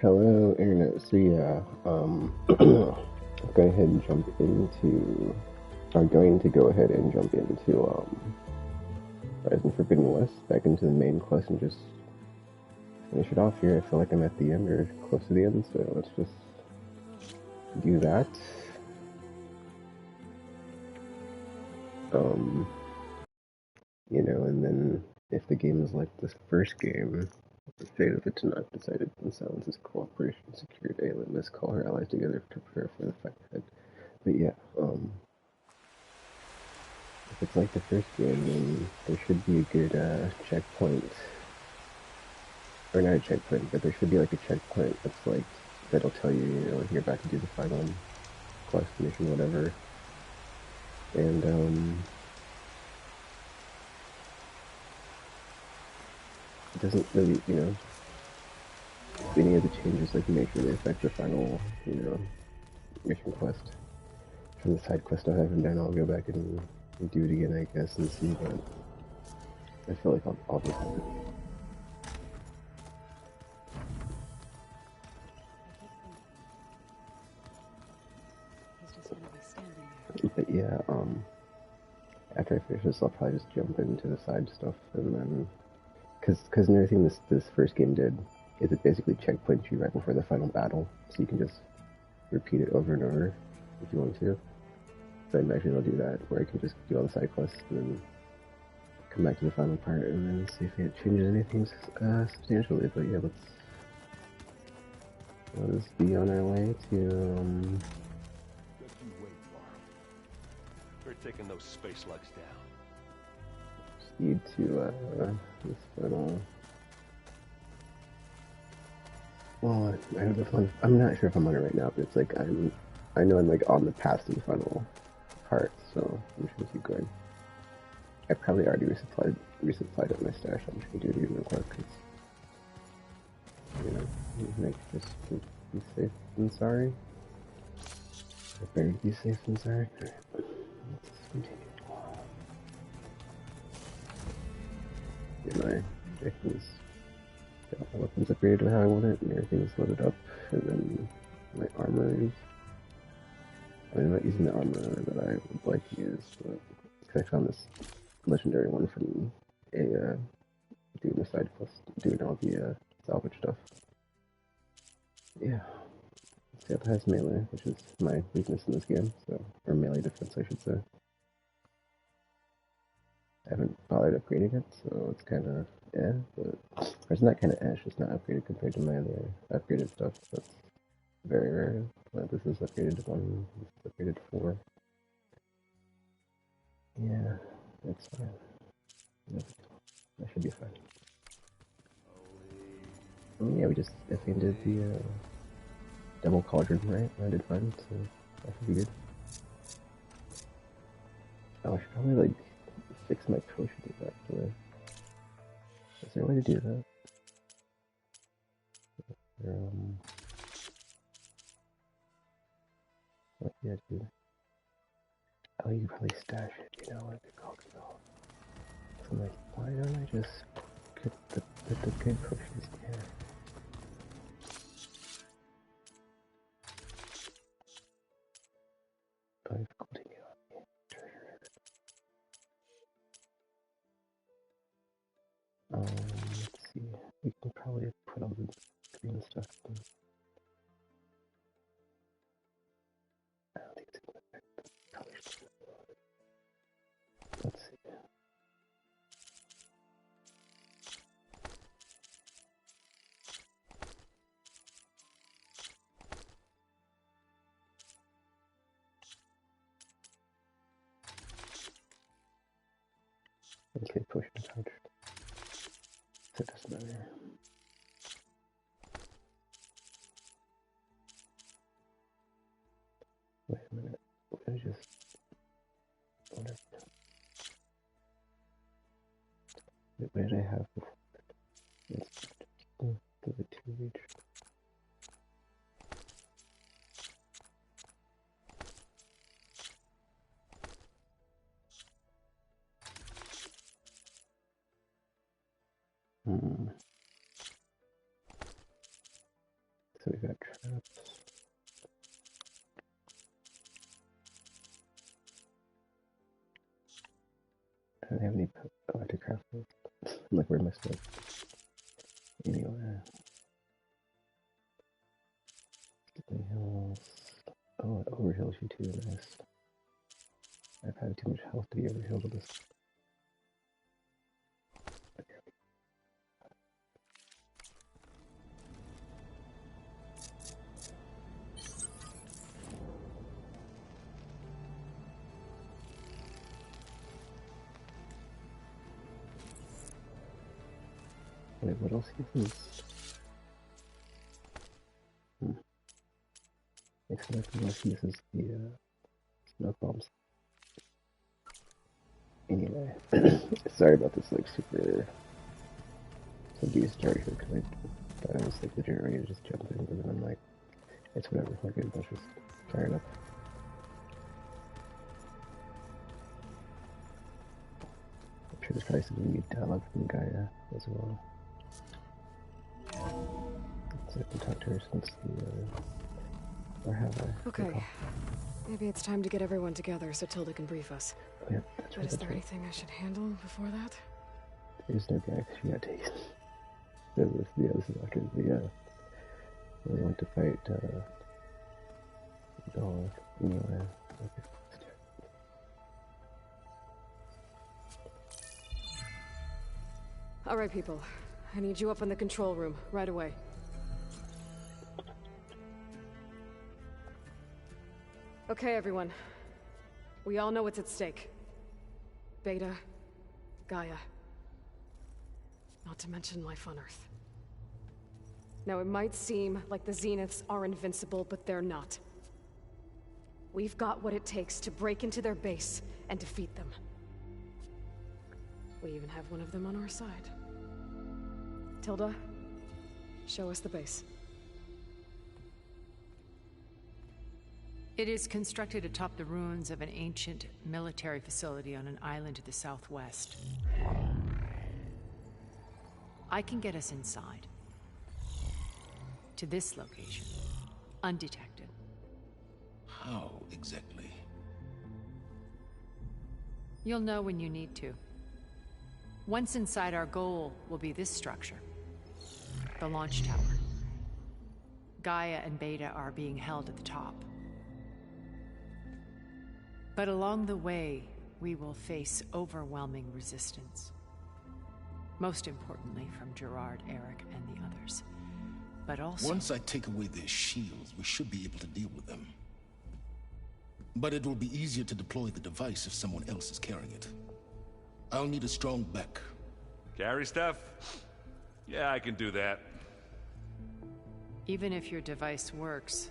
Hello, Internet. So yeah, I'm going ahead and jump into. I'm going to go ahead and jump into Horizon Forbidden West, back into the main quest, and just finish it off here. I feel like I'm at the end or close to the end, so let's just do that. And then if the game is like this first game, the fate of the Tanakh decided and silences cooperation, secured Aelin, must call her allies together to prepare for the fight ahead. But yeah, if it's like the first game, then there should be a good checkpoint. Or not a checkpoint, but there should be like a checkpoint that's like, that'll tell you, you're about to do the final quest mission, whatever. And, it doesn't really, any of the changes like majorly affect the final, mission quest. From the side quest I haven't done, I'll go back and do it again, I guess, and see, but I feel like I'll just have it. But yeah, after I finish this, I'll probably just jump into the side stuff, and then, because another thing this first game did is it basically checkpoints you right before the final battle, so you can just repeat it over and over if you want to. So I imagine I'll do that, where I can just do all the side quests and then come back to the final part and then see if it changes anything substantially. But yeah, let's be on our way to We're taking those space lugs down. Speed to this final. Well, I don't know if I'm not sure if I'm on it right now, but it's like I know I'm like on the path to the final part, so I'm just gonna keep going. I probably already resupplied up my stash. I'm just gonna do it even real quick, because make just be safe than sorry. Better to be safe than sorry. Alright, let's continue. Get my weapons. Got my weapons upgraded to how I want it, and everything's loaded up, and then my armor is. I'm not using the armor that I would like to use, but because I found this legendary one from doing the side quest, doing all the salvage stuff. Yeah. See, it has melee, which is my weakness in this game, so, or melee defense, I should say. I haven't bothered upgrading it, so it's kind of but or it's not kind of it's just not upgraded compared to my other upgraded stuff. That's very rare. But this is upgraded to 1, this is upgraded to 4. Yeah, that's fine. That should be fine. Oh yeah, we just did the double cauldron, right? I did fine, so that should be good. Oh, I should probably like fix my potions actually. Is there a way to do that? What do you do? Oh, you can probably stash it, like the cocktail. So I'm like, why don't I just get the good potions here? I've continue on the treasure. Let's see. We can probably put all the green stuff in. I don't think it's gonna affect the colors. Let's see. Okay, push the touch. That doesn't matter. Wait a minute. Let me just. Whatever. What did I have before? It's the 2 reach. So we got traps. I don't have any to craft those. I'm like, where am I stuff? Anyway. Anything else? Oh, it overheals you too, nice. I've had too much health to be overhealed with this. Wait, what else is this? Except this is the smoke bombs. Anyway, sorry about this, like, super confused start here, because I thought I was, like, legit ready to just jump in, but then I'm like, it's whatever, fuck it, let's just fire it up. I'm sure there's probably some new dialogue from Gaia as well. So I can talk to her since or have I? Okay. Maybe it's time to get everyone together so Tilda can brief us. Oh, yeah, that's right. But is there anything I should handle before that? There's no guy, because she got taken. This is after the, we went to fight, dog. Anyway, okay. All right, people. I need you up in the control room right away. Okay, everyone. We all know what's at stake. Beta, Gaia. Not to mention life on Earth. Now, it might seem like the Zeniths are invincible, but they're not. We've got what it takes to break into their base and defeat them. We even have one of them on our side. Tilda, show us the base. It is constructed atop the ruins of an ancient military facility on an island to the southwest. I can get us inside. To this location. Undetected. How exactly? You'll know when you need to. Once inside, our goal will be this structure. The launch tower. Gaia and Beta are being held at the top. But along the way, we will face overwhelming resistance. Most importantly from Gerard, Eric, and the others. But also... Once I take away their shields, we should be able to deal with them. But it will be easier to deploy the device if someone else is carrying it. I'll need a strong back. Carry stuff? Yeah, I can do that. Even if your device works,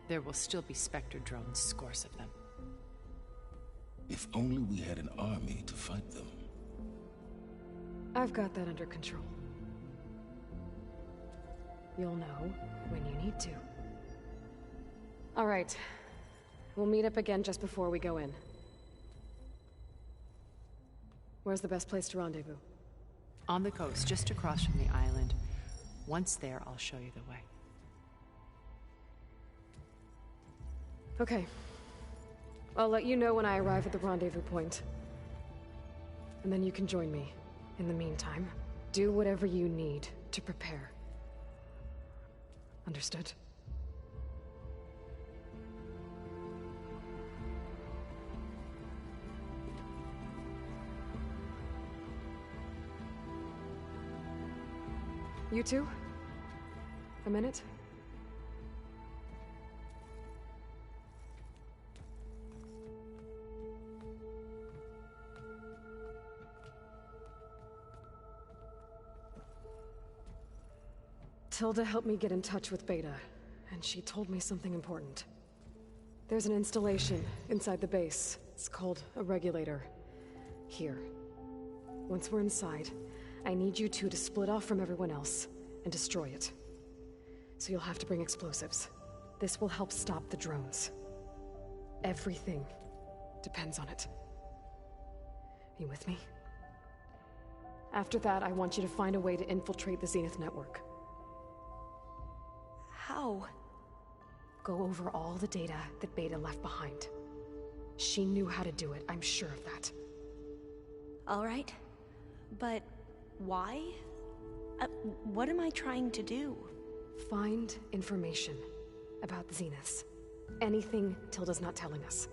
there will still be Spectre drones, scores of them. If only we had an army to fight them. I've got that under control. You'll know when you need to. All right. We'll meet up again just before we go in. Where's the best place to rendezvous? On the coast, just across from the island. Once there, I'll show you the way. Okay. I'll let you know when I arrive at the rendezvous point. And then you can join me. In the meantime, do whatever you need to prepare. Understood? You two? A minute? Tilda helped me get in touch with Beta, and she told me something important. There's an installation inside the base. It's called a regulator. Here. Once we're inside, I need you two to split off from everyone else and destroy it. So you'll have to bring explosives. This will help stop the drones. Everything depends on it. Are you with me? After that, I want you to find a way to infiltrate the Zenith network. Oh. Go over all the data that Beta left behind. She knew how to do it, I'm sure of that. All right. But why? What am I trying to do? Find information about the Zeniths. Anything Tilda's not telling us.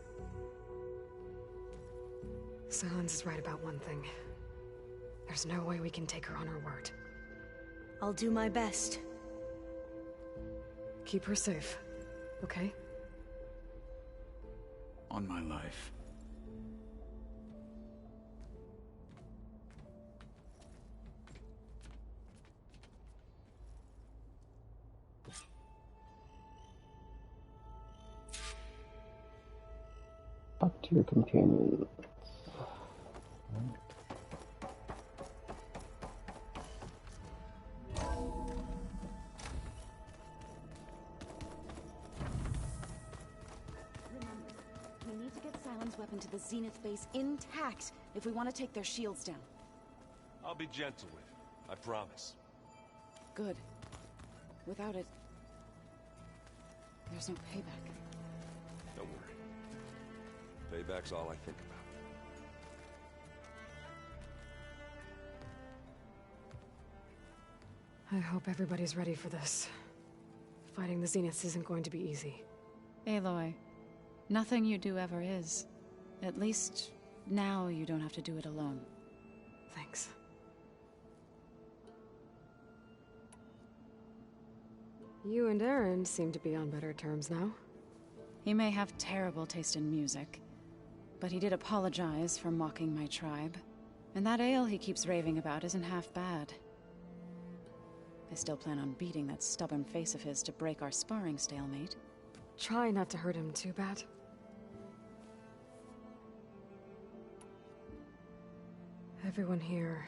Sans is right about one thing. There's no way we can take her on her word. I'll do my best. Keep her safe, okay? On my life. Talk to your companion. We need to get Silent's weapon to the Zenith base intact if we want to take their shields down. I'll be gentle with it, I promise. Good. Without it, there's no payback. Don't worry. Payback's all I think about. I hope everybody's ready for this. Fighting the Zeniths isn't going to be easy. Aloy, nothing you do ever is. At least, now you don't have to do it alone. Thanks. You and Aaron seem to be on better terms now. He may have terrible taste in music, but he did apologize for mocking my tribe. And that ale he keeps raving about isn't half bad. I still plan on beating that stubborn face of his to break our sparring stalemate. Try not to hurt him too bad. Everyone here,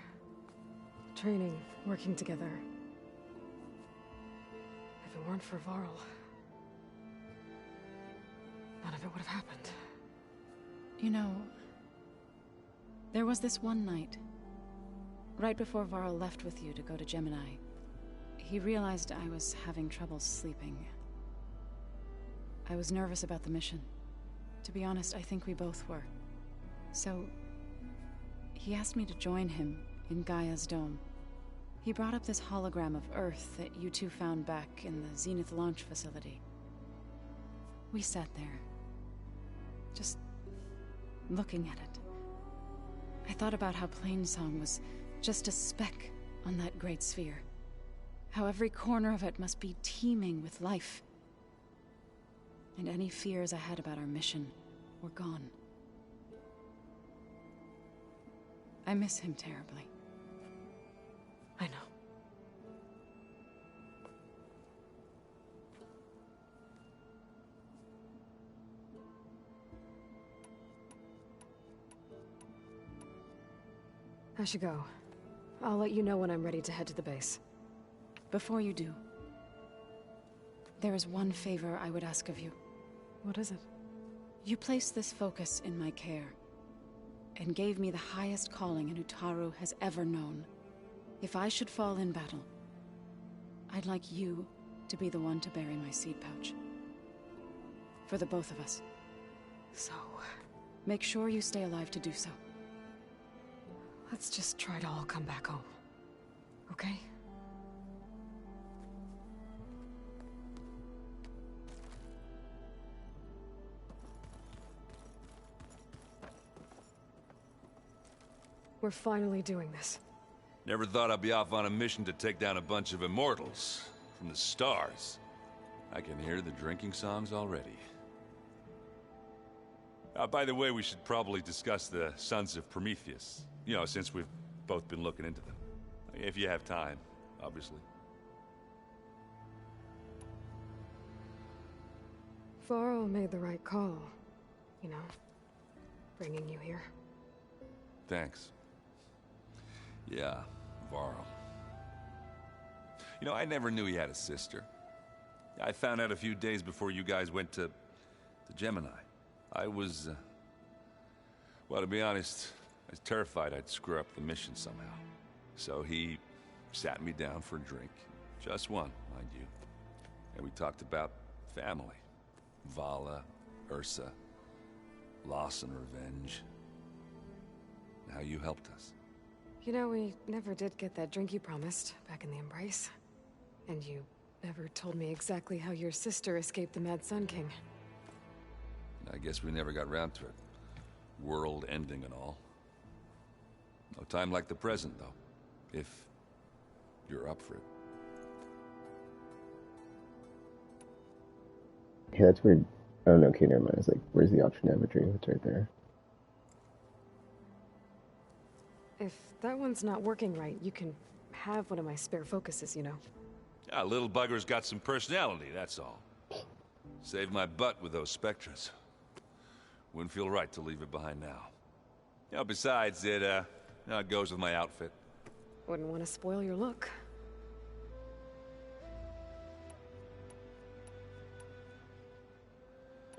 training, working together. If it weren't for Varl, none of it would have happened. You know, there was this one night, right before Varl left with you to go to Gemini. He realized I was having trouble sleeping. I was nervous about the mission. To be honest, I think we both were. So, he asked me to join him in Gaia's dome. He brought up this hologram of Earth that you two found back in the Zenith launch facility. We sat there, just looking at it. I thought about how Plainsong was just a speck on that great sphere. How every corner of it must be teeming with life. And any fears I had about our mission were gone. I miss him terribly. I know. I should go. I'll let you know when I'm ready to head to the base. Before you do, there is one favor I would ask of you. What is it? You placed this focus in my care, and gave me the highest calling an Utaru has ever known. If I should fall in battle, I'd like you to be the one to bury my seed pouch. For the both of us. So, make sure you stay alive to do so. let's just try to all come back home. Okay? We're finally doing this. Never thought I'd be off on a mission to take down a bunch of immortals from the stars. I can hear the drinking songs already. By the way, we should probably discuss the Sons of Prometheus. You know, since we've both been looking into them. If you have time, obviously. Varl made the right call. You know, bringing you here. Thanks. Yeah, Varl. You know, I never knew he had a sister. I found out a few days before you guys went to Gemini. I was, well, to be honest, I was terrified I'd screw up the mission somehow. So he sat me down for a drink. Just one, mind you. And we talked about family. Vala, Ursa, loss and revenge. How you helped us. You know, we never did get that drink you promised back in the Embrace. And you never told me exactly how your sister escaped the Mad Sun King. I guess we never got round to it. World ending and all. No time like the present, though. If you're up for it. Yeah, that's weird. Oh no, okay, never mind. It's like, where's the option to have a drink? It's right there. If that one's not working right, you can have one of my spare focuses, you know. Yeah, little bugger's got some personality, that's all. Saved my butt with those Spectres. Wouldn't feel right to leave it behind now. You know, besides, it goes with my outfit. Wouldn't want to spoil your look.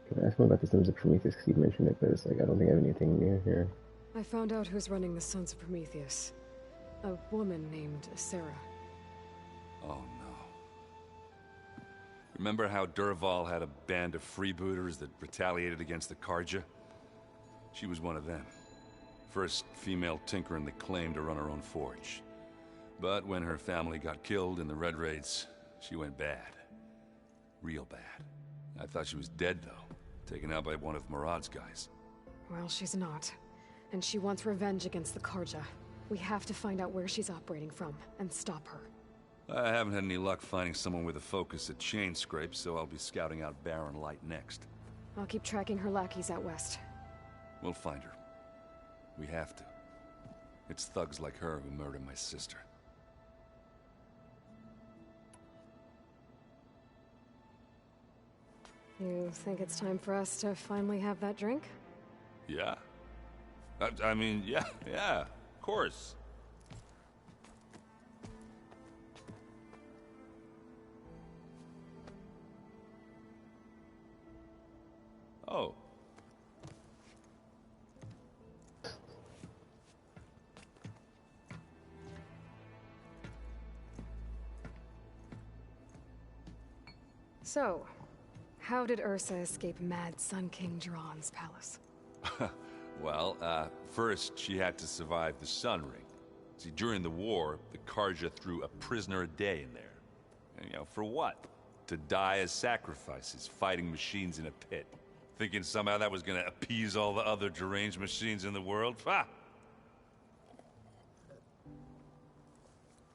Can I ask more about the Sons of Prometheus, because you mentioned it, but it's like, I don't think I have anything new here. I found out who's running the Sons of Prometheus. A woman named Sarah. Oh no. Remember how Durval had a band of freebooters that retaliated against the Karja? She was one of them. First female tinker in the claim to run her own forge. But when her family got killed in the Red Raids, she went bad. Real bad. I thought she was dead, though. Taken out by one of Murad's guys. Well, she's not. And she wants revenge against the Karja. We have to find out where she's operating from, and stop her. I haven't had any luck finding someone with a focus at chain scrapes, so I'll be scouting out Baron Light next. I'll keep tracking her lackeys out west. We'll find her. We have to. It's thugs like her who murdered my sister. You think it's time for us to finally have that drink? Yeah. I mean, yeah, of course. Oh. So, how did Ursa escape Mad Sun King Jiran's palace? Well, first she had to survive the Sun Ring. See, during the war, the Karja threw a prisoner a day in there. And, you know, for what? To die as sacrifices, fighting machines in a pit. Thinking somehow that was gonna appease all the other deranged machines in the world? Ha!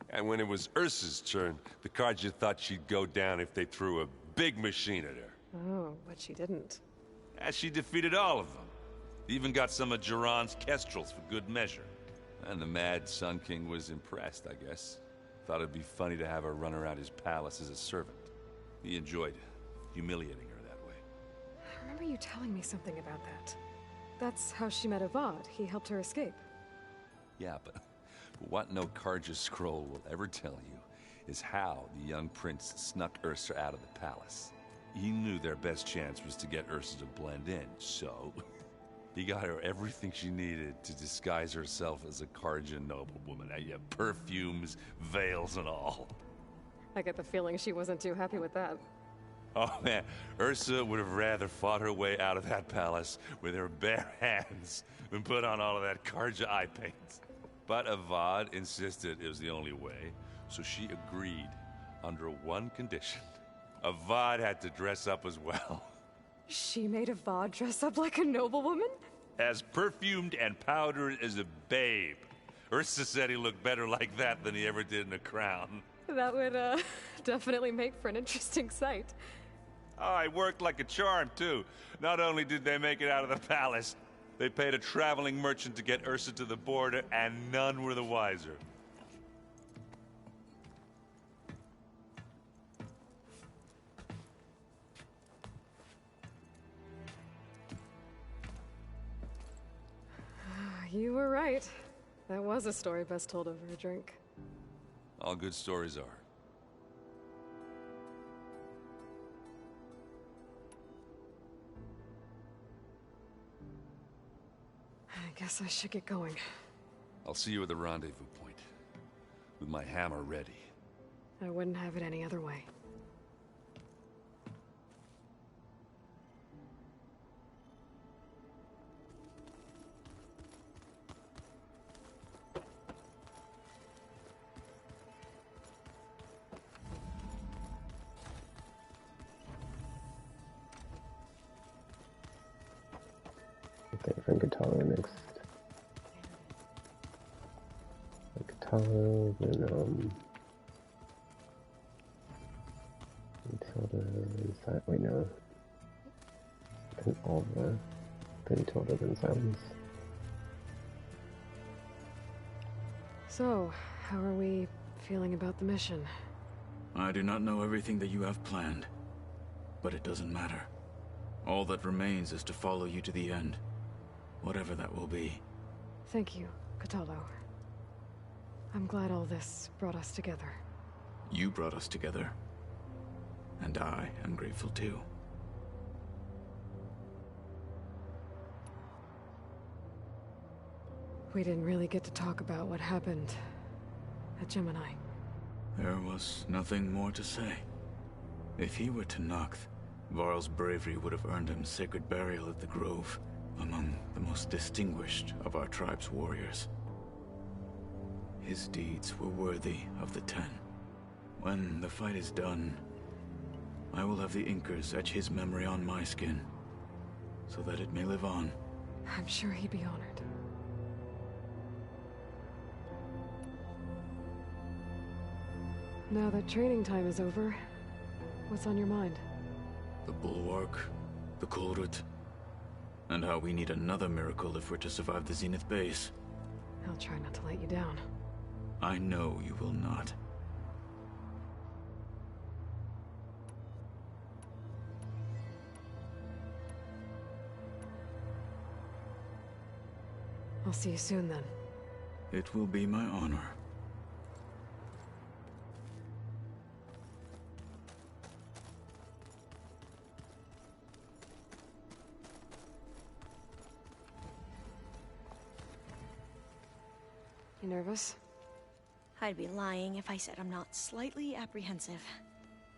And when it was Ursa's turn, the Karja thought she'd go down if they threw a big machine at her. Oh, but she didn't. And she defeated all of them. Even got some of Jiran's kestrels for good measure. And the Mad Sun King was impressed, I guess. Thought it'd be funny to have her run around his palace as a servant. He enjoyed humiliating her that way. I remember you telling me something about that. That's how she met Avad. He helped her escape. Yeah, but what no Karja scroll will ever tell you is how the young prince snuck Ursa out of the palace. He knew their best chance was to get Ursa to blend in, so he got her everything she needed to disguise herself as a Karja noblewoman. Yeah, perfumes, veils, and all. I get the feeling she wasn't too happy with that. Oh man, Ursa would have rather fought her way out of that palace with her bare hands than put on all of that Karja eye paint. But Avad insisted it was the only way, so she agreed under one condition. Avad had to dress up as well. She made Avad dress up like a noblewoman? As perfumed and powdered as a babe. Ursa said he looked better like that than he ever did in a crown. That would, definitely make for an interesting sight. Oh, it worked like a charm, too. Not only did they make it out of the palace, they paid a traveling merchant to get Ursa to the border, and none were the wiser. You were right. That was a story best told over a drink. All good stories are. I guess I should get going. I'll see you at the rendezvous point, with my hammer ready. I wouldn't have it any other way. Okay, from Katalo next. Katalo, then Tilda inside. Wait, no. Then Alva, then Tilda, then Silence. So, how are we feeling about the mission? I do not know everything that you have planned, but it doesn't matter. All that remains is to follow you to the end, whatever that will be. Thank you, Katalo. I'm glad all this brought us together. You brought us together, and I am grateful too. We didn't really get to talk about what happened at Gemini. There was nothing more to say. If he were to Noct, Varl's bravery would have earned him sacred burial at the Grove, among the most distinguished of our tribe's warriors. His deeds were worthy of the Ten. When the fight is done, I will have the Inkers etch his memory on my skin, so that it may live on. I'm sure he'd be honored. Now that training time is over, what's on your mind? The Bulwark, the Kulrut, and how we need another miracle if we're to survive the Zenith base. I'll try not to let you down. I know you will not. I'll see you soon then. It will be my honor. You nervous? I'd be lying if I said I'm not slightly apprehensive.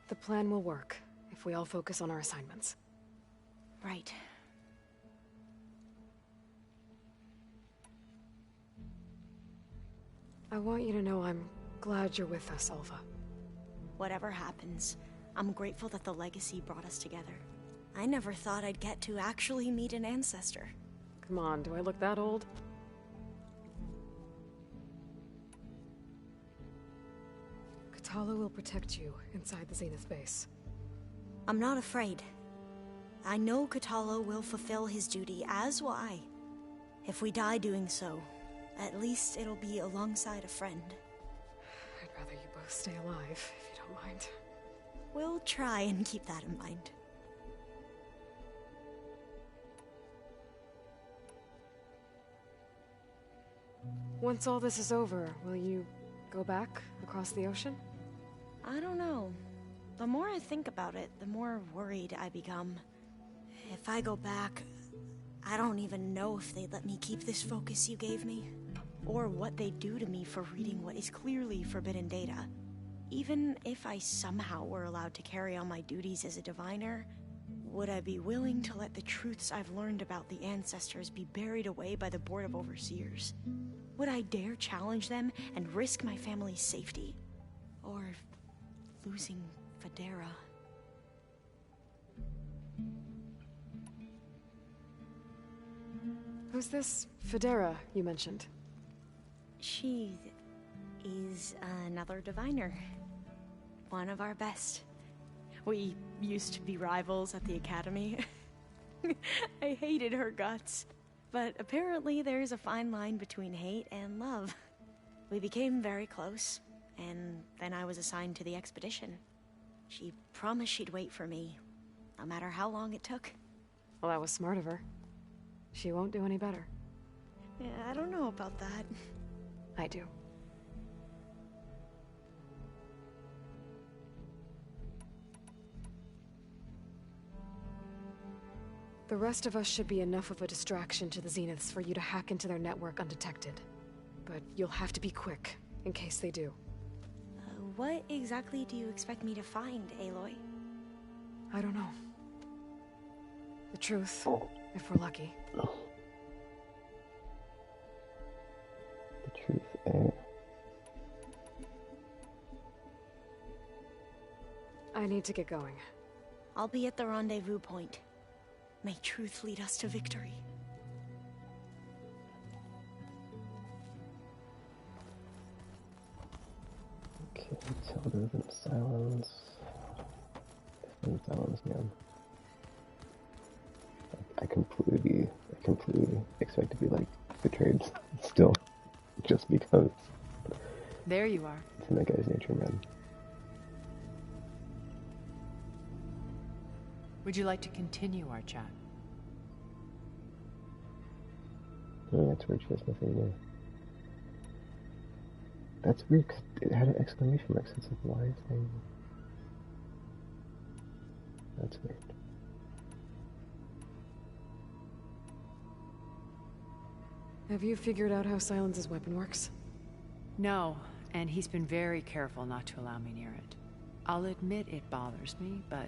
The plan will work if we all focus on our assignments. Right. I want you to know I'm glad you're with us, Alva. Whatever happens, I'm grateful that the legacy brought us together. I never thought I'd get to actually meet an ancestor. Come on, do I look that old? Katalo will protect you inside the Zenith base. I'm not afraid. I know Katalo will fulfill his duty, as will I. If we die doing so, at least it'll be alongside a friend. I'd rather you both stay alive, if you don't mind. We'll try and keep that in mind. Once all this is over, will you go back across the ocean? I don't know. The more I think about it, the more worried I become. If I go back, I don't even know if they'd let me keep this focus you gave me, or what they'd do to me for reading what is clearly forbidden data. Even if I somehow were allowed to carry on my duties as a diviner, would I be willing to let the truths I've learned about the ancestors be buried away by the Board of Overseers? Would I dare challenge them and risk my family's safety? Or losing Federa? Who's this Federa you mentioned? She is another diviner. One of our best. We used to be rivals at the academy. I hated her guts. But apparently there's a fine line between hate and love. We became very close, and then I was assigned to the expedition. She promised she'd wait for me, no matter how long it took. Well, that was smart of her. She won't do any better. Yeah, I don't know about that. I do. The rest of us should be enough of a distraction to the Zeniths for you to hack into their network undetected. But you'll have to be quick, in case they do. What exactly do you expect me to find, Aloy? I don't know. The truth, if we're lucky. The truth, eh? I need to get going. I'll be at the rendezvous point. May truth lead us to victory. Tell them silence. And silence, man. I completely expect to be like betrayed still, just because. There you are. It's in that guy's nature, man. Would you like to continue our chat? That's weird, she has nothing there. That's weird, because it had an exclamation mark, so it's like, why is they... That's weird. Have you figured out how Silence's weapon works? No, and he's been very careful not to allow me near it. I'll admit it bothers me, but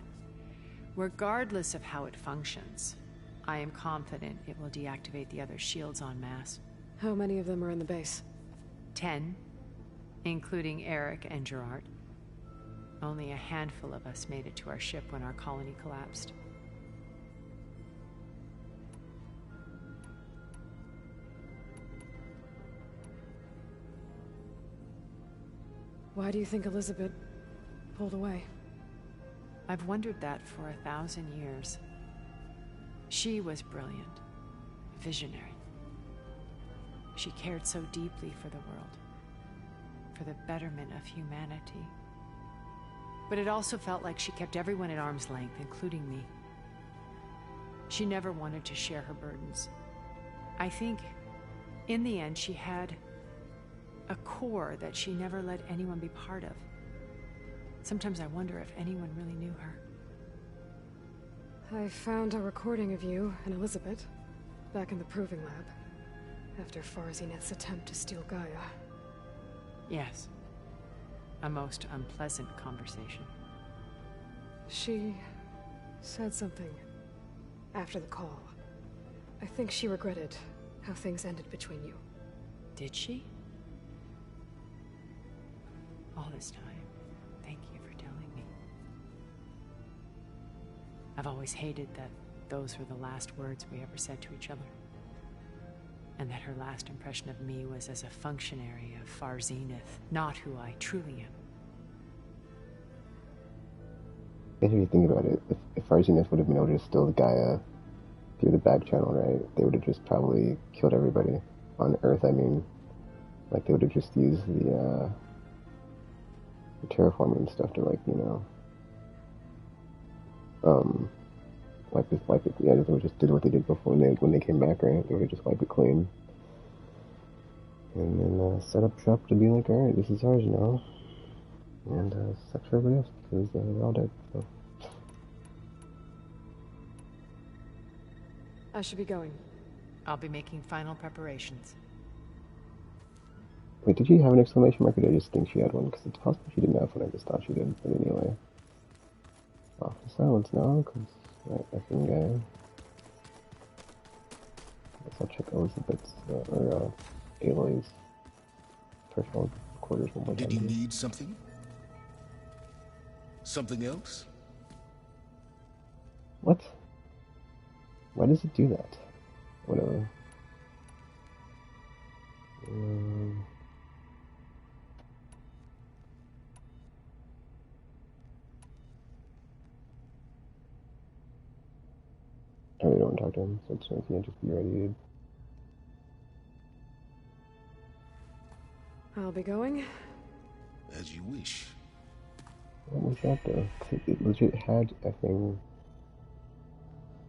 regardless of how it functions, I am confident it will deactivate the other shields en masse. How many of them are in the base? 10, including Eric and Gerard. Only a handful of us made it to our ship when our colony collapsed. Why do you think Elizabeth pulled away? I've wondered that for 1,000 years. She was brilliant, visionary. She cared so deeply for the world, for the betterment of humanity. But it also felt like she kept everyone at arm's length, including me. She never wanted to share her burdens. I think, in the end, she had a core that she never let anyone be part of. Sometimes I wonder if anyone really knew her. I found a recording of you and Elizabeth back in the Proving Lab after Zenith's attempt to steal Gaia. Yes. A most unpleasant conversation. She said something after the call. I think she regretted how things ended between you. Did she? All this time, thank you for telling me. I've always hated that those were the last words we ever said to each other. And that her last impression of me was as a functionary of Zenith, not who I truly am. If you think about it, if Zenith would have been able to steal the Gaia through the back channel, right, they would have just probably killed everybody on Earth. I mean, like, they would have just used the terraforming stuff to, like, you know, wipe it. Yeah, they would just did what they did before when they came back, right? They would just wipe it clean, and then set up shop to be like, all right, this is ours now, and sucks for everybody else because they're all dead. So. I should be going. I'll be making final preparations. Wait, did you have an exclamation mark, or did I just think she had one? Because it's possible she didn't have one, I just thought she did. But anyway. Off the silence now, because that effing guy. Guess I'll check Elizabeth's, Aloy's personal quarters one more time. Did you need something? Something else? What? Why does it do that? Whatever. I really don't want to talk to him, so it's like, just be ready. I'll be going. As you wish. What was that though? It legit had a thing,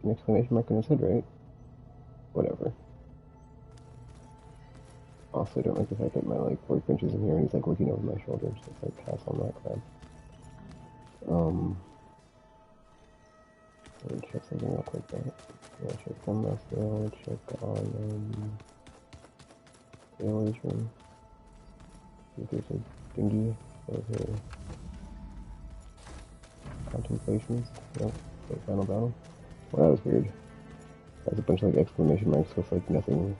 an exclamation mark on his head, right? Whatever. Also, I don't like the fact that my workbench is in here and he's looking over my shoulder, so it's like pass on that crap. Let me check something real quick, right? Yeah, check on my still, check on Aloy's room. See if there's a dinghy over here. Contemplations. Yep. Okay, final battle. Well, that was weird. That's a bunch of exclamation marks with nothing.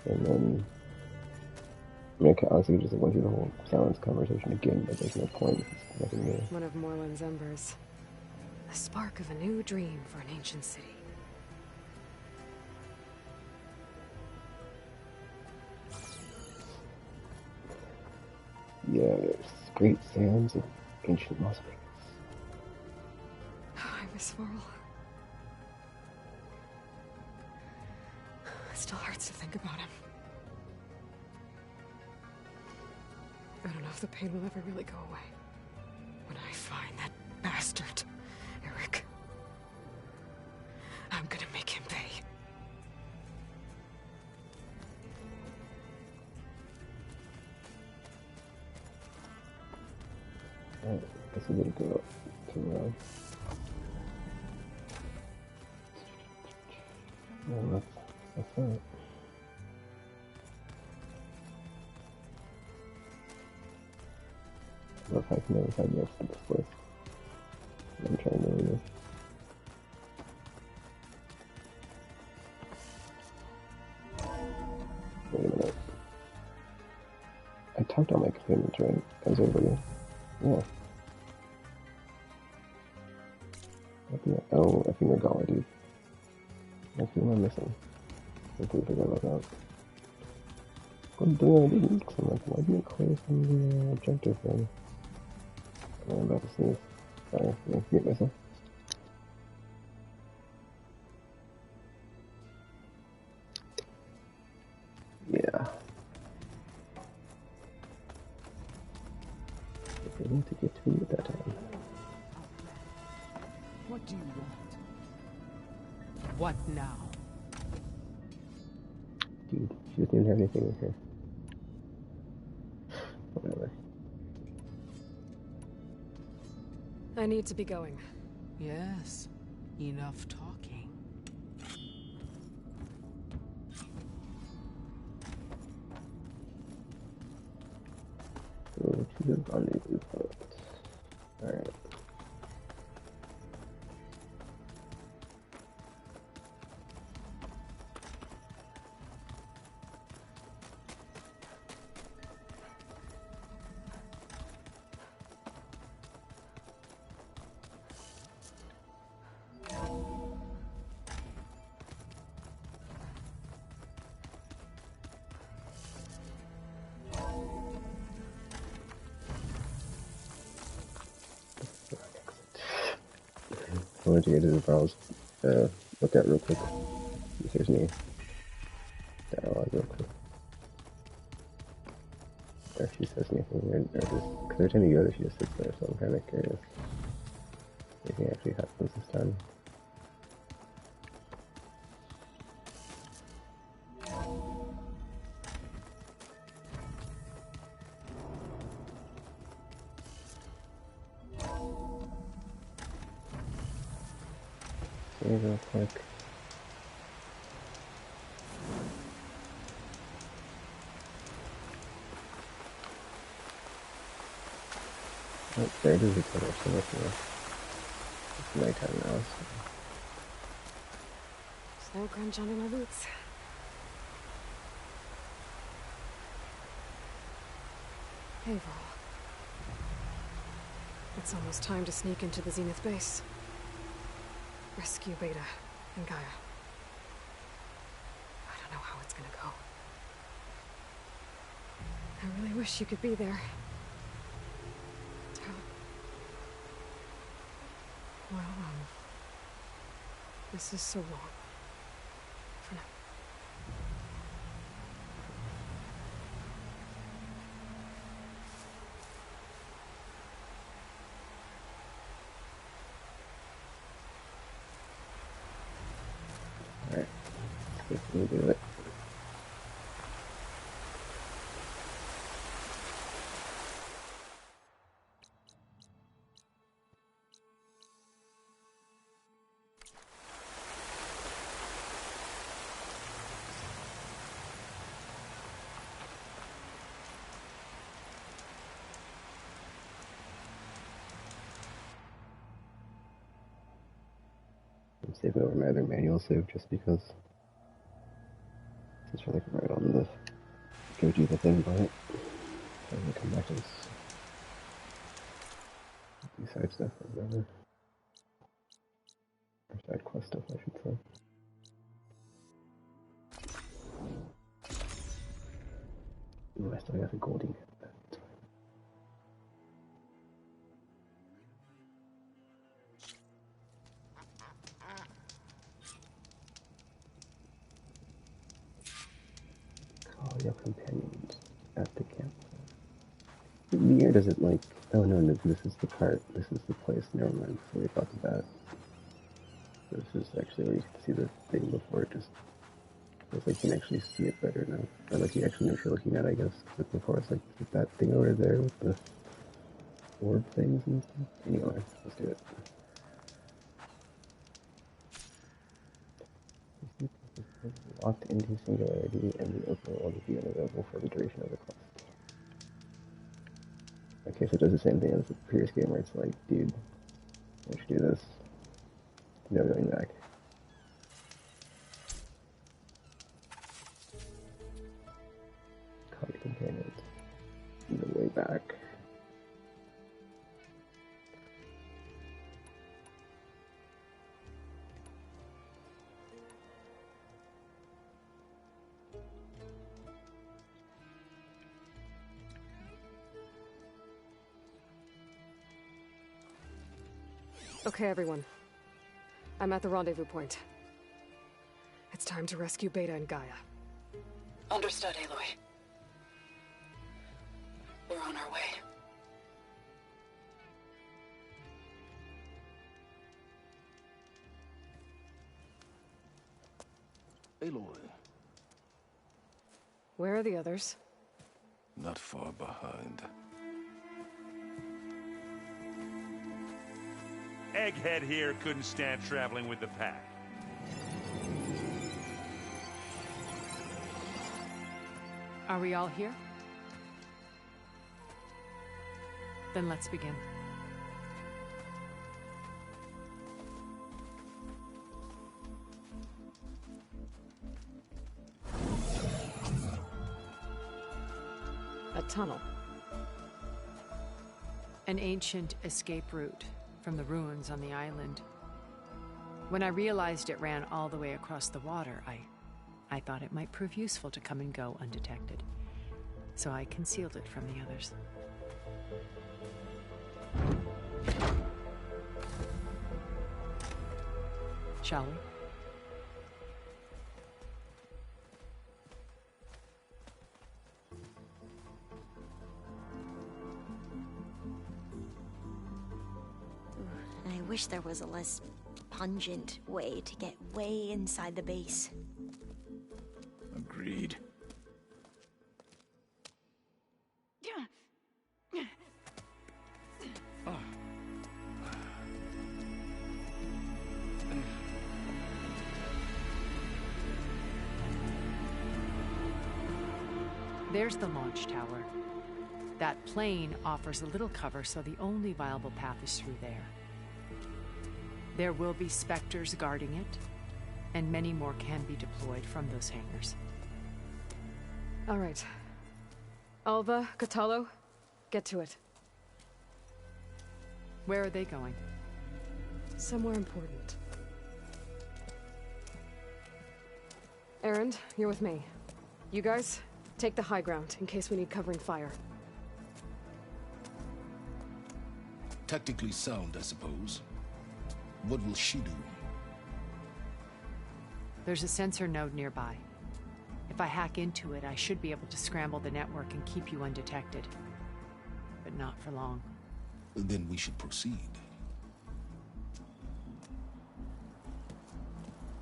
And then I mean, I honestly just went through the whole silence conversation again, but there's no point. It's nothing new. One of Moreland's embers. The spark of a new dream for an ancient city. great sands of ancient Las Vegas. I miss Varl. It still hurts to think about him. I don't know if the pain will ever really go away. When I find that bastard, Eric, I'm gonna make him pay. Alright, guess we didn't go up to well, that's it. I love how I can never find the exit to this place. I'm trying to do this. Wait a minute. I typed out my commitment, right? As everybody. Yeah. Oh, I think Regala, dude. That's what I'm missing. I completely forgot about that. What do I do? Because I'm like, why didn't it clear from the objective thing? I'm about to sneeze. Sorry, I'm going to mute myself. Yeah. I need to get to me at that time. What do you want? What now? Dude, she doesn't even have anything in here. Whatever. I need to be going. Yes, enough talking. So, she's a rendezvous point. Alright. I wanted to get to the browse, look at real quick. If there's any dialogue real quick. Or if she says anything weird, or just, because every time you go there she just sits there, so I'm kind of curious. If anything actually happens this time. Real quick. Oh, there it is. It's so much more. It's nighttime now. So. Snow crunch under my boots. Hey, Varl. It's almost time to sneak into the Zenith base. Rescue Beta and Gaia. I don't know how it's gonna go. I really wish you could be there. Well, this is so long. For now. Alright. Let's do it. I'm saving over my other manual save just because it's really right on the go do the thing, but I'm gonna come back to this side stuff or whatever. Or side quest stuff, I should say. Ooh, I still got the goldie. That's fine. We have companions at the campfire. The air doesn't like... Oh no, this is the part. This is the place. Never mind. Sorry about that. This is actually where you can see the thing before. It just feels like you can actually see it better now. Or like you actually know what you're looking at, I guess. But before it's like that thing over there with the orb things and stuff. Anyway, let's do it. Locked into singularity, and the open world will be unavailable for the duration of the quest. Okay, so it does the same thing as the previous game where it's like, dude, why should do this? No going back. Call your companions. No way back. Okay, everyone. I'm at the rendezvous point. It's time to rescue Beta and Gaia. Understood, Aloy. We're on our way. Aloy, Where are the others? not far behind. Egghead here couldn't stand traveling with the pack. Are we all here? Then let's begin. A tunnel. An ancient escape route from the ruins on the island. When I realized it ran all the way across the water, I thought it might prove useful to come and go undetected. So I concealed it from the others. Shall we? I wish there was a less pungent way to get way inside the base. Agreed. There's the launch tower. That plane offers a little cover, so the only viable path is through there. There will be specters guarding it, and many more can be deployed from those hangars. All right. Alva, Catalo, get to it. Where are they going? Somewhere important. Erend, you're with me. You guys, take the high ground in case we need covering fire. Tactically sound, I suppose. What will she do? There's a sensor node nearby. If I hack into it, I should be able to scramble the network and keep you undetected. But not for long. Then we should proceed.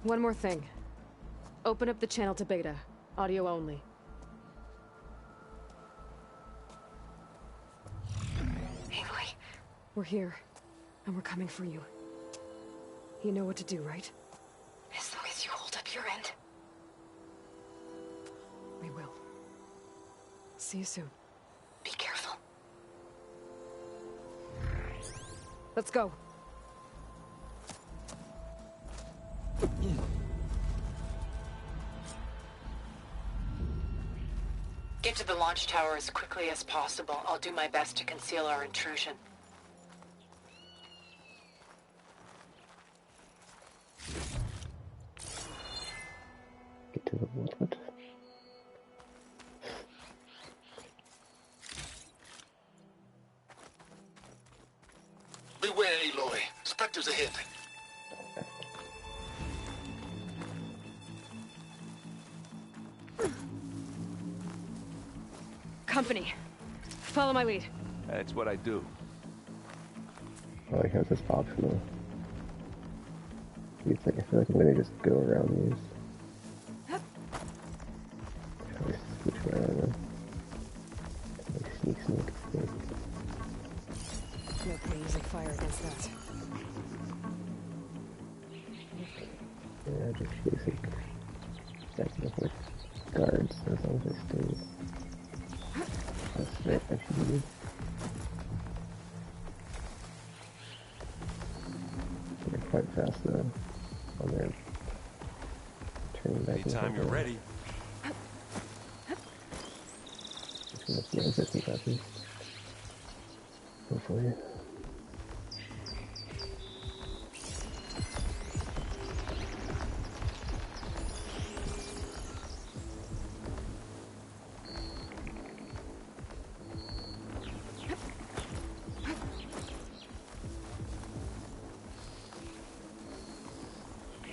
One more thing. Open up the channel to Beta. Audio only. Aloy, We're here, and we're coming for you. You know what to do, right? as long as you hold up your end. We will. See you soon. Be careful. Let's go. Get to the launch tower as quickly as possible. I'll do my best to conceal our intrusion. Get to the what? Beware, Aloy. Spectres ahead. company. Follow my lead. That's what I do. I like how it's just optional. It's like, I feel like I'm gonna just go around these. Probably switch around. Like sneak. No point using fire against that. Yeah, just basic. Stacking up like guards as long as I stay. That's right, I should use. They're quite fast though. On their turning back. Anytime you're ready. Just gonna snap it and copy. Hopefully.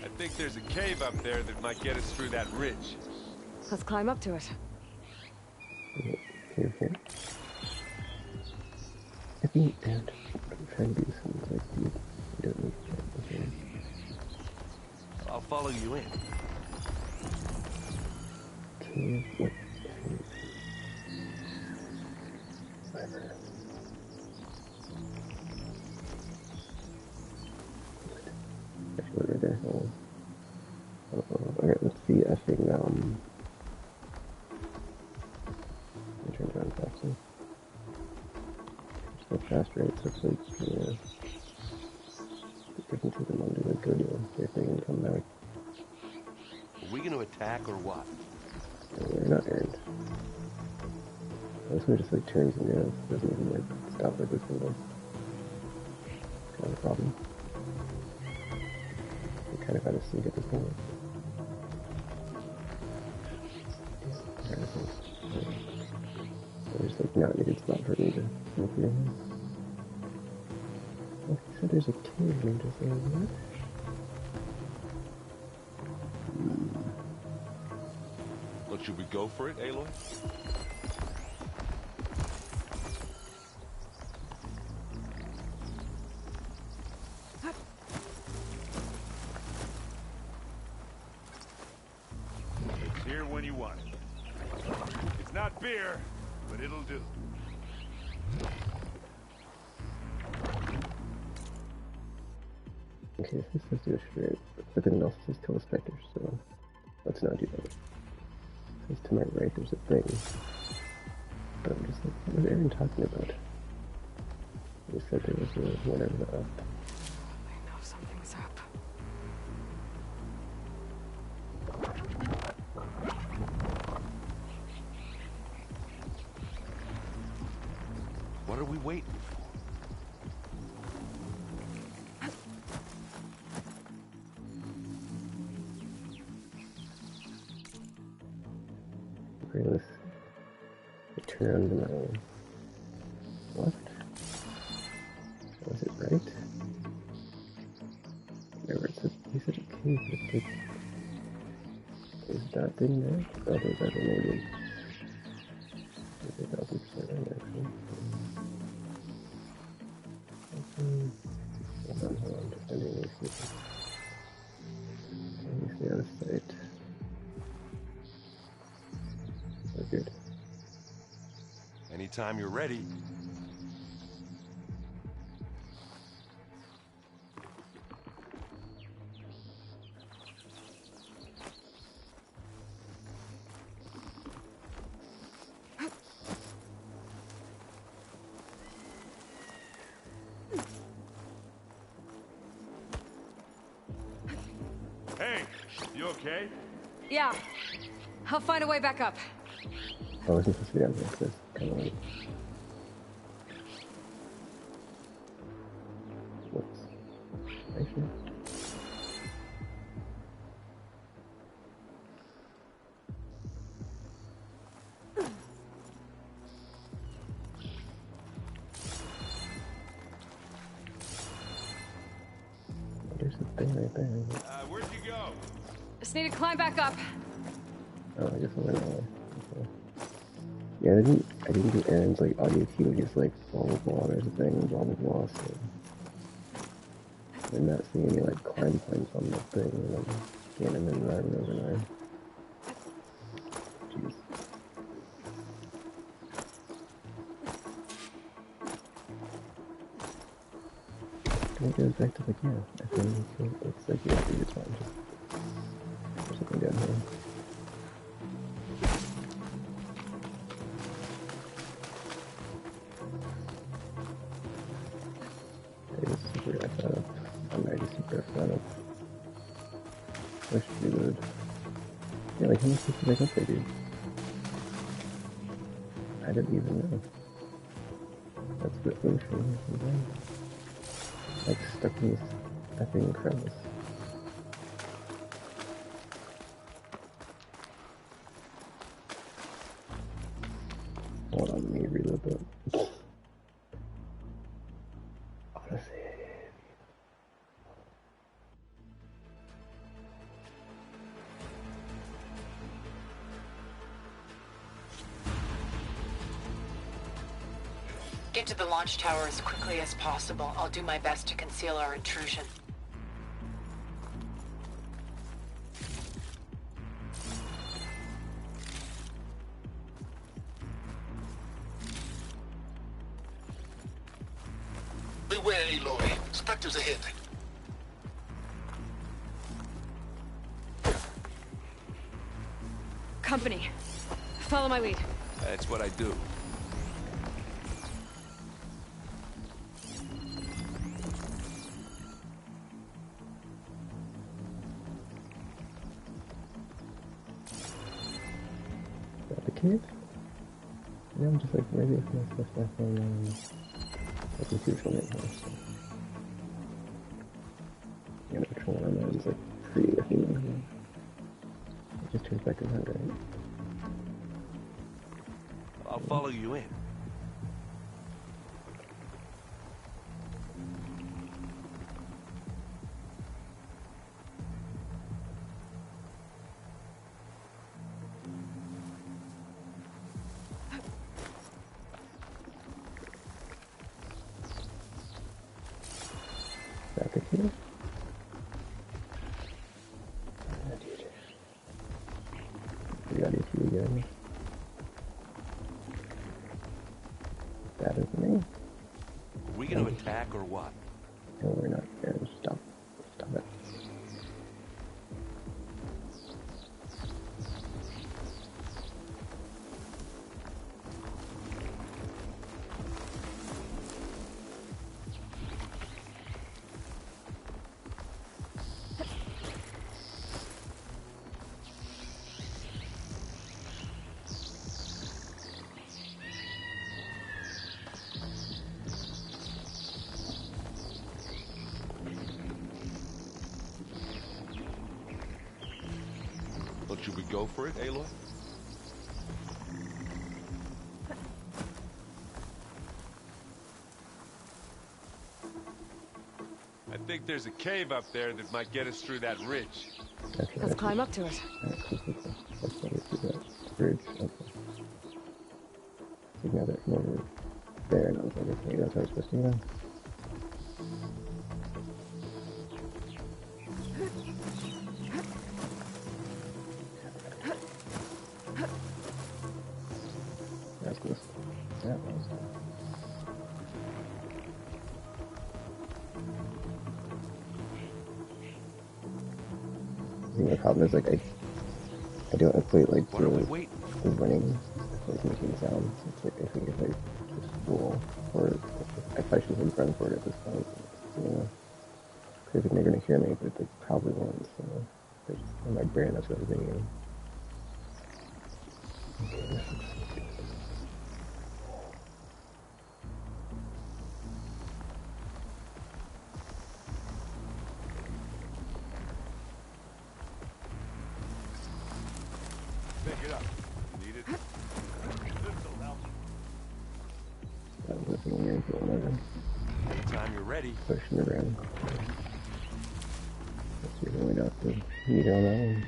I think there's a cave up there that might get us through that ridge. Let's climb up to it. Careful. I think that I'm trying to do something like you don't need to. Okay. I'll follow you in. Cave, what? Whatever. Actually, right there. Okay, let's see. I think, I turned around faster. Still fast rates, looks like, yeah. It doesn't take them long to go to their thing and come back. Are we gonna attack or what? No, we're not earned. This one just like turns and goes. Doesn't even like stop like this one does. Kind of a problem. We kind of had to sneak at this point. There's like not a good spot for me to sneak in. Well, he said there's a cave and just like what? Look, should we go for it, Aloy? It's here when you want it. It's not beer, but it'll do. Okay, this says do a straight, but then it also says kill a specter, so let's not do that. It says to my right there's a thing. But I'm just like, what was Aaron talking about? He said there was a whatever up. I know something's up. What are we waiting for? Okay, let's turn around to my left. Was it right? Whatever it said, he said a cave, but it's like, is that thing there? Oh, there's that one maybe. It's 1,000% right actually. Hold on, just underneath it. Let me see out of sight. We're good. Anytime you're ready. Hey, you okay? Yeah. I'll find a way back up. I wasn't supposed to be down here, so it's kind of like... Whoops. Right here. There's a thing right there. Where'd you go? Just need to climb back up. Oh, I guess I went all the way. Okay. Yeah, they didn't I didn't do Aaron's like audio cue, just like blah blah blah, there's a thing, blah blah blah, so I'm not seeing any like climb points on the thing, and I'm scanning and driving overnight. Jeez. And it goes back to like, yeah, I think it's like, yeah, it's fine, just there's something down here. I should be good. Yeah, like how much did I up there, dude? I didn't even know. That's the ocean. Like stuck in this effing crevice. Hold on, let me reload that. Honestly. Get to the launch tower as quickly as possible. I'll do my best to conceal our intrusion. Beware, Aloy. Spectres ahead. Company. Follow my lead. That's what I do. Cave? Yeah, I'm just like, maybe if my stuff back on, like, the usual right now, so. Yeah, the patrol on that is like pretty iffy. It just turns back around, right? I'll follow you in. That is me. Are we gonna attack or what? No, we're not. Aaron, stop. Stop it. Should we go for it, Aloy? I think there's a cave up there that might get us through that ridge. Let's climb up to it. Let's go through that bridge. Okay. So now they're over there, and I was like, okay, that's how it's supposed to go. The problem is, like, I don't equate, like, the running, like, making sounds. It's like, I think if I just roll, or I probably shouldn't run for it at this point, you know, because I think they're going to hear me, but they probably won't, so, like, in my brain, that's what I'm thinking. Okay, this is... Anytime you're ready. Pushing it around. Let's see if we got the meter on that one.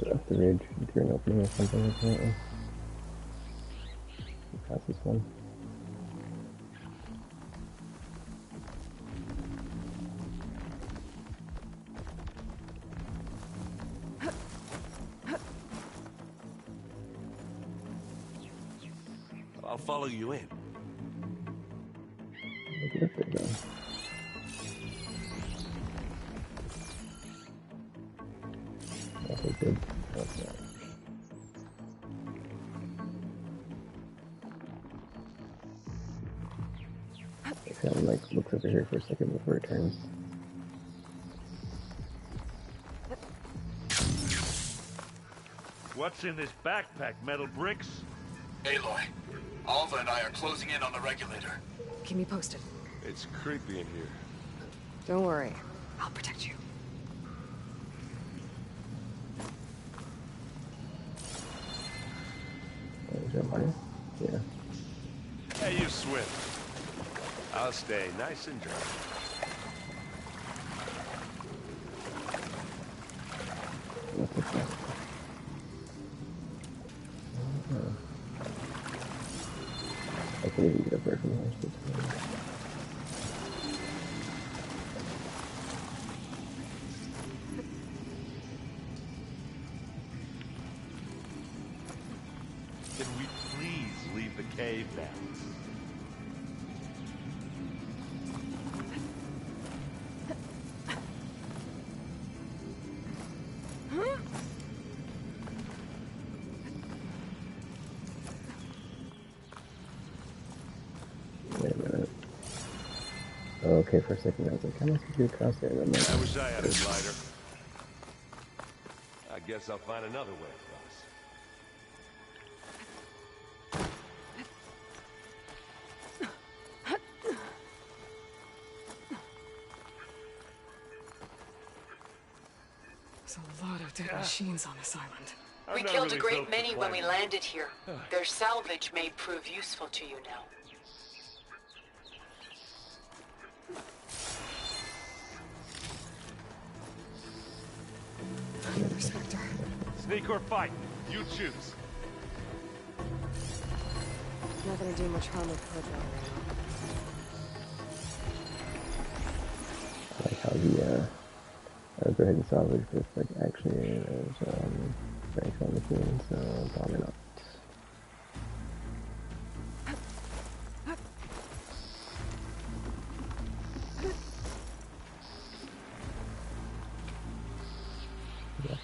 up the ridge through an opening or something, apparently. Past this one. I'll follow you in. Get up there, though. Okay, good. Okay. It kind of like looks over here for a second before it turns. What's in this backpack? Metal bricks? Aloy, Alva and I are closing in on the regulator. Keep me posted. It's creepy in here. Don't worry. I'll protect you. Is that mine? Yeah. Hey, you swim. I'll stay nice and dry. What's this one? I can't even get up there from here. Can we please leave the cave now? Wait a minute. Okay, for a second I was like, how am I supposed to get across there? And I'm like, I wish I had a glider. I guess I'll find another way across. There's a lot of dead machines on this island. We killed a great many when we landed here. Their salvage may prove useful to you now. Spectre. Sneak or fight, you choose. Not gonna do much harm with hood I like how the, I'll go ahead and salvage this, like, actually, there's, brakes on the machine, so probably not.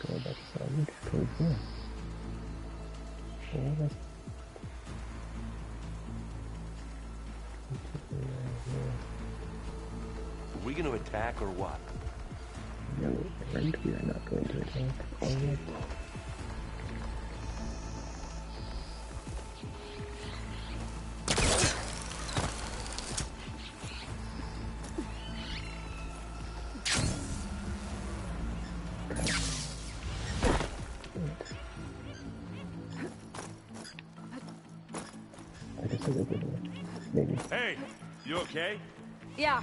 Go back to salvage, towards here. Oh, that's... Are we going to attack or what? No, right, we are not going to attack. Oh, yet. I guess I'll go get it. Maybe. Hey, you okay? Yeah.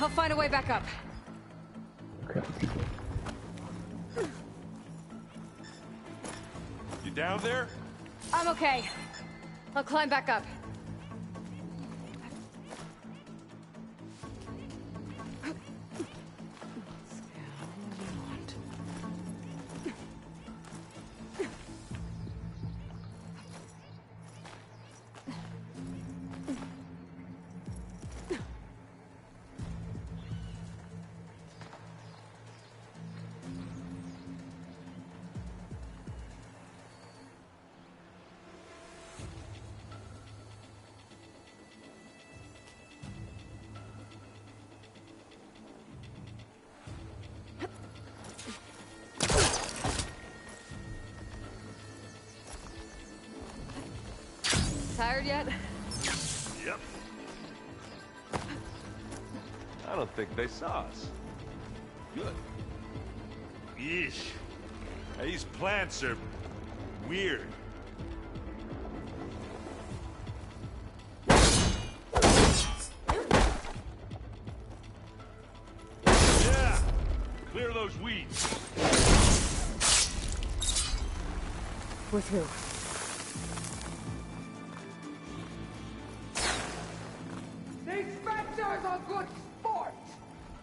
I'll find a way back up. Crap, people. You down there? I'm okay. I'll climb back up. Tired yet? Yep. I don't think they saw us. Good. Yeesh. These plants are weird. Yeah! Clear those weeds. We're through. These Spectres are good sport!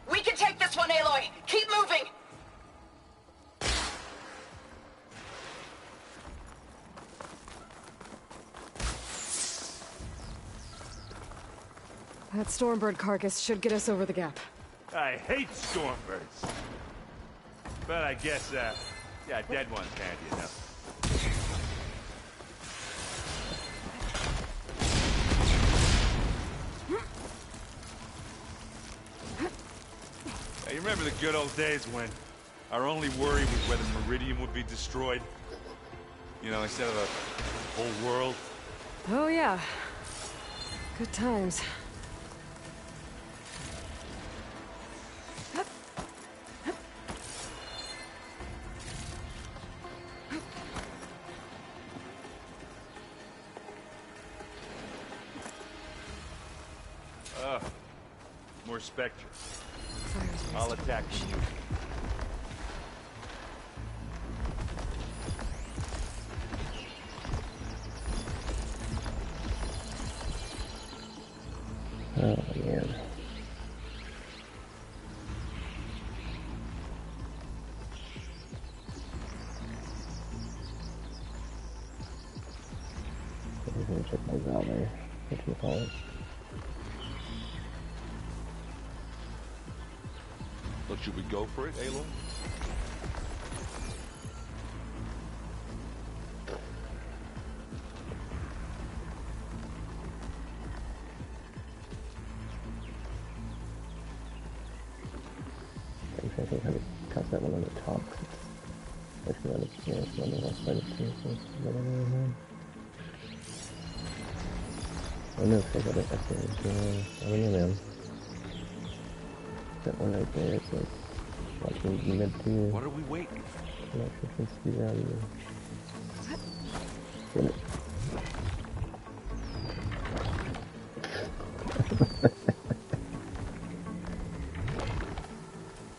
We can take this one, Aloy! Keep moving! That Stormbird carcass should get us over the gap. I hate Stormbirds. But I guess, yeah, dead ones handy enough. Hey, you remember the good old days when our only worry was whether Meridian would be destroyed? You know, instead of a whole world? Oh yeah. Good times. More Spectre. I'll attack from you. Oh, man. I'm gonna check my Valor. What do you call it? Look, should we go for it, Aloy? I think how to cut that one on the top. It's actually on the left side of the table, so I know if I got it up there. I don't know, man. That one right there, it's like watching mid tier. What are we waiting? I'm not sure if it's see around you. Damn it.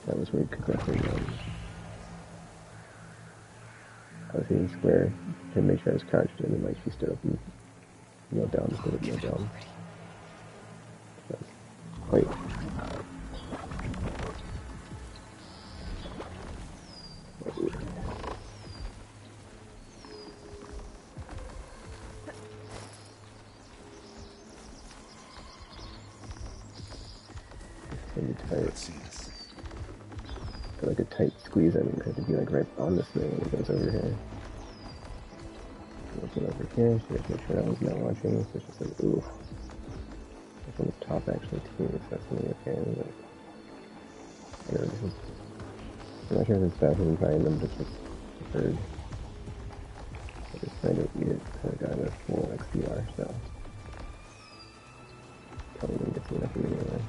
That was weird because I was hitting square to make sure I was crouched, and then like she stood up and knelt down instead of knelt down. Wait. Like a tight squeeze, I mean, because it'd be like right on this thing when it goes over here. Looking over here, so make sure that one's not watching, so it's just like, ooh. It's on the top actually too, so that's gonna be okay. But I'm not sure if it's faster than finding them, just like preferred. I'm just trying to eat it because I got a full XDR, so probably gonna get some enough of it anyway.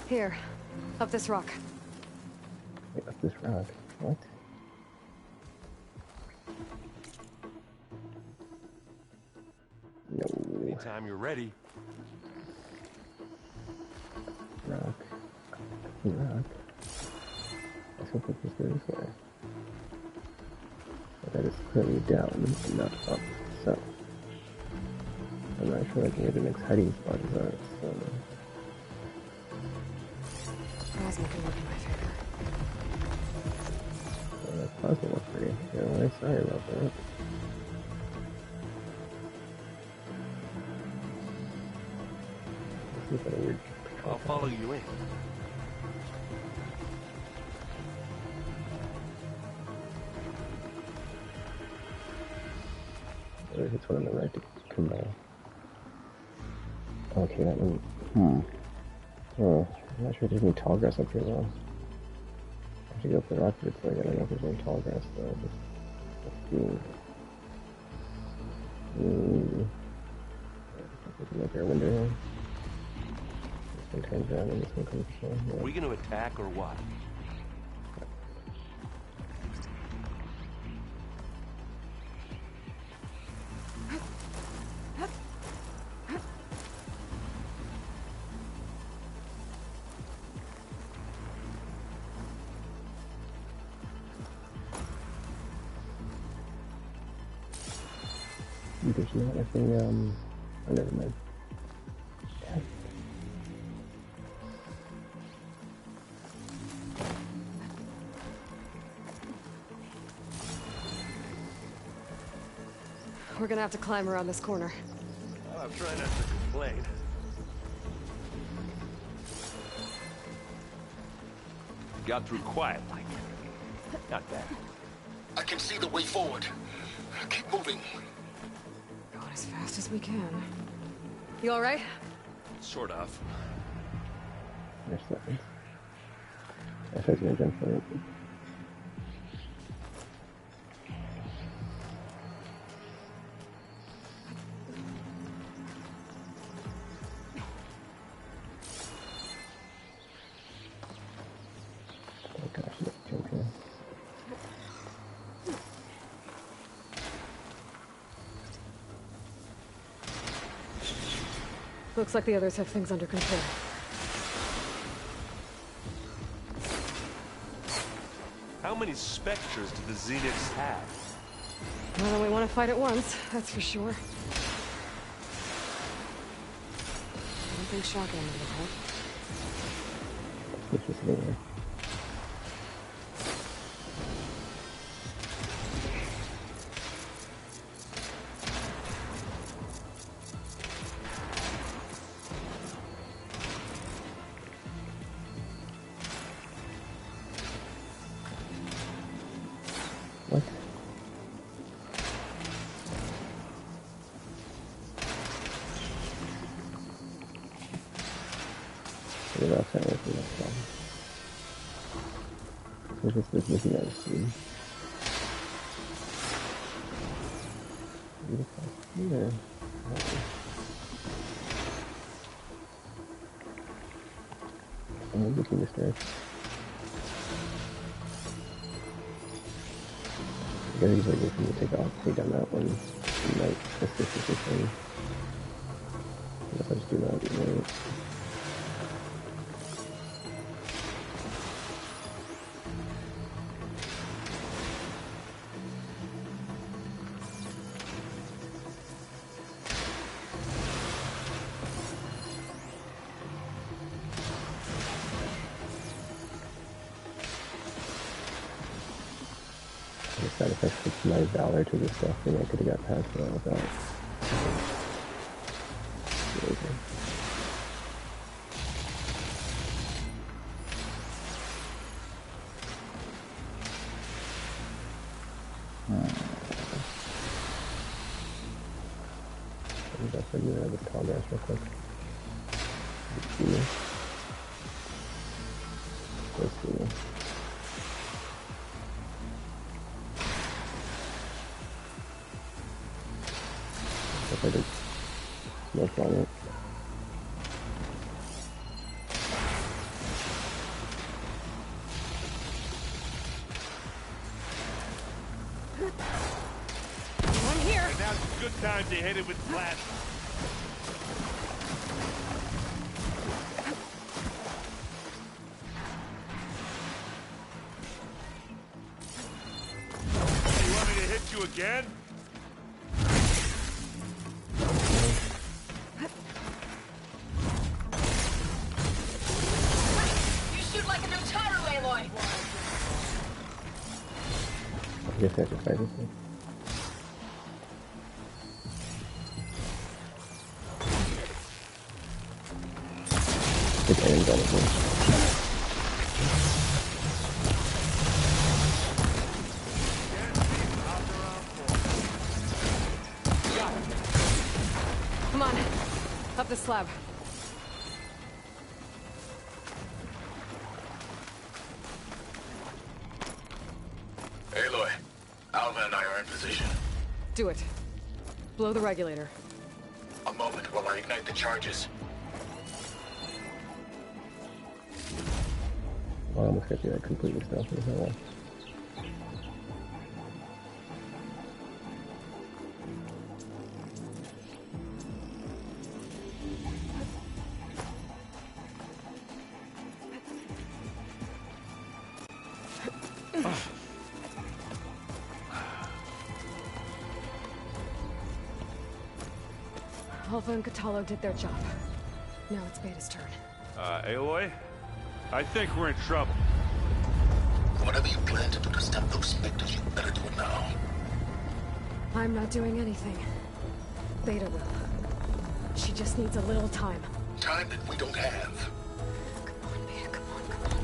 Here, up this rock. Wait, up this rock? What? No. Anytime you're ready. Rock. Rock. Let's hope it just goes this way. But that is clearly down and not up, so I'm not sure where the next hiding spot is on it, so Plasma can work in my favor. Plasma looks pretty. Anyway, sorry about that. This is a weird. I'll follow you in. There's this one on the right to come by. Okay, that one. Oh, I'm not sure if there's any tall grass up here though. I should go up the rock, but it's like, I don't know if there's any tall grass though. Let's see. Look at our window here. This one turns around and this one comes down. Yeah. Are we gonna attack or what? There's not anything, oh, never mind. We're gonna have to climb around this corner. I'm trying not to complain. Got through quiet like. Not bad. I can see the way forward. Keep moving. Going as fast as we can. You alright? Sort of. There's something. I thought I was gonna jump for it. Oh gosh, let's jump here. Looks like the others have things under control. How many specters do the Zeniths have? More than we want to fight at once, that's for sure. I don't think shotgun would help. Let's just go there. What? What about that with the next one? What is this looking at the screen? Here. I'm looking this way. I guess he's waiting for me to take down that one. He might assist with this thing. If I just do that, right? That if I switched my valor to this stuff, then I could have got past that without. I'm just going to the progress real quick. Let's see. If I did smoke on it. I'm here. And now's a good time to hit it with plasma. You want me to hit you again? I guess I have to fight this thing. Good aim gun again. Come on, up the slab. Aloy, Alva and I are in position. Do it. Blow the regulator. A moment while I ignite the charges. Well, I almost got you that completely stuff as well. Alpha and Catalo did their job. Now it's Beta's turn. Aloy? I think we're in trouble. Whatever you plan to do to stop those specters, you better do it now. I'm not doing anything. Beta will. She just needs a little time. Time that we don't have. Come on, Beta, come on, come on.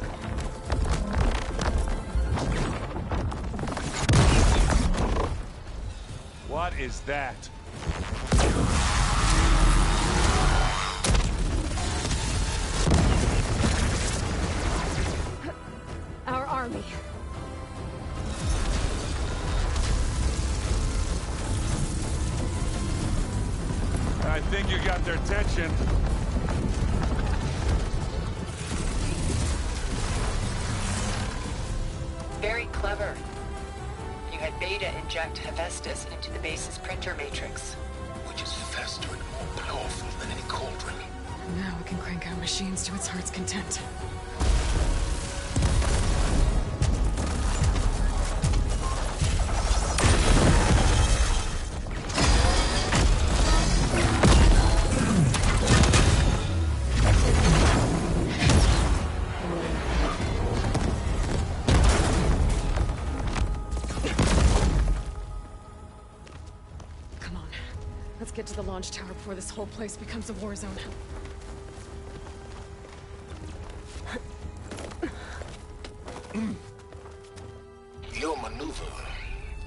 What is that? Our army. I think you got their attention. Very clever. You had Beta inject Hephaestus into the base's printer matrix. Which is faster and more powerful than any cauldron. Now we can crank out machines to its heart's content. Get to the launch tower before this whole place becomes a war zone. Your maneuver,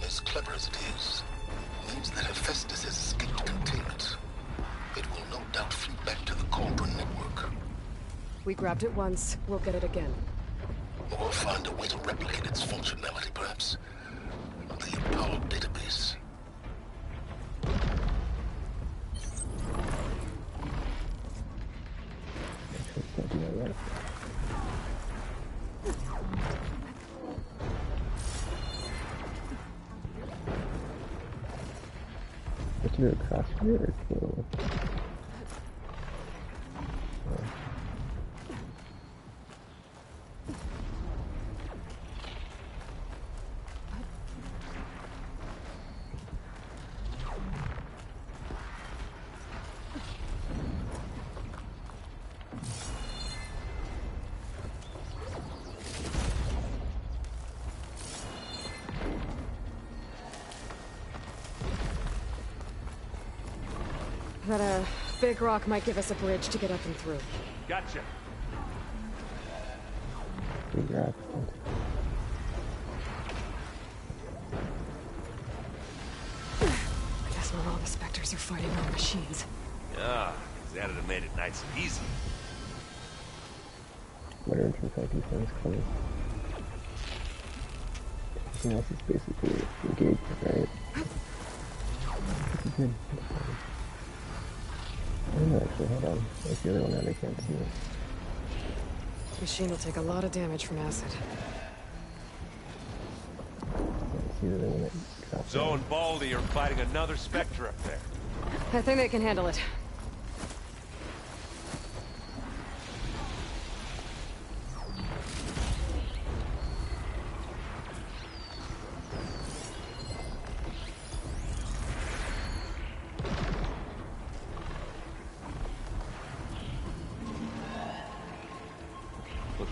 as clever as it is, means that Hephaestus has escaped containment. It will no doubt flee back to the Cauldron network. We grabbed it once, we'll get it again. Or find a way to replicate its functionality, perhaps. The Apollo database. Let's do it across here or kill? That, big rock might give us a bridge to get up and through. Gotcha. Big rock. I guess where all the specters are fighting our machines. Yeah, Zenith have made it nice and easy. What are these things coming? Everything else is basically engaged, right? This is good. Oh, actually, hold on. That's the other one that I can't see. Machine will take a lot of damage from acid. Can't see the other one that dropped Zoe and Baldy are fighting another Spectre up there. I think they can handle it.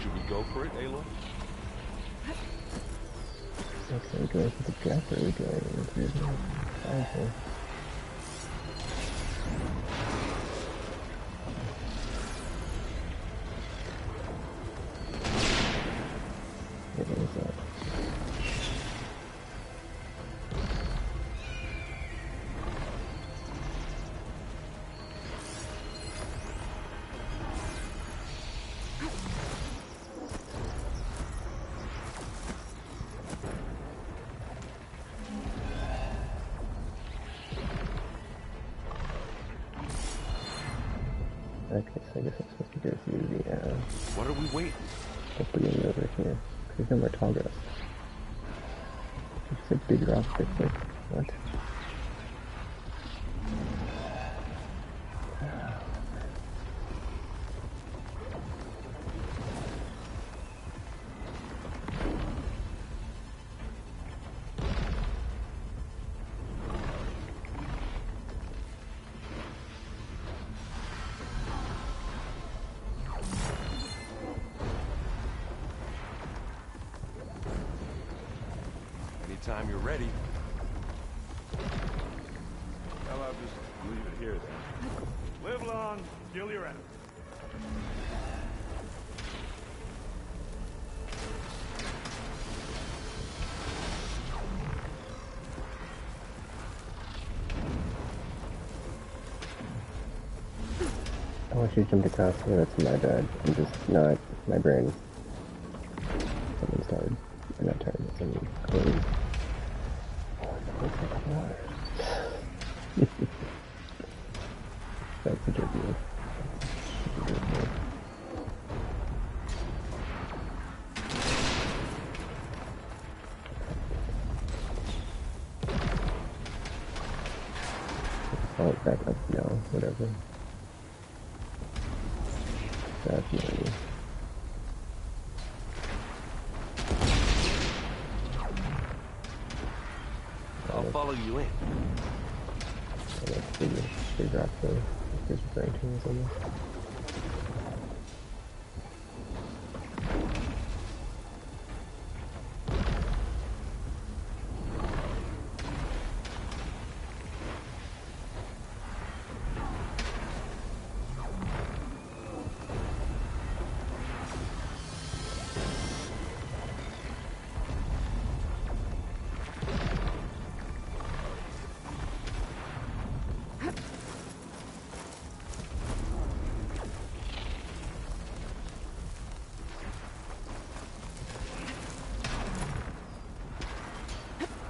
Should we go for it, Aloy? Okay, going for the gap, or are we going into the powerful? What is that? Okay, so I guess I'm supposed to go through the, What are we waiting? opening over here. There's no more tall grass. It's a big rock that's like, what? anytime you're ready. Well, I'll just leave it here then. Live long, kill your enemies. I want you to jump across here, that's my bad. I'm just not, my brain. Someone's tired. I'm not tired, someone's cold. That's a good deal. Fall back up now, whatever. Definitely. I'll follow you in. Let's figure out the referring to is on this.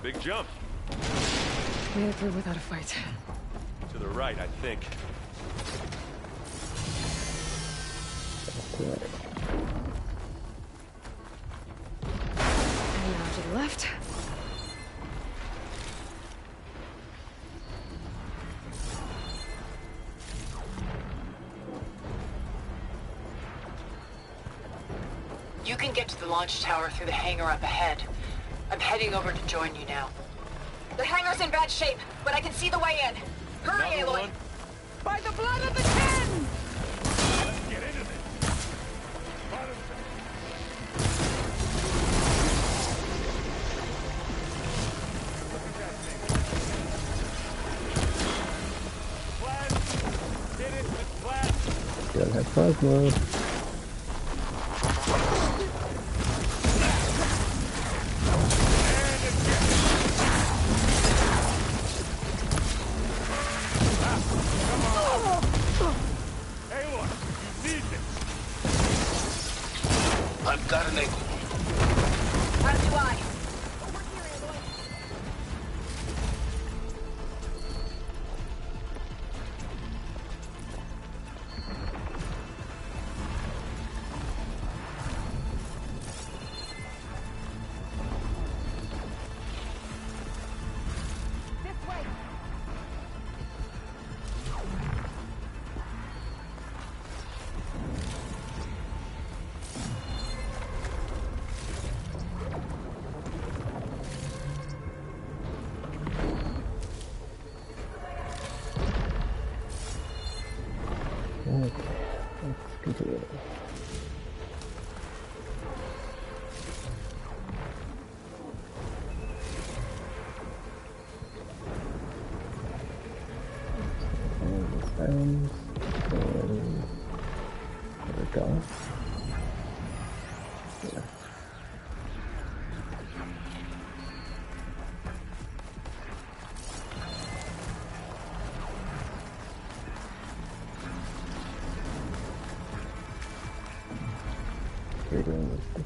Big jump. Made it through without a fight. To the right, I think. And now to the left. You can get to the launch tower through the hangar up ahead. I'm heading over to join you now. The hangar's in bad shape, but I can see the way in. Hurry, Another Aloy! one. By the blood of the Ten! Let's get into this. Hit it with flash. Gotta have plasma. I've got an angle. As do I. This way. Okay, let's continue. And sounds, and there we go. Yeah. We're doing this.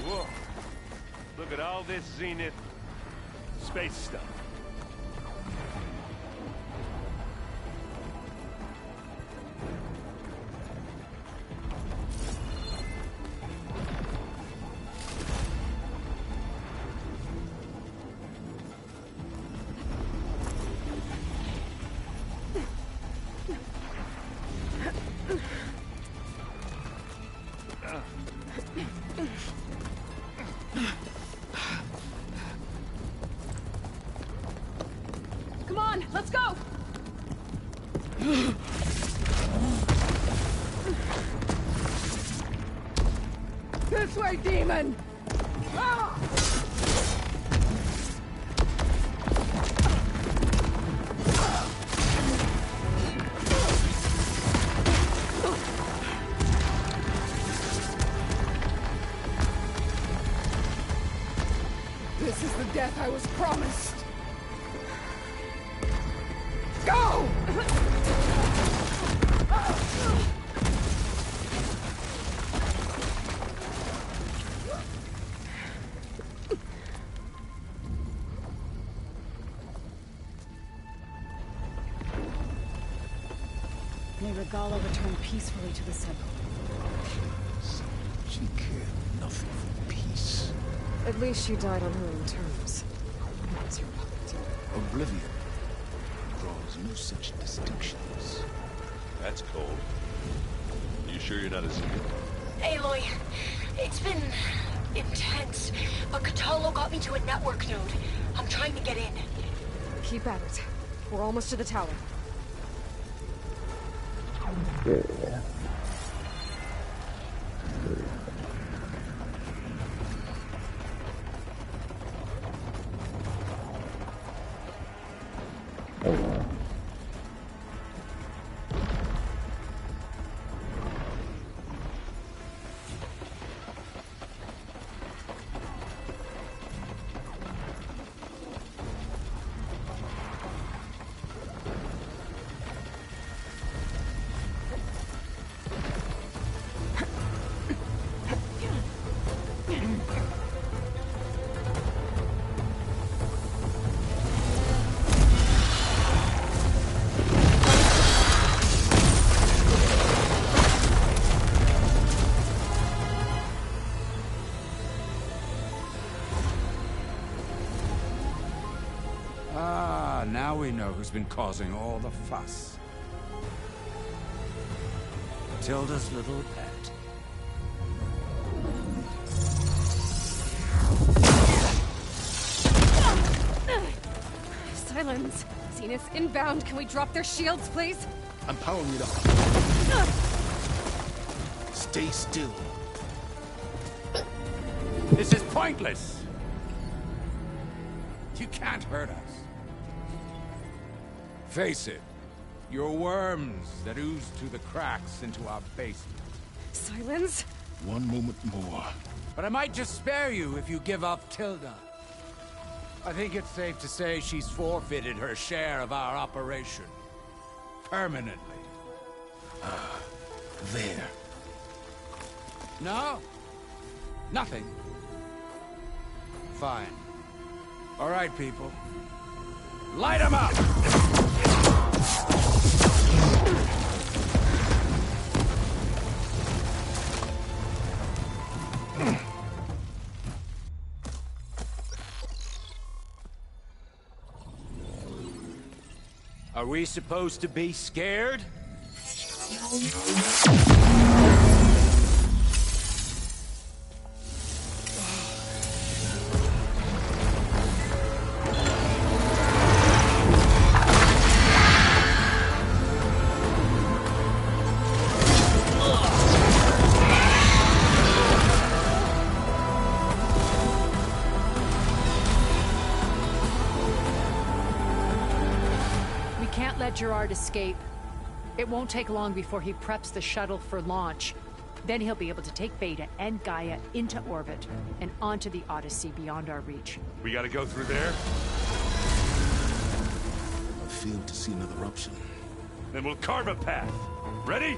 Whoa. Look at all this Zenith space stuff. This way, demon! Ah! This is the death I was promised. Go! May Regala return peacefully to the Center. She cared nothing for peace. At least she died on her own terms. That was your fault. Oblivion draws no such distinctions. That's cold. You sure you're not a Zenith? Aloy, it's been intense, but Cthulhu got me to a network node. I'm trying to get in. Keep at it. We're almost to the tower. Yeah. Oh wow. Now we know who's been causing all the fuss. Tilda's little pet. Silence! Zenith inbound. Can we drop their shields, please? I'm powering it up. Stay still. This is pointless! You can't hurt us. Face it, you're worms that ooze through the cracks into our basement. Silence? One moment more. But I might just spare you if you give up Tilda. I think it's safe to say she's forfeited her share of our operation. Permanently. There. No? Nothing. Fine. All right, people. Light 'em up! Are we supposed to be scared? Gerard escape. It won't take long before he preps the shuttle for launch. Then he'll be able to take Beta and Gaia into orbit and onto the Odyssey beyond our reach. We gotta go through there? I fail to see another option. Then we'll carve a path. Ready?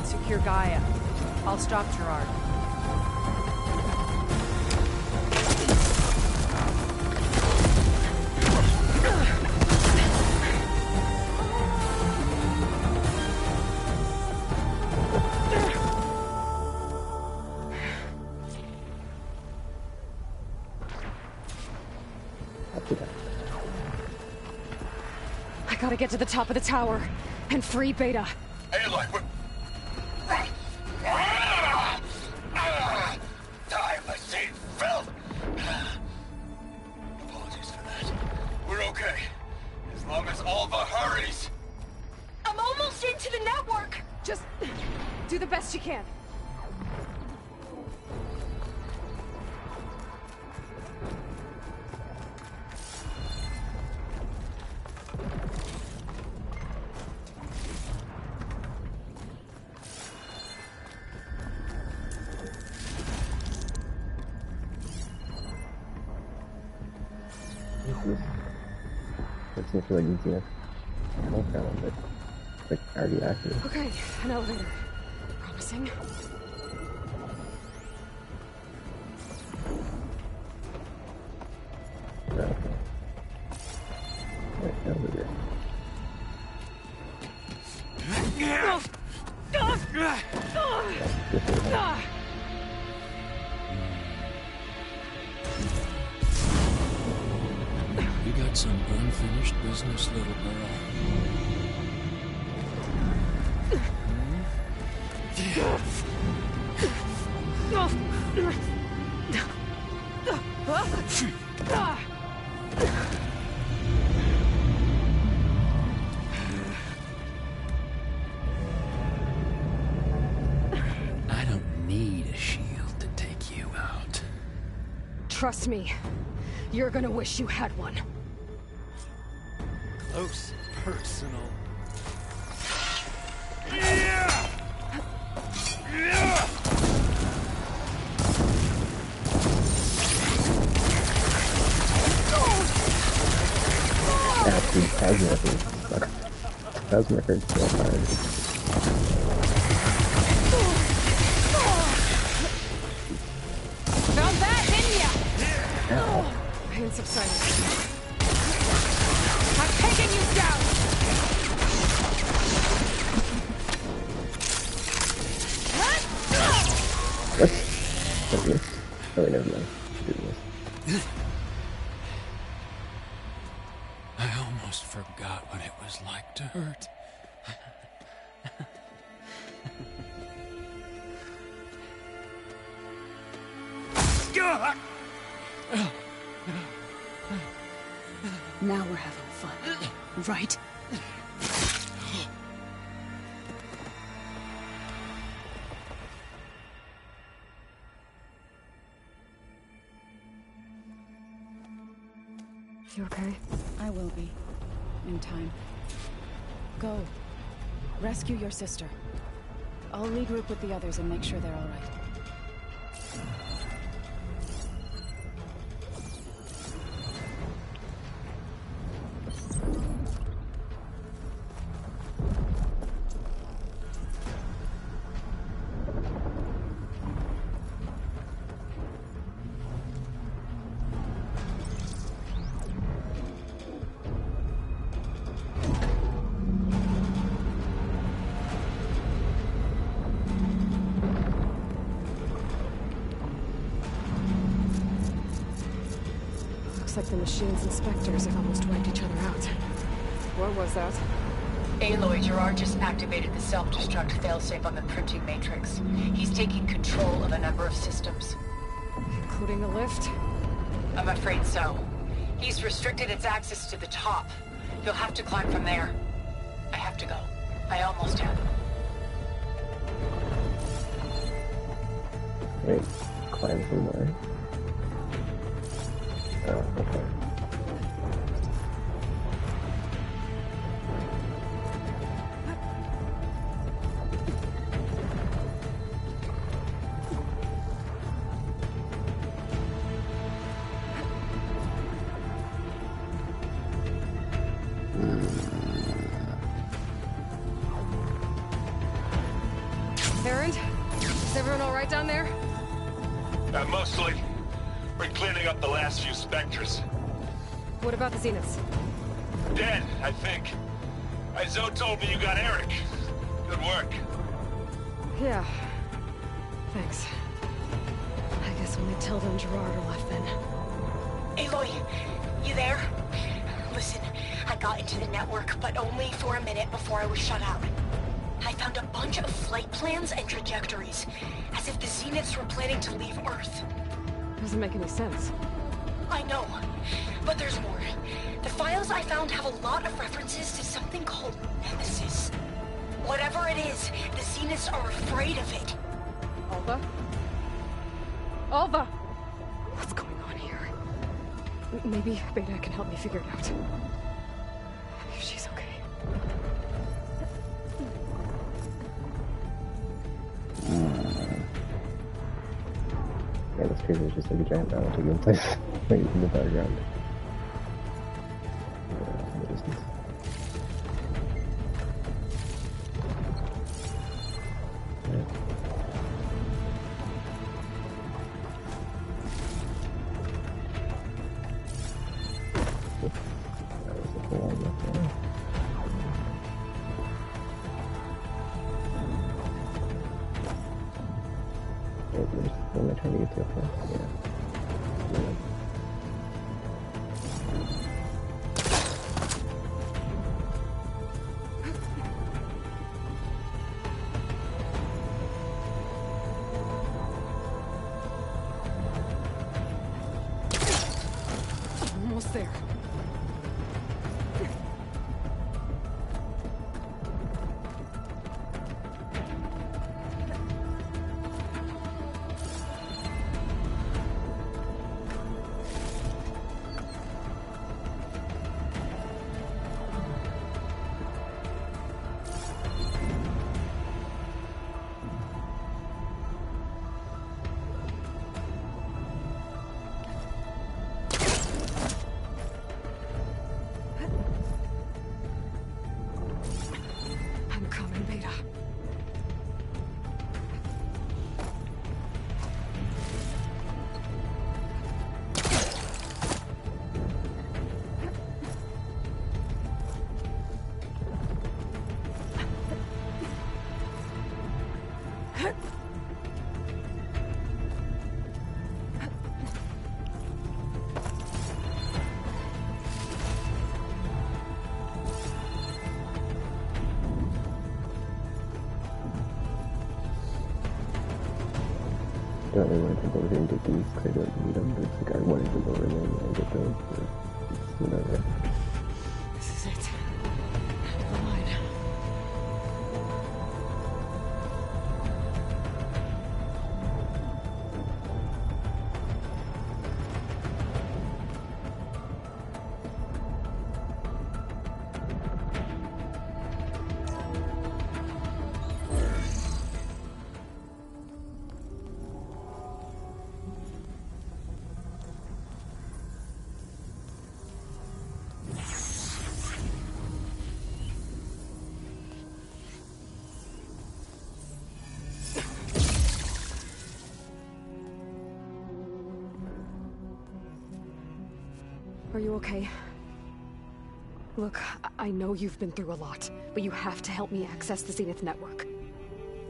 Secure Gaia. I'll stop Gerard. I gotta get to the top of the tower and free Beta. Aloy, we're... Run! Die, I see, filth! Apologies for that. We're okay. As long as Alva hurries. I'm almost into the network! Just do the best you can. It's not like Zenith. No problem, but it's like already active. Okay, an elevator. Promising. Okay. Right, elevator. You got some unfinished business, little girl. I don't need a shield to take you out. Trust me, you're gonna wish you had one. Close, personal. Plasma hurts so hard. Found that, didn't ya? Ow. Pain subsided. I'm taking you down! What? What is this? Oh, wait, never mind. Do this. I almost forgot what it was like to hurt. Now we're having fun, right? You okay? I will be. In time. Go. Rescue your sister. I'll regroup with the others and make sure they're all right. Like the machine's inspectors have almost wiped each other out. What was that? Aloy, Gerard just activated the self-destruct failsafe on the printing matrix. He's taking control of a number of systems. Including the lift? I'm afraid so. He's restricted its access to the top. You'll have to climb from there. I have to go. I almost have. Wait, climb from where? Oh, okay. Errand? Is everyone all right down there? Mostly. We're cleaning up the last few specters. What about the Zeniths? Dead, I think. Zoe told me you got Eric. Good work. Yeah. Thanks. I guess only Tilda and Gerard are left then. Aloy, You there? Listen, I got into the network, but only for a minute before I was shut out. I found a bunch of flight plans and trajectories, as if the Zeniths were planning to leave Earth. Doesn't make any sense. I know, but there's more. The files I found have a lot of references to something called Nemesis. Whatever it is, the Zeniths are afraid of it. Alva? Alva! What's going on here? Maybe Beta can help me figure it out. If she's okay. Yeah, this crazy is just like a giant battle taking place right in the background. Yeah, in the distance. Am I trying to get to a place? Yeah. Almost there. I don't really want to go over there and get these because I don't need them, but it's like I wanted to go over there and get those, but it's whatever. This is it. End of the line. Are you okay? Look, I know you've been through a lot, but you have to help me access the Zenith network.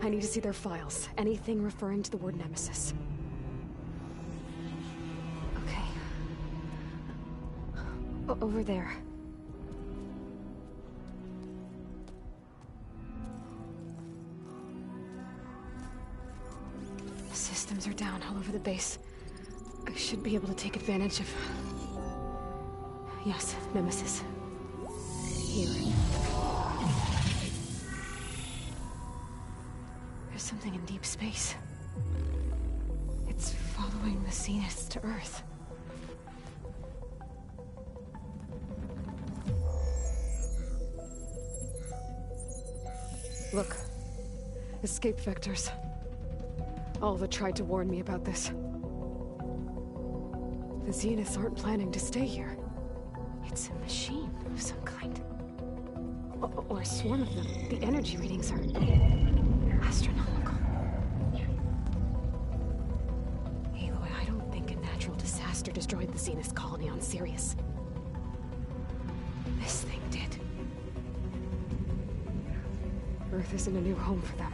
I need to see their files, anything referring to the word Nemesis. Okay. Over there. The systems are down all over the base. I should be able to take advantage of... Yes, Nemesis. Here. There's something in deep space. It's following the Zeniths to Earth. Look. Escape vectors. Alva tried to warn me about this. The Zeniths aren't planning to stay here. It's a machine of some kind. Or a swarm of them. The energy readings are astronomical. Aloy, I don't think a natural disaster destroyed the Zenith colony on Sirius. This thing did. Earth isn't a new home for them.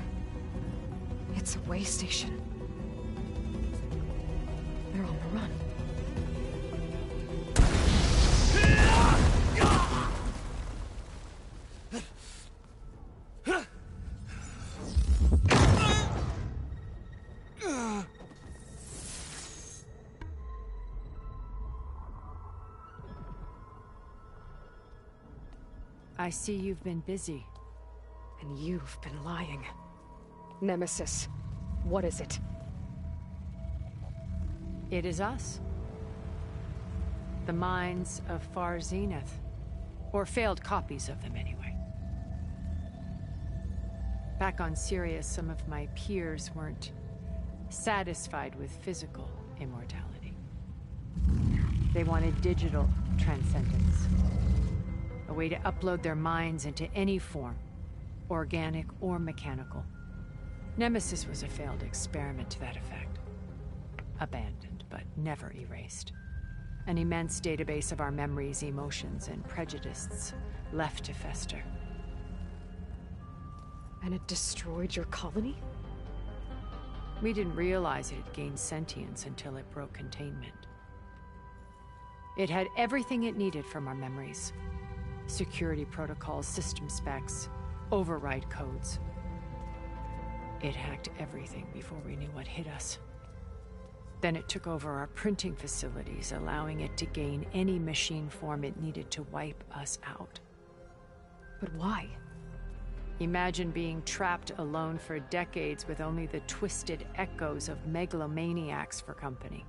It's a way station. They're on the run. I see you've been busy. And you've been lying. Nemesis, what is it? It is us. The minds of Far Zenith. Or failed copies of them, anyway. Back on Sirius, some of my peers weren't satisfied with physical immortality. They wanted digital transcendence. A way to upload their minds into any form, organic or mechanical. Nemesis was a failed experiment to that effect. Abandoned, but never erased. An immense database of our memories, emotions, and prejudices left to fester. And it destroyed your colony? We didn't realize it had gained sentience until it broke containment. It had everything it needed from our memories. Security protocols, system specs, override codes. It hacked everything before we knew what hit us. Then it took over our printing facilities, allowing it to gain any machine form it needed to wipe us out. But why? Imagine being trapped alone for decades with only the twisted echoes of megalomaniacs for company.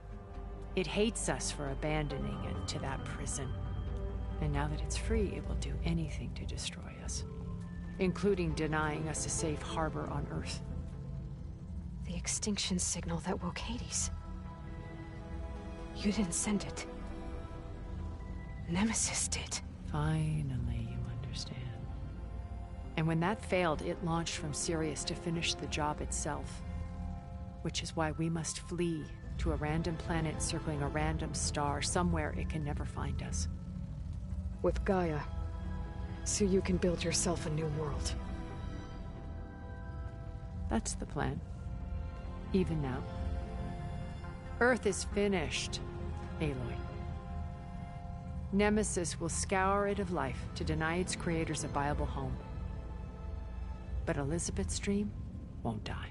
It hates us for abandoning it to that prison. And now that it's free, it will do anything to destroy us, including denying us a safe harbor on Earth. The extinction signal that woke Hades. You didn't send it. Nemesis did. Finally, you understand. And when that failed, it launched from Sirius to finish the job itself. Which is why we must flee to a random planet circling a random star, somewhere it can never find us. With Gaia. So you can build yourself a new world. That's the plan. Even now. Earth is finished, Aloy. Nemesis will scour it of life to deny its creators a viable home. But Elizabeth's dream won't die.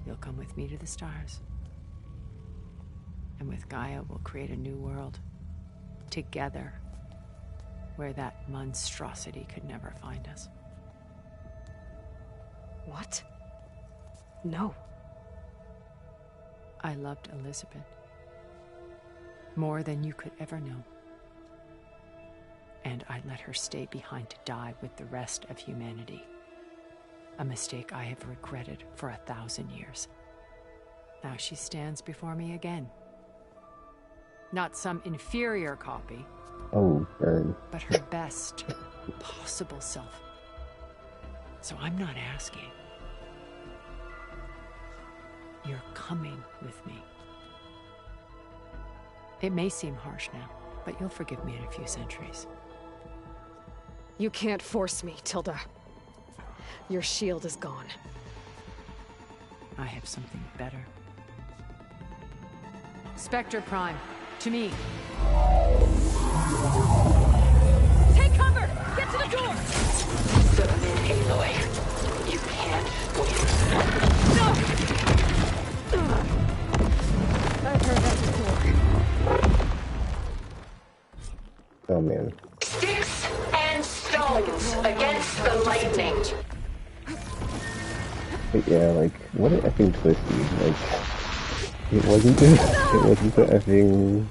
You'll come with me to the stars. And with Gaia, we'll create a new world. Together. Where that monstrosity could never find us. What? No. I loved Elizabeth. More than you could ever know. And I let her stay behind to die with the rest of humanity. A mistake I have regretted for 1,000 years. Now she stands before me again. Not some inferior copy. Oh, burn. But her best possible self. So I'm not asking. You're coming with me. It may seem harsh now, but you'll forgive me in a few centuries. You can't force me, Tilda. Your shield is gone. I have something better. Spectre Prime, to me. Take cover! Get to the door! Submit, Aloy. You can't win. No! I've heard that before. Oh man. Sticks and stones against the lightning. But yeah, like, what an effing twisty. Like, it wasn't the effing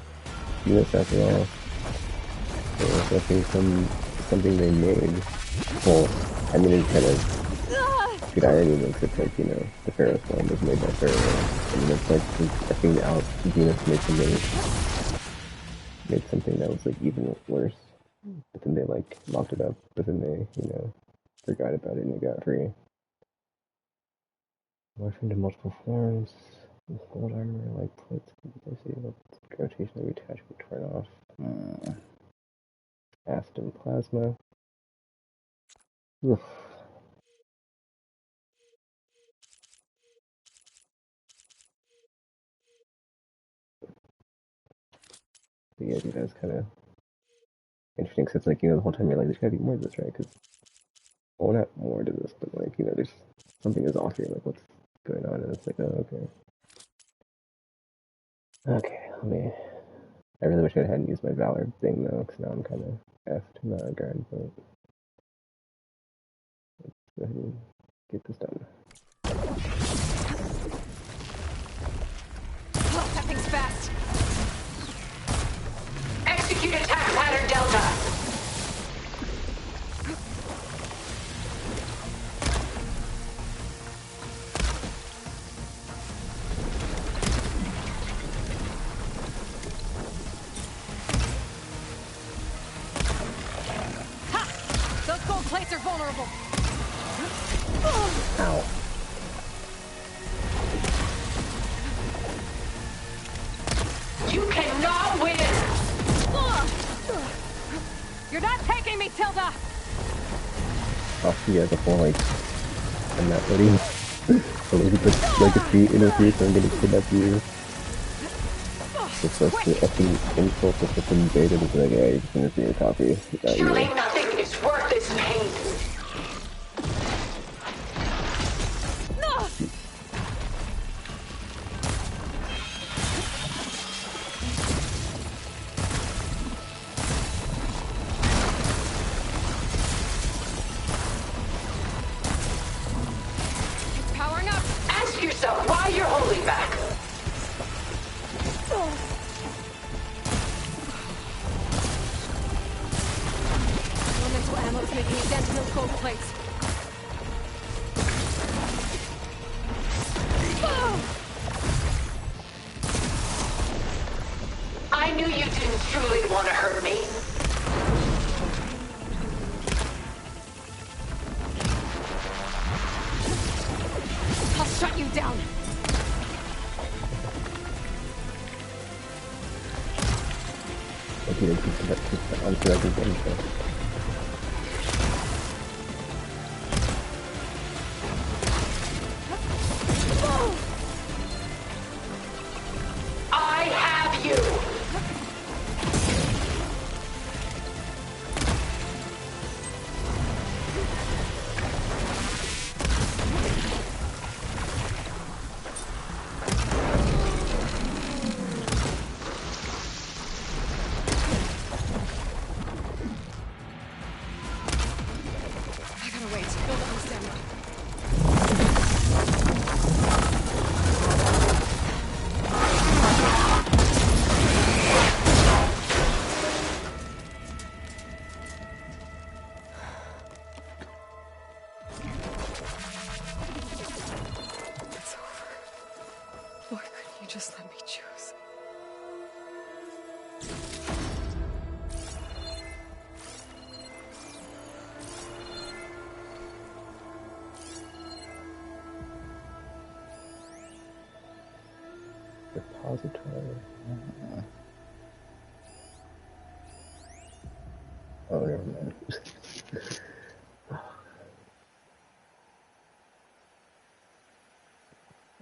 Zenith after all. It was effing something they made. Well, I mean, it's kind of good irony because it's like, you know, the Pharaoh's one was made by Pharaoh. I mean, it's like, I think out Zenith made something that was like even worse. But then they like locked it up, but then they, you know, forgot about it and it got free. Morph into multiple forms. Gold armor, like plates, gravitation of attachment turn off. Acid and plasma. Oof. But yeah, I think that's kind of interesting because it's like, you know, the whole time you're like, there's gotta be more to this, right? Because, well, not more to this, but like, you know, there's something is off here, like what's going on, and it's like, oh, okay. Okay, let me I really wish I hadn't used my Valor thing though, because now I'm kind of effed in that regard, but let's go ahead and get this done. Oh, that thing's fast! Execute attack pattern Delta! Those gold plates are vulnerable! Ow. You cannot win! You're not taking me, Tilda! I'll see you before, like, I'm not ready. So like, put like a feet in her feet, so I'm gonna kidnap you. It's like the effing insult to flipping beta to be like, hey, you're just gonna see a coffee. Surely nothing is worth this pain. It's powering up! Ask yourself why you're holding back. Elemental ammo's making a dent in those gold plates. I knew you didn't truly want to hurt me. I'll shut you down! Okay, keep the unthreatened info. I have you! I gotta wait. Build up my stamina. It's over. Why couldn't you just let me choose? Repository. Oh, never mind.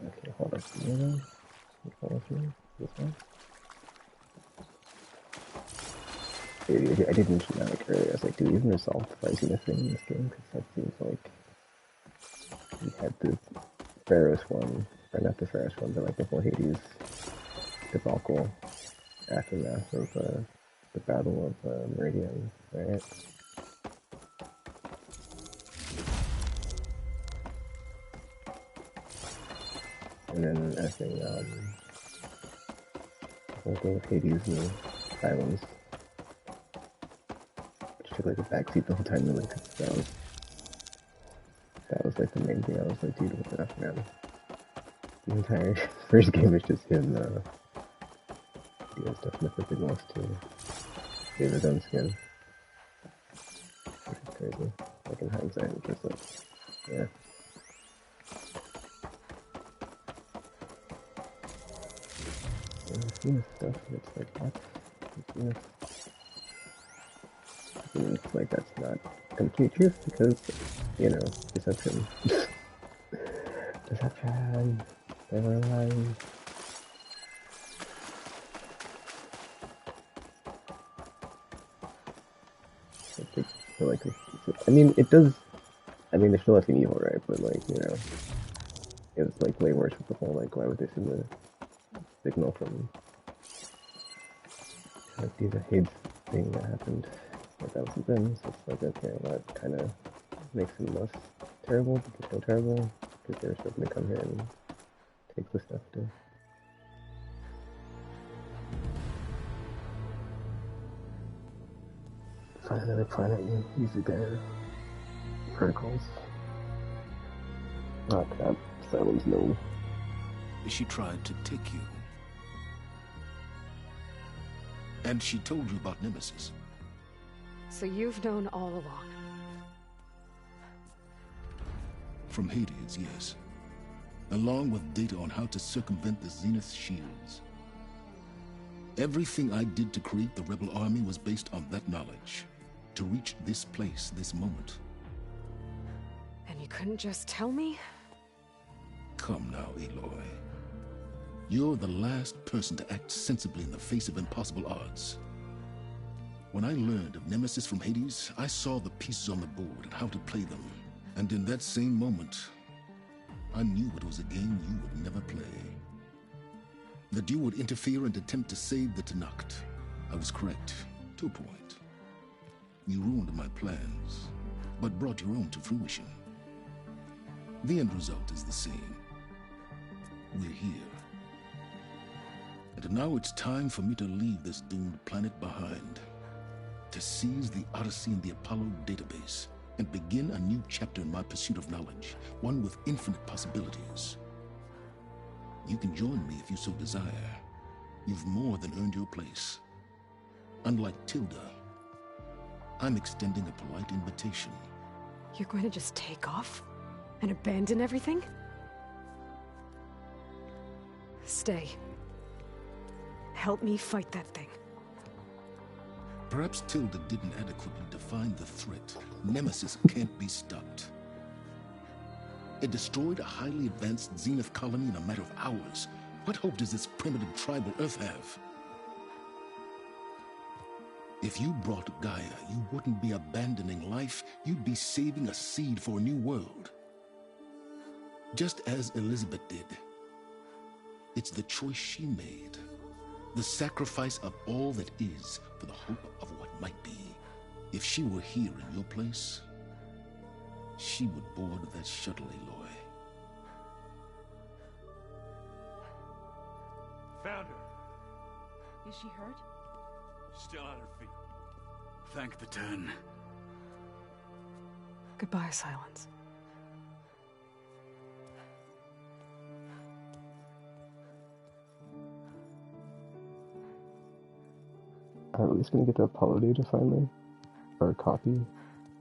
Okay, hold on. This one. I did mention that like earlier. I was like, do we even resolve the Zenith thing in this game? Because that seems like we had the Pharaoh's one, or not the Pharaoh's one, but like the whole Hades debacle aftermath of the Battle of Meridian, right? And then I think the whole thing with Hades and the islands, which took like a backseat the whole time, really, because that was like the main thing. I was like, dude, what the F, man? The entire first game is just him doing stuff in the freaking wants to save his own skin. Which is crazy. Like in hindsight, it's just like, yeah. I've seen this stuff, and it's like, what? I've seen this. And it's like, that's not complete truth, because, you know, deception. Deception. They were lying. So like, I mean, it does. I mean, they're still acting evil, right? But like, you know, it was like way worse with the whole like, why would they send the signal from like the Hades thing that happened 4,000 been, so it's like, okay, well, that kind of makes him less terrible, but still terrible, because they're still going to come here and take the stuff to... find another planet and use their protocols. Oh crap, Silence no. She tried to take you. And she told you about Nemesis. So you've known all along. From Hades, yes. Along with data on how to circumvent the Zenith shields. Everything I did to create the rebel army was based on that knowledge. To reach this place, this moment. And you couldn't just tell me? Come now, Aloy. You're the last person to act sensibly in the face of impossible odds. When I learned of Nemesis from Hades, I saw the pieces on the board and how to play them. And in that same moment, I knew it was a game you would never play. That you would interfere and attempt to save the Tenakth. I was correct, to a point. You ruined my plans, but brought your own to fruition. The end result is the same. We're here. And now it's time for me to leave this doomed planet behind. To seize the Odyssey and the Apollo database, and begin a new chapter in my pursuit of knowledge, one with infinite possibilities. You can join me if you so desire. You've more than earned your place. Unlike Tilda, I'm extending a polite invitation. You're going to just take off? And abandon everything? Stay. Help me fight that thing. Perhaps Tilda didn't adequately define the threat. Nemesis can't be stopped. It destroyed a highly advanced Zenith colony in a matter of hours. What hope does this primitive tribal Earth have? If you brought Gaia, you wouldn't be abandoning life, you'd be saving a seed for a new world. Just as Elizabeth did. It's the choice she made. The sacrifice of all that is for the hope of what might be. If she were here in your place, she would board that shuttle, Aloy. Found her. Is she hurt? Still on her feet. Thank the Ten. Goodbye, Silence. I'm at least gonna get the Apollo data finally. Or a copy.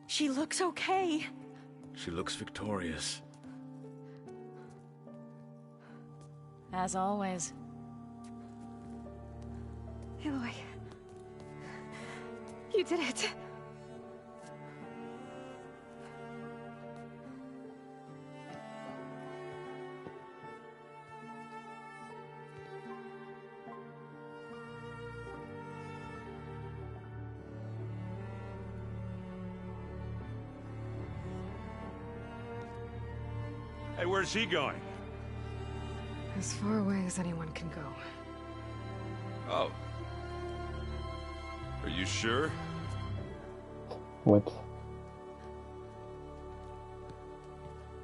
She looks okay. She looks victorious. As always. Aloy. You did it. Hey, where's he going? As far away as anyone can go. Oh. Are you sure? What?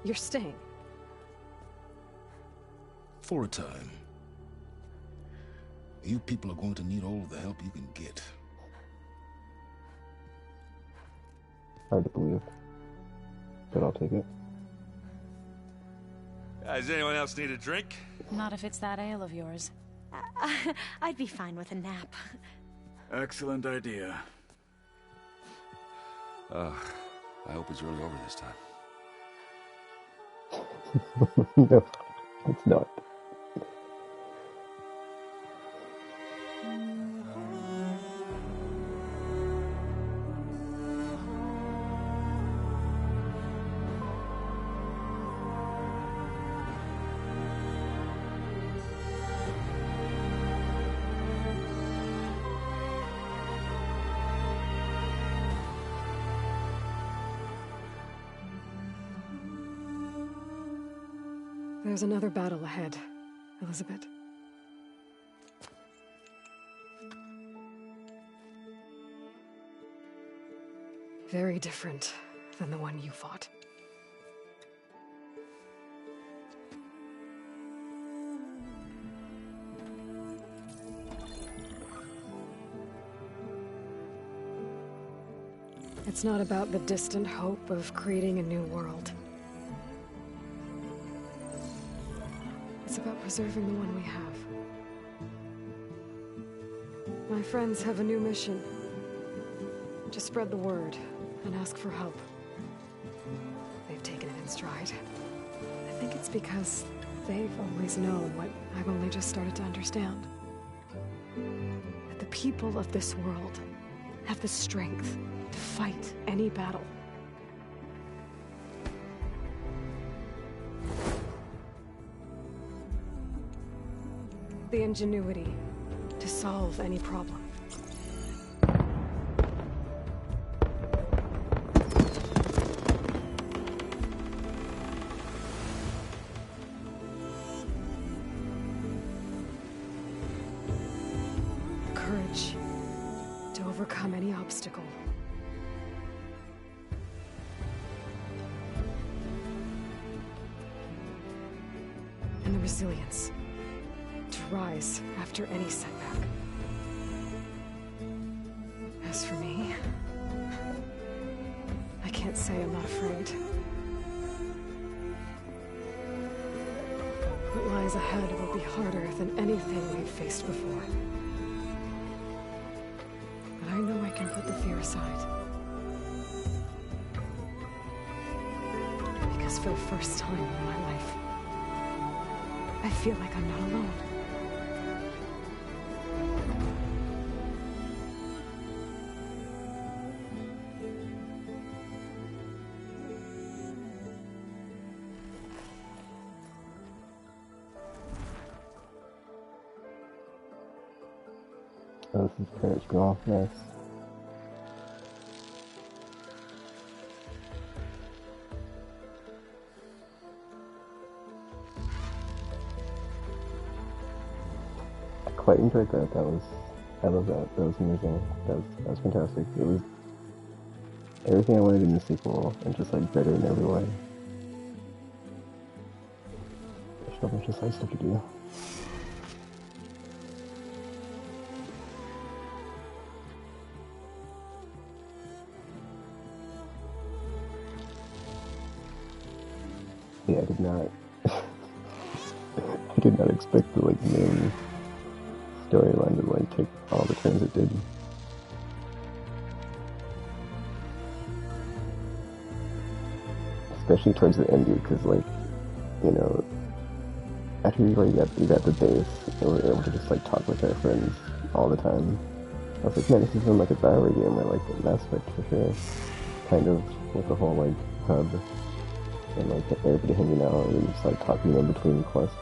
You're staying. For a time. You people are going to need all of the help you can get. Hard to believe. But I'll take it. Does anyone else need a drink? Not if it's that ale of yours. I'd be fine with a nap. Excellent idea. I hope it's really over this time. No, it's not. There's another battle ahead, Elizabeth. Very different than the one you fought. It's not about the distant hope of creating a new world. It's about preserving the one we have. My friends have a new mission. To spread the word and ask for help. They've taken it in stride. I think it's because they've always known what I've only just started to understand. That the people of this world have the strength to fight any battle. The ingenuity to solve any problem. Courage to overcome any obstacle. And the resilience to rise after any setback. As for me, I can't say I'm not afraid. What lies ahead will be harder than anything we've faced before. But I know I can put the fear aside. Because for the first time in my life, I feel like I'm not alone. Oh, this is courage go off, nice. I quite enjoyed that. I love that. That was amazing. That was fantastic. It was everything I wanted in the sequel, and just like better in every way. There's so much side stuff to do. Yeah, I did not. I did not expect the main storyline to take all the turns it did. Especially towards the end, because after you got the base, and we were able to just talk with our friends all the time. I was like, man, this is like a Bioware game, or an aspect for sure. Kind of with the whole hub. And everybody hanging out and just talking in between quests.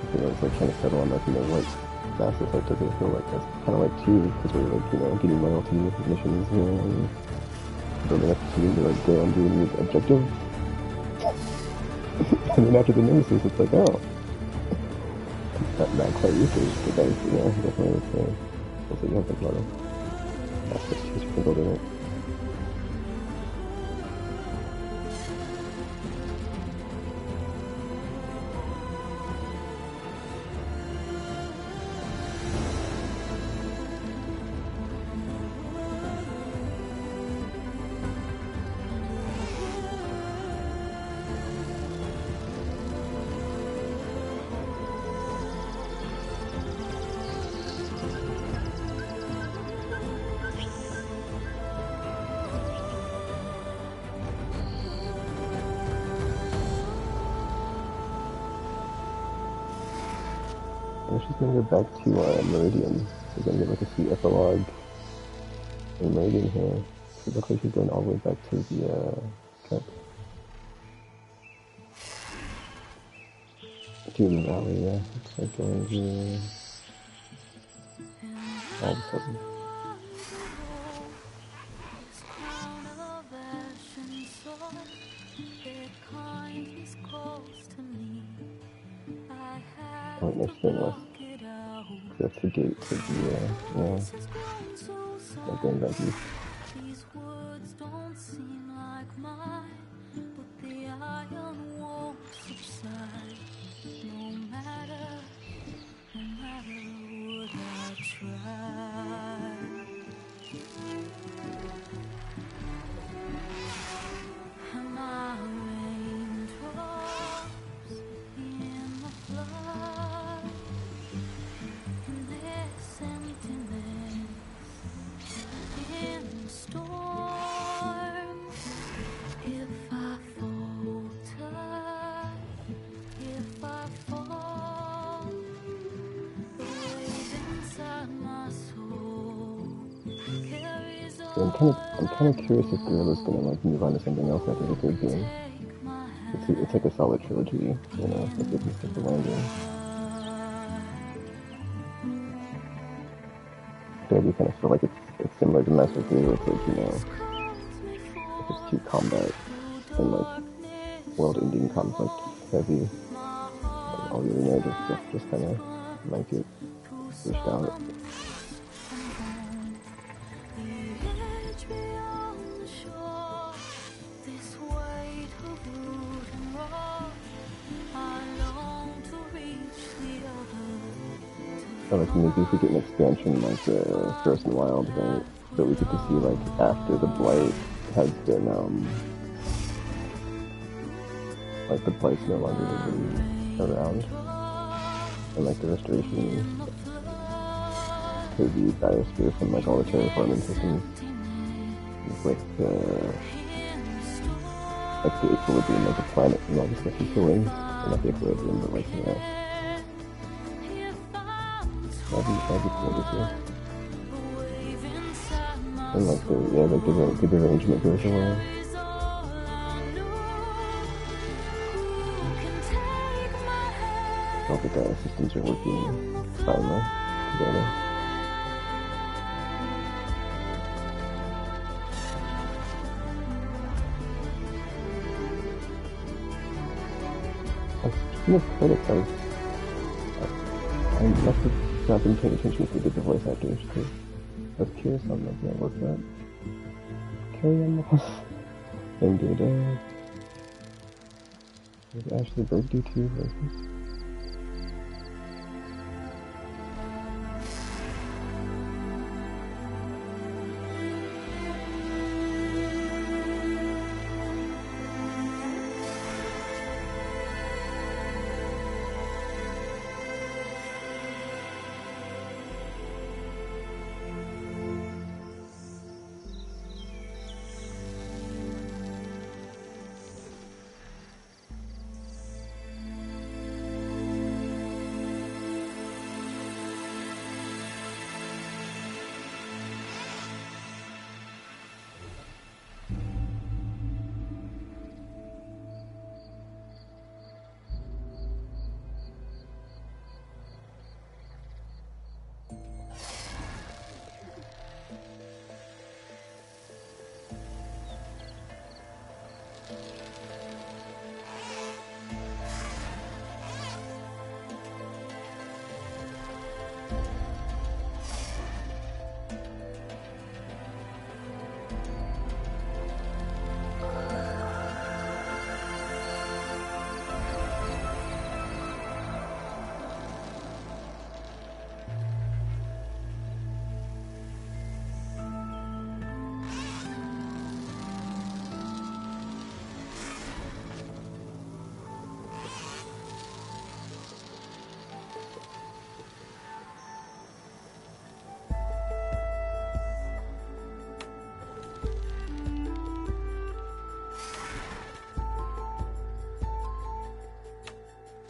I was trying to settle on what Mass Effect does it feel like. That's kind of 2, because we're getting loyalty with missions here and building up the team to go and do a new objective. And then after the Nemesis, it's oh, not quite used to it, but definitely it's you have a lot of aspects to building it. She's gonna go back to Meridian. We're gonna get a epilogue in Meridian here. It looks like she's going all the way back to the camp. To the valley, yeah. It's going here all of a sudden. Oh, next thing was that's the gate to the, yeah. like going back east. These words don't seem like mine, but the iron won't subside. No matter what I try. My raindrops in the flood, and this emptiness in the storm. If I falter, if I fall, the weight inside my soul carries on. I'm kind of curious if Guerrilla's gonna like move on to something else after the third game. It's like a solid trilogy, you know, if they can stick the landing. But I do kind of feel like it's similar to Master 3, where it's like, you know, if it's too combat and like world-ending conflict heavy, all the other narrative stuff just kind of might get pushed out. So like maybe if we get an expansion like Frozen Wild, right? So we get to see like after the Blight has been like the Blight's no longer even around, and like the restoration to the biosphere from like all the terraforming systems with like the equilibrium of the planet and all the stuff he's doing, and not the equilibrium, but like that'd be cool to see. And like the arrangement goes away. All the systems are working finally together. Speaking of credits, I must have not been paying attention if we did the voice actors, because I was curious on like that worked out. Carrie Ann Moss. And did Ashley Berg do 2 voices?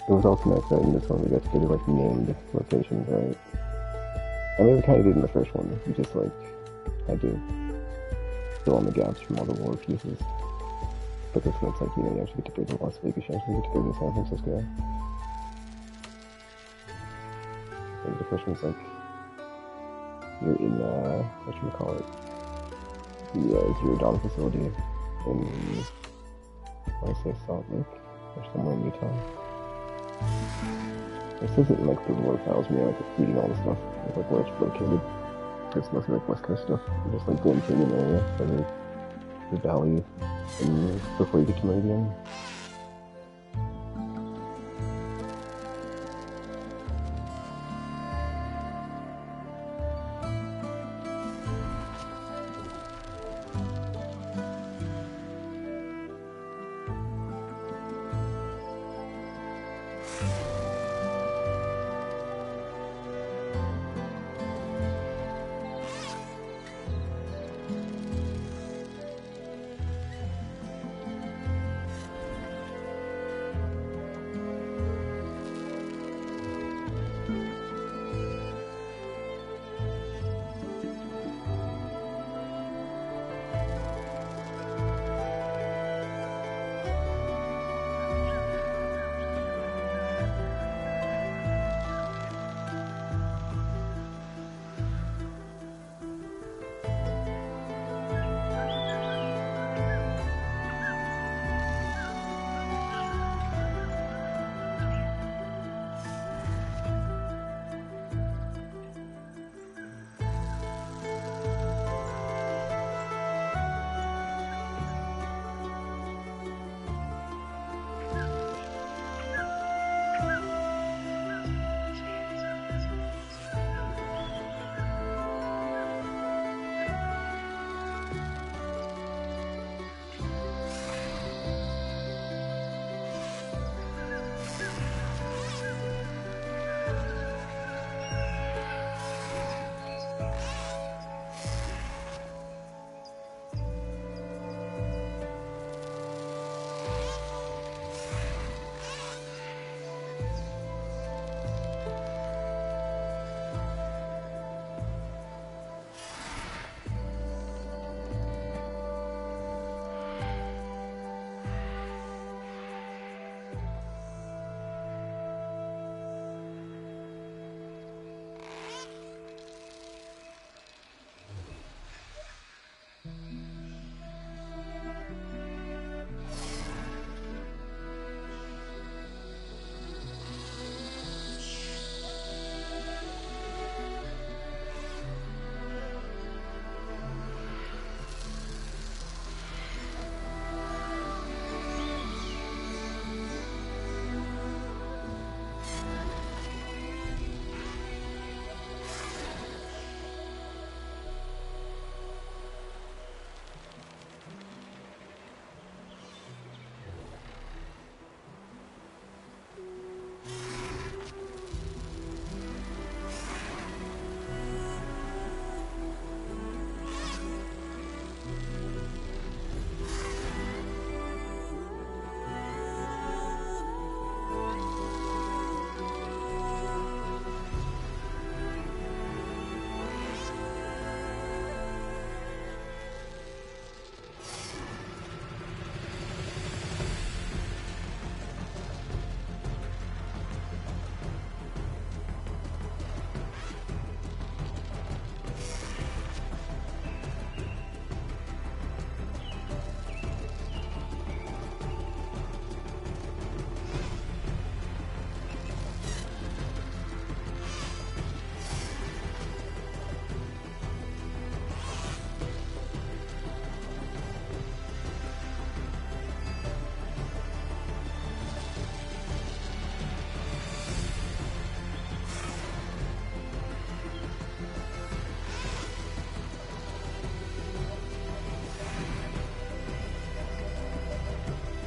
It was also nice that in this one we got to get like named locations, right? I mean, we kind of did in the first one. We just like had to fill in the gaps from all the war pieces. But this one, it's like, you know, you actually get to go to Las Vegas, you actually get to go to San Francisco. And the first one's like, you're in whatchamacallit, the Zero Dawn facility in, I want to say Salt Lake, or somewhere in Utah. This isn't like the lore files, me like reading all the stuff, like where it's located. It's mostly like West Coast stuff. Just like Grand Canyon area, for the valley, and before you get to Meridian.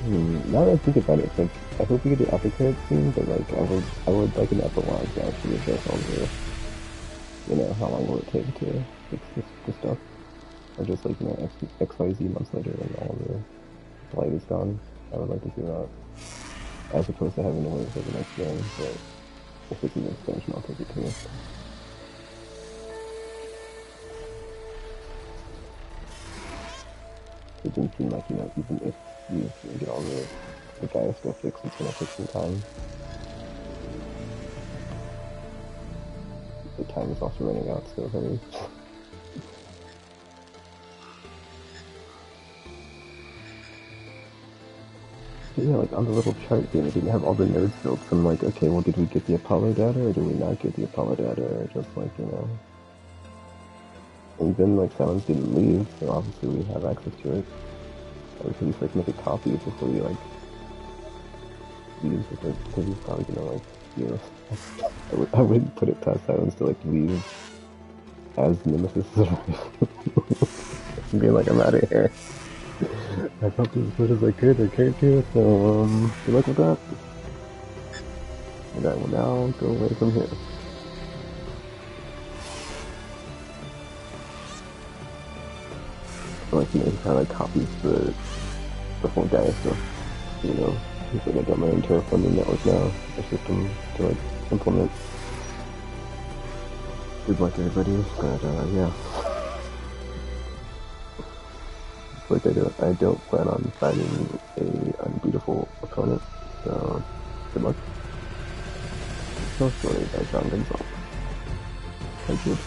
Now that I think about it, it's like, I hope we get the after credit scene, but like, I would like an epilogue to actually address all the, you know, how long will it take to fix this stuff. Or just like, you know, XYZ months later and all the light is gone. I would like to see that. As opposed to having to wait for the next game, but if this is an expansion, I'll take it too. It didn't seem like, you know, even if you get all the Gaia stuff fixed, it's gonna take some time. The time is also running out, so hurry. But yeah, like on the little chart thing, it didn't have all the nodes filled. So I'm like, okay, well, did we get the Apollo data, or did we not get the Apollo data, or just like, you know... And then, like, Silence didn't leave, so obviously we have access to it. Or we can just, like, make a copy before we, like, leave, because he's probably gonna, like, you know, I wouldn't put it past Silence to, like, leave as Nemesis. And be like, I'm out of here. I helped as much as I could, I can't do it, so, good luck with that. And I will now go away from here. Like, you know, he kind of like copies the whole Gaia stuff, you know. He's like, I got my own terraforming network now, a system to like implement. Good luck everybody, but yeah. Like I don't plan on finding a unbeatable opponent, so good luck. So sorry guys, I'm gonna solve. Thank you.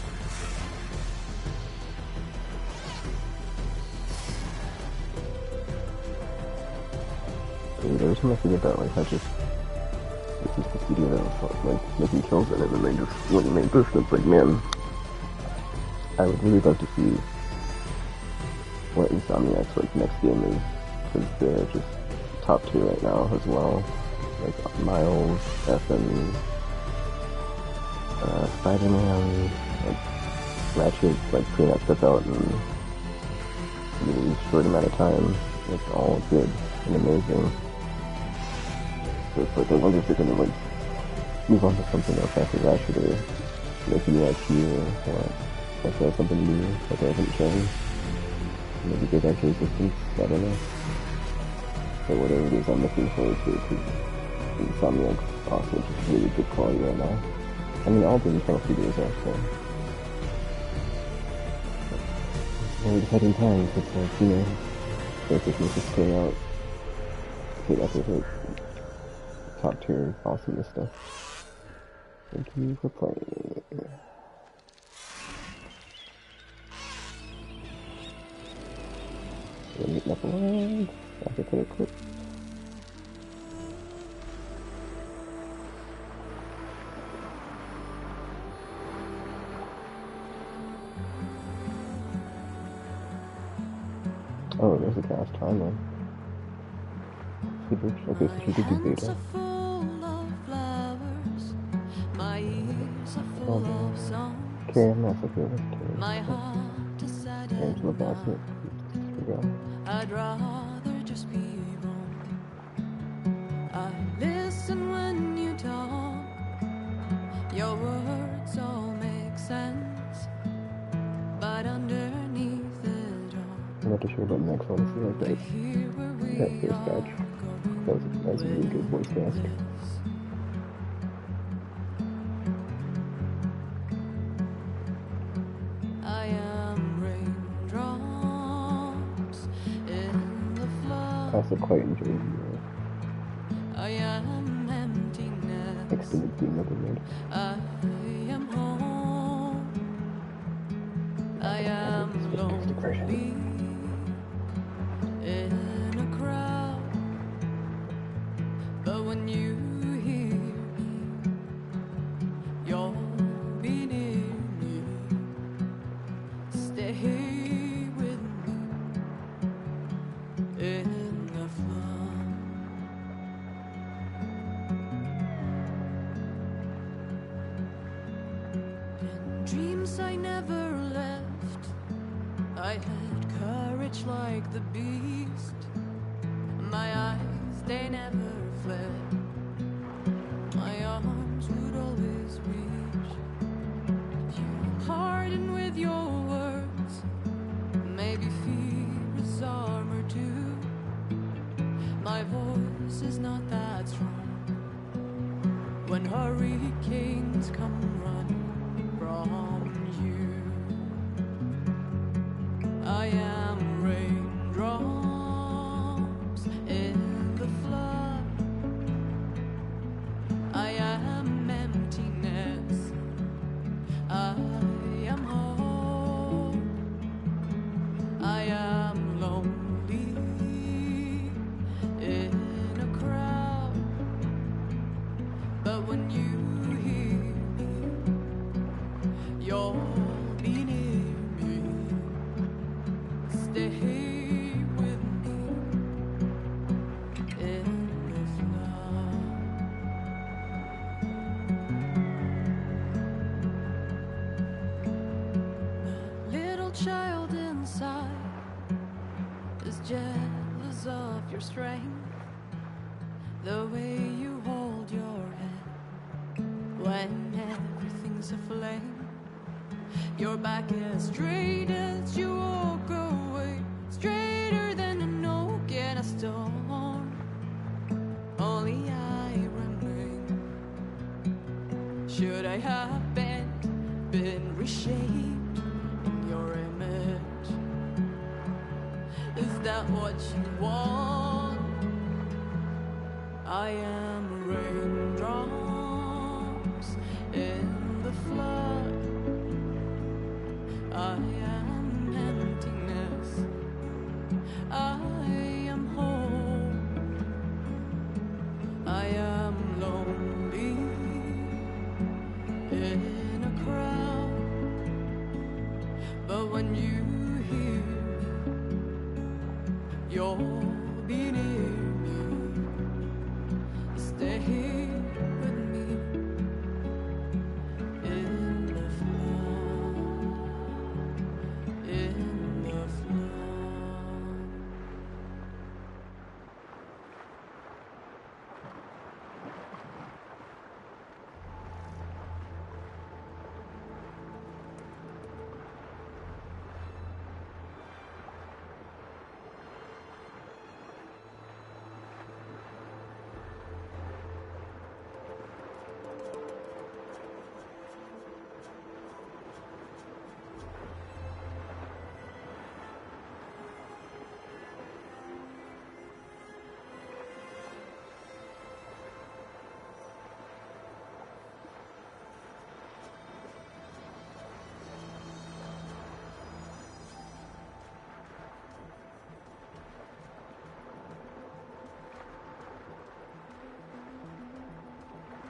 Every time I forget that, like, I just this is the studio that was like making kills in it, and they just went and made this, and it's like, man, I would really love to see what Insomniac's like next game is, because they're just top tier right now as well. Like Miles, FN, Spider-Man, like Ratchet, like putting that stuff out in a really short amount of time. It's all good and amazing. So it's like I wonder if they're gonna like move on to something else after Ratchet, or make a new IP, or like something new that they haven't shown. Maybe get back to Resistance, I don't know. But whatever it is, I'm looking forward to it, because Insomniac's also just really good quality right now. I mean, all the internal studios are, so. Very exciting times, it's like, you know, there's this just putting out good episode, top tier awesomeness stuff. Thank you for playing. Meeting up around. I can put it quick. Oh, there's a cast timeline. Okay, so she did do beta. Okay, I'm not so good with Angela Bassett. I'd rather just be wrong. I listen when you talk. Your words all make sense. But underneath it all, I'm not too sure about the next one. See like that first batch. That was a really good voice cast. I also quite enjoyed the extended theme that they made. I am home. I am lonely in a crowd. But when you hear me, you'll be near me. Stay with me in the flood. In dreams I never left, I had courage like the beast. My eyes, they never fled. My arms would always reach. You harden with your words. Maybe fear is armor too. My voice is not that strong. When hurricanes come running from you, I am raindrops in the flood. I am emptiness. I am home. I am lonely in a crowd. But when you hear me, you'll be near me child inside is jealous of your strength. The way you hold your head when everything's aflame. Your back is straight as you walk away, straighter than an oak in a storm. Only I remain. Should I have been reshaped in your image? Is that what you want? I am raindrops in the flood. I am emptiness. I am whole. I am lonely in a crowd. But when you hear, you'll be near me. Stay here with me in the flood. In the flood.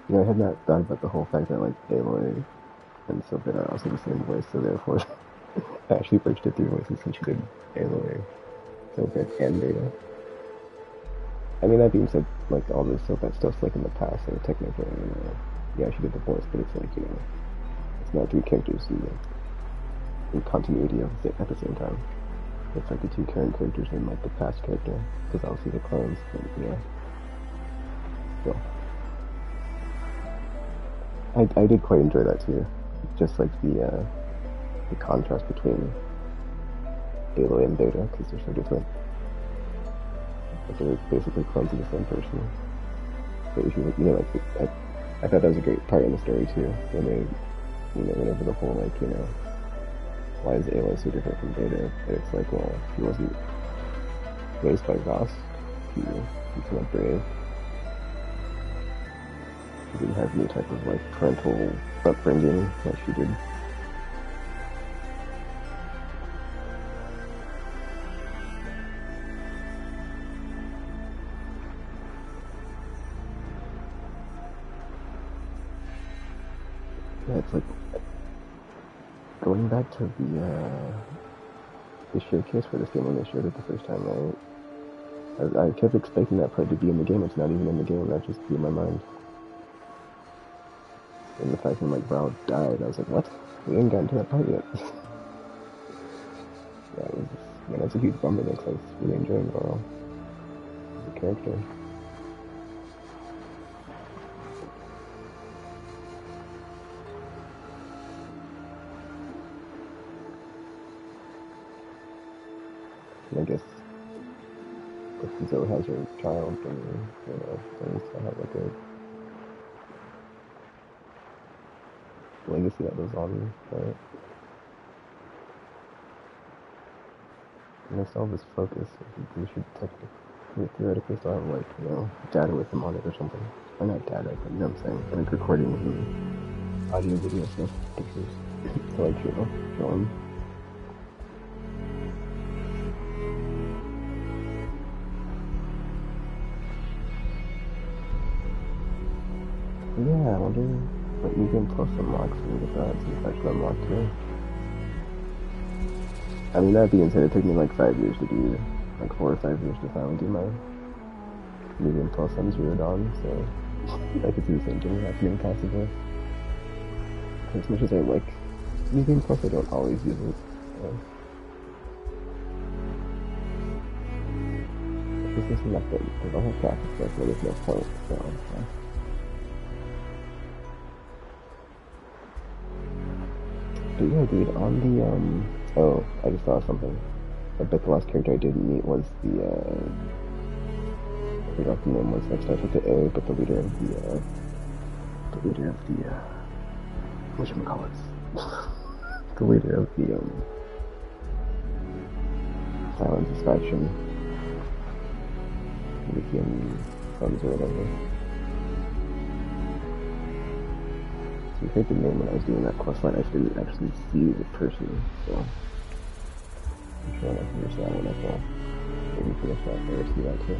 You know, I had not thought about the whole fact that, like, Aloy and Sylvan are also the same voice, so therefore I actually purchased 3 voices since she did Aloy, Sylvan, and Beta. I mean, that being said, like, all this Sylvan stuff's, like, in the past, so technically, you know, yeah, she did the voice, but it's like, you know, it's not 3 characters in continuity at the same time. It's like the 2 current characters and, like, the past character, because obviously the clones, but, yeah. So. I did quite enjoy that too, just like the contrast between Aloy and Beta, because they're so different. But they're basically clones of the same person. But if you look, you know, like I thought that was a great part in the story too, when they, you know, went over the whole, like, you know, why is Aloy so different from Beta? And it's like, well, he wasn't raised by Ross. He's not brave. She didn't have any type of, like, parental upbringing like she did. Yeah, it's like going back to the showcase for this game when they showed it the first time, right? I kept expecting that part to be in the game. It's not even in the game. That just blew my mind. And the fact that, like, Varl died, I was like, what? We ain't gotten to that part yet. Yeah, it was just, man, that's a huge bummer because I was really enjoying Varl as a character. And I guess if Zoe has her child, then, you know, then we still have, like, a legacy that goes on, right? And it's all this focus. We should theoretically still have, like, you know, data with him on it or something. Or not data, but you know what I'm saying? Like recordings and audio, video stuff, pictures. To, like, you know, show him. Yeah, I wonder what New Game Plus unlocks and get that, see if I should unlock today. I mean, that being said, it took me like 5 years to do, like 4 or 5 years to finally do my New Game Plus on Zero Dawn, so I could see the same thing happening possibly. As much as I like New Game Plus, I don't always use it. So. This is nothing. They don't have traffic there, so there's no point. So, But yeah, dude, on the, oh, I just saw something. I bet the last character I didn't meet was the, I forgot what the name was. It starts with the A, but the leader of the whatchamacallits? The leader of the, Silence faction. Lithium Sons or whatever. So you heard the name when I was doing that quest line. I just didn't actually see the person, so I'm trying to finish that one as well. Maybe finish that there, see that too.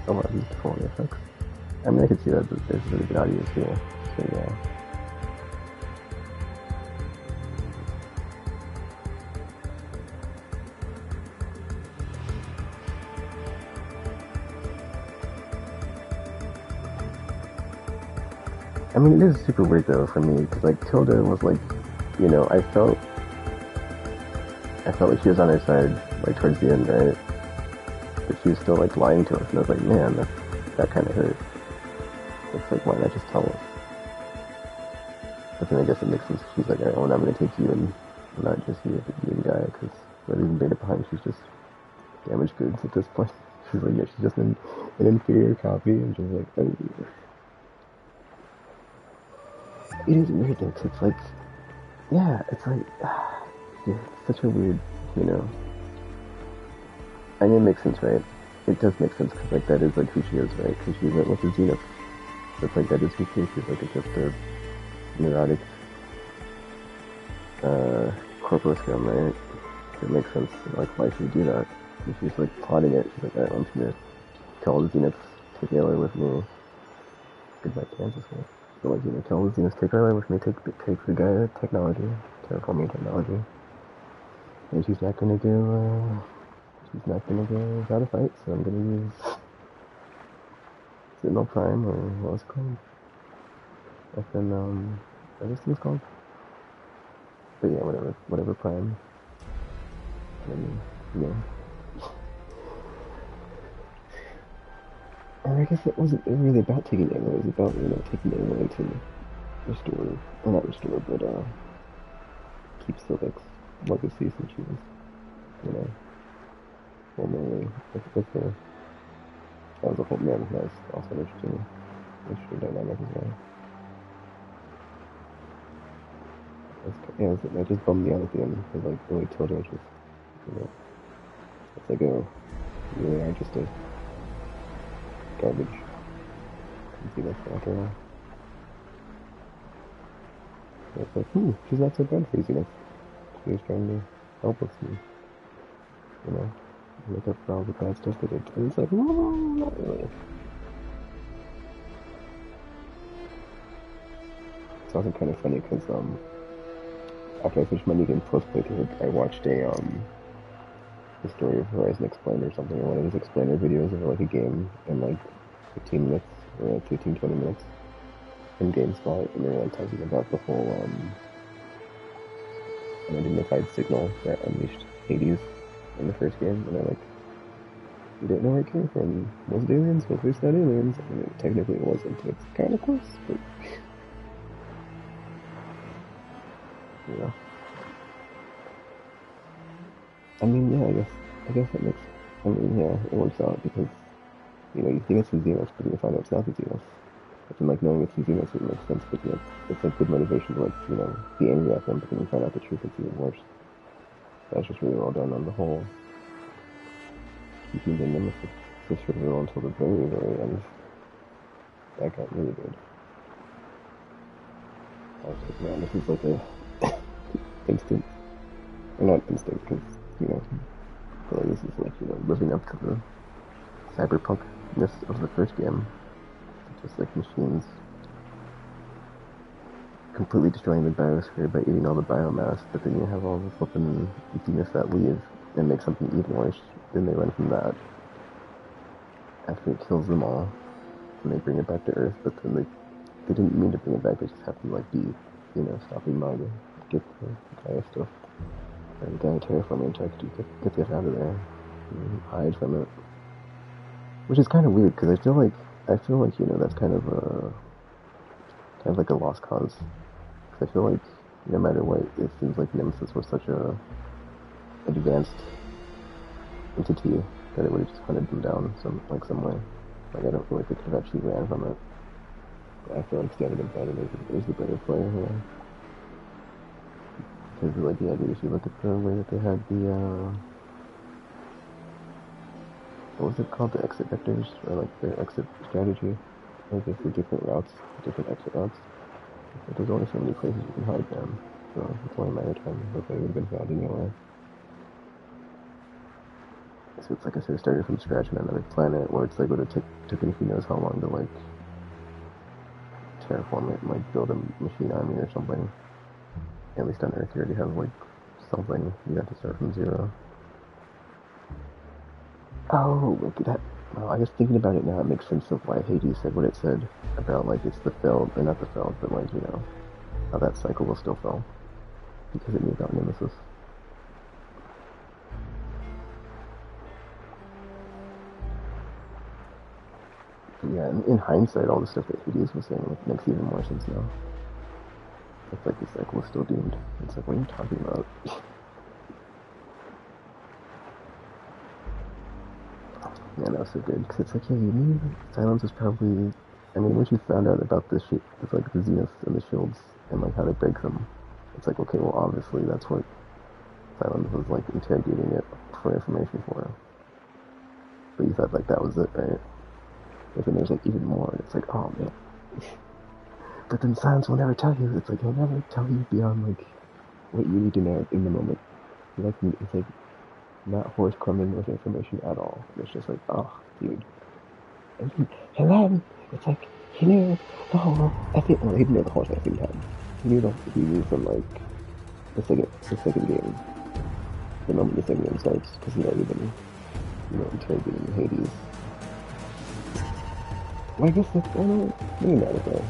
a lot of these default effects. I mean, I could see that there's really good audience here, so yeah. I mean, it is super weird though for me, because like Tilda was like, you know, I felt like she was on her side, like towards the end, right? But she was still like lying to us, and I was like, man, that kind of hurt. It's like, why not just tell us? But then I guess it makes sense. She's like, alright, well, I'm gonna take you and not just you and Gaia, because we're leaving Beta behind. She's just damaged goods at this point. She's like, yeah, she's just an inferior copy, and she's like, oh. It is weird though, 'cause it's like, yeah, it's like, it's such a weird, you know. I mean, it makes sense, right? It does make sense, because like that is like who she is, right? Because she's like, what's a Zenith? So it's like that is who she is. She's like just a neurotic corporal scum, right? It makes sense. Like, why should we do that? And she's like plotting it. She's like, alright, I'm just gonna kill all the Zeniths, take Aloy with me. Goodbye, Kansas. So like, you know, kill all the Zeniths, take Aloy with me, take the Gaia technology, terraforming technology. And she's not gonna go without a fight, so I'm gonna use Signal Prime, or what was it called? What this thing's called? But yeah, whatever Prime. And, you know. Or I guess it wasn't really about taking Aloy, it was about, you know, taking Aloy to restore, or not restore, but keep Silvek's legacy, since she was, you know, formerly with her. That was a whole, man, that was also an interesting dynamic as well. Yeah, that just bummed me out at the end, because like, really Tilda was just, you know, it's like, oh, you really are just a garbage. You see that after all. So it's like, she's not so bad for Zenith. She was trying to help us, and, you know, make up for all the bad stuff they did. And it's like, no, not really. It's also kind of funny, because, after I finished my New Game Plus playthrough, I watched the story of Horizon Explained or something, or one of his explainer videos of like a game in like 15 minutes, or like 15-20 minutes in GameSpot, and they're like talking about the whole unidentified signal that unleashed Hades in the first game, and they're like, you don't know where it came from. Was it aliens? Hopefully it's not aliens. I mean, technically it wasn't. It's kind of close, but yeah. I mean, yeah, I guess that makes, I mean, yeah, it works out, because, you know, you think it's the Zenith, but you find out it's not the Zenith. But then, like, knowing it's the Zenith, it makes sense, but, you know, it's like good motivation to, like, you know, be angry at them, but then you find out the truth, it's even worse. That's just really well done on the whole, keeping the Nemesis real until the very, very end. That got really good. I was like, man, this is like a instant, or not instant, because, you know, but like, this is like, you know, living up to the cyberpunkness of the first game. Just like machines completely destroying the biosphere by eating all the biomass, but then you have all the flippin' Zeniths that leave and make something even worse. Then they run from that after it kills them all, and they bring it back to Earth, but then they didn't mean to bring it back, they just happened to like be, you know, stopping by to get the Gaia stuff. And Gaia terraforming tries to get it out of there and hide from it. Which is kind of weird, because I feel like, you know, that's kind of like a lost cause. Because I feel like, no matter what, it seems like Nemesis was such a advanced entity that it would have just hunted them down some way. Like, I don't feel like they could have actually ran from it. But I feel like standing inside it is the better play here. Because, like, yeah, dude, if you look at the way that they had the, what was it called? The exit vectors? Or, like, their exit strategy? Like, just the different routes, different exit routes. But there's only so many places you can hide them. So, it's only a matter of time before they would have been found anyway. So it's like I said, started from scratch on another planet where it's like would have took who knows how long to like terraform it and like build a machine army or something. At least on Earth you already have like something. You have to start from zero. Oh, look at that. Well, I guess thinking about it now, it makes sense of why Hades said what it said about like it's the failed, or not the failed, but like, you know, how that cycle will still fail because it knew about Nemesis. But yeah, in hindsight, all the stuff that Hades was saying like, makes even more sense now. It's like the cycle is still doomed. It's like, what are you talking about? Yeah, that was so good, because it's like, yeah, you knew Silence was probably, I mean, once you found out about the shit, with like the Zenith and the shields, and like how they break them, it's like, okay, well obviously that's what Silence was like interrogating it for information for. But you thought like that was it, right? But then there's like even more, and it's like, oh man. But then Silence will never tell you, it's like, he'll never tell you beyond like, what you need to know in the moment. It's like, not forthcoming with information at all. It's just like, oh, dude. And then, it's like, he knew the whole, I think, well, he didn't know the whole thing he had. He knew from, like, the second game. The moment the second game starts, because he already been, you know, interrogating Hades. Well, I guess that's, I don't know, thinking about it, though.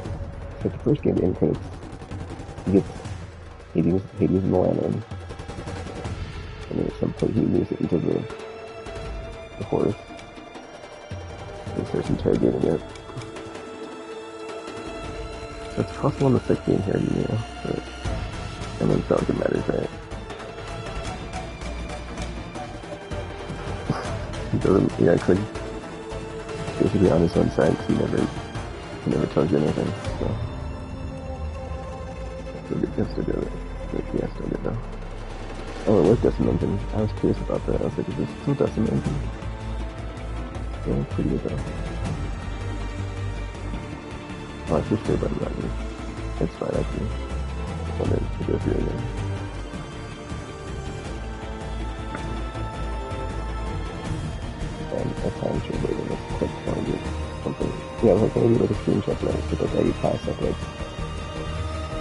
It's like the first game, the end credits, he gets Hades in the lantern. And then at some point he moves it into the horse. And starts interrogating it. It's possible in the second game here, you know, but I mean, it's not like it matters, right? He doesn't, yeah, it's like, basically on his own side, because he never tells you anything, so. That's still good, yeah, still good though. Oh, it was Decim Engine. I was curious about that. I was like, is this still Decim Engine? Yeah, pretty good though. Oh, I switched to a button. It's fine, actually. I wanted to go through it again. And at times you're waiting, it's quick trying to get something. Yeah, like maybe like a screenshot that I took like already past like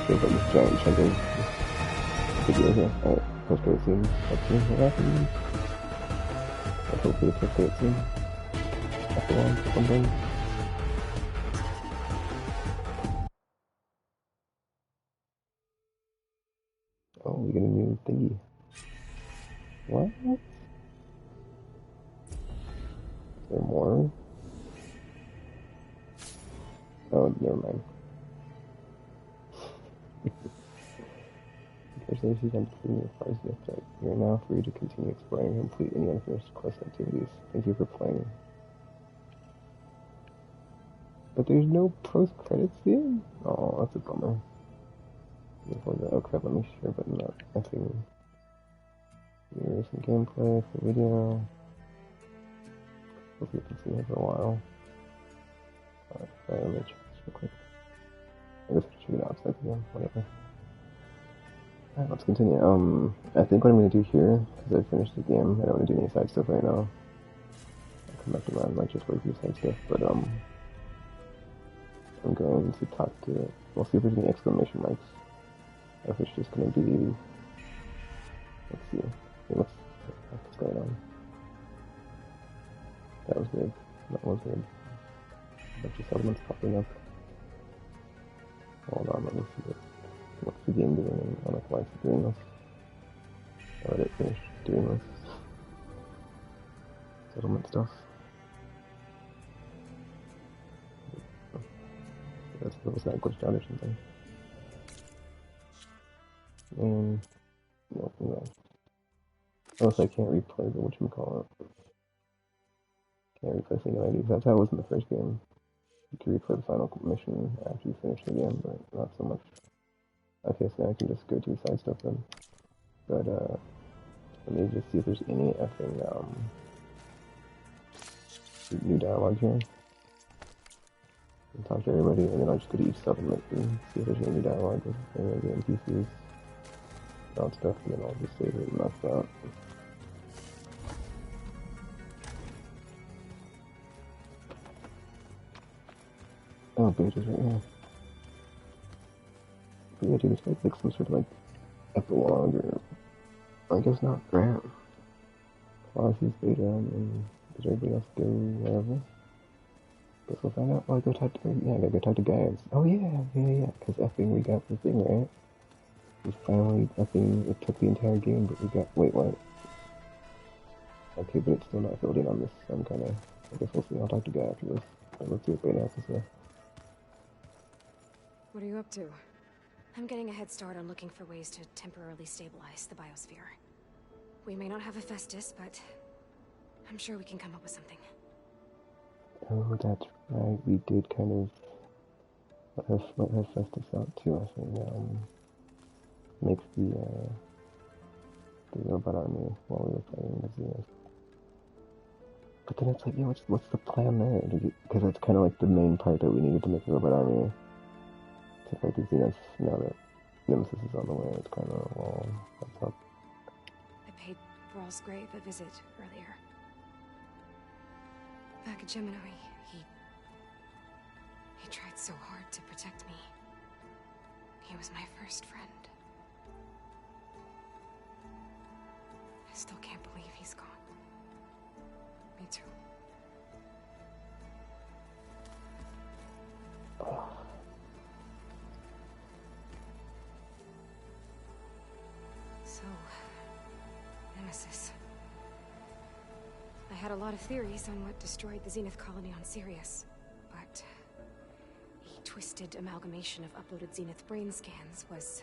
there's like this giant chunk of video here. Alright. Post-credit scene. Let's see what happens. Let's hopefully a post-credit scene. After one, something. Oh, we get a new thingy. What? Is there more? Oh, never mind. Congratulations on completing your first Zenith. You are now free to continue exploring and complete any unfinished quest activities. Thank you for playing. But there's no post-credits scene? Oh, that's a bummer. Oh crap, let me share button up. I think here's some gameplay for video. Hopefully you can see it for a while. Sorry, let me check this real quick. I guess we should check it out outside again, whatever. Alright, let's continue. I think what I'm going to do here, because I finished the game, I don't want to do any side stuff right now. I'll come back around, might just wait for side stuff, but I'm going to talk to, we'll see if there's any exclamation marks, or if it's just going to be, let's see, what's going on. That was weird. That was weird. A bunch of settlements popping up. Hold on, let me see what's the game doing. I don't know why it's doing this. I let it finish doing this. Settlement stuff. That was not glitched out or something. No. Unless I can't replay the whatchamacallit. Can't replay single IDs. That's how it was in the first game. You can replay the final mission after you finish the game, but not so much. Okay, so now I can just go do side stuff then. But, let me just see if there's any effing, new dialogue here. And talk to everybody, and then I'll just go to each settlement and see if there's any new dialogue with any of the NPCs. About stuff, and then I'll just save it and that's that. Oh, Beta's right here. But yeah, dude, it's like some sort of like epilogue, or I guess not. Grant. Policies Beta, and does everybody else go wherever? Guess we'll find out. Oh, I gotta go talk to Gaia. Oh yeah. Because effing, we got the thing, right? We finally, effing, it took the entire game, but we got, wait, what? Okay, but it's still not filled in on this, so I'm kinda, I guess we'll see. I'll talk to Gaia after this. Let's see what Beta has to say. What are you up to? I'm getting a head start on looking for ways to temporarily stabilize the biosphere. We may not have Hephaestus, but I'm sure we can come up with something. Oh, that's right. We did kind of let Hephaestus out to us and make the robot army while we were fighting the Zenith. But then it's like, yeah, what's the plan there? Because that's kind of like the main part that we needed to make a robot army to fight the Zenith. Now that Nemesis is on the way, it's kind of, well, that's up. I paid Varl's grave a visit earlier. Back at Gemini, he tried so hard to protect me. He was my first friend. I still can't believe he's gone. Me too. So, Nemesis. I had a lot of theories on what destroyed the Zenith colony on Sirius, but the twisted amalgamation of uploaded Zenith brain scans was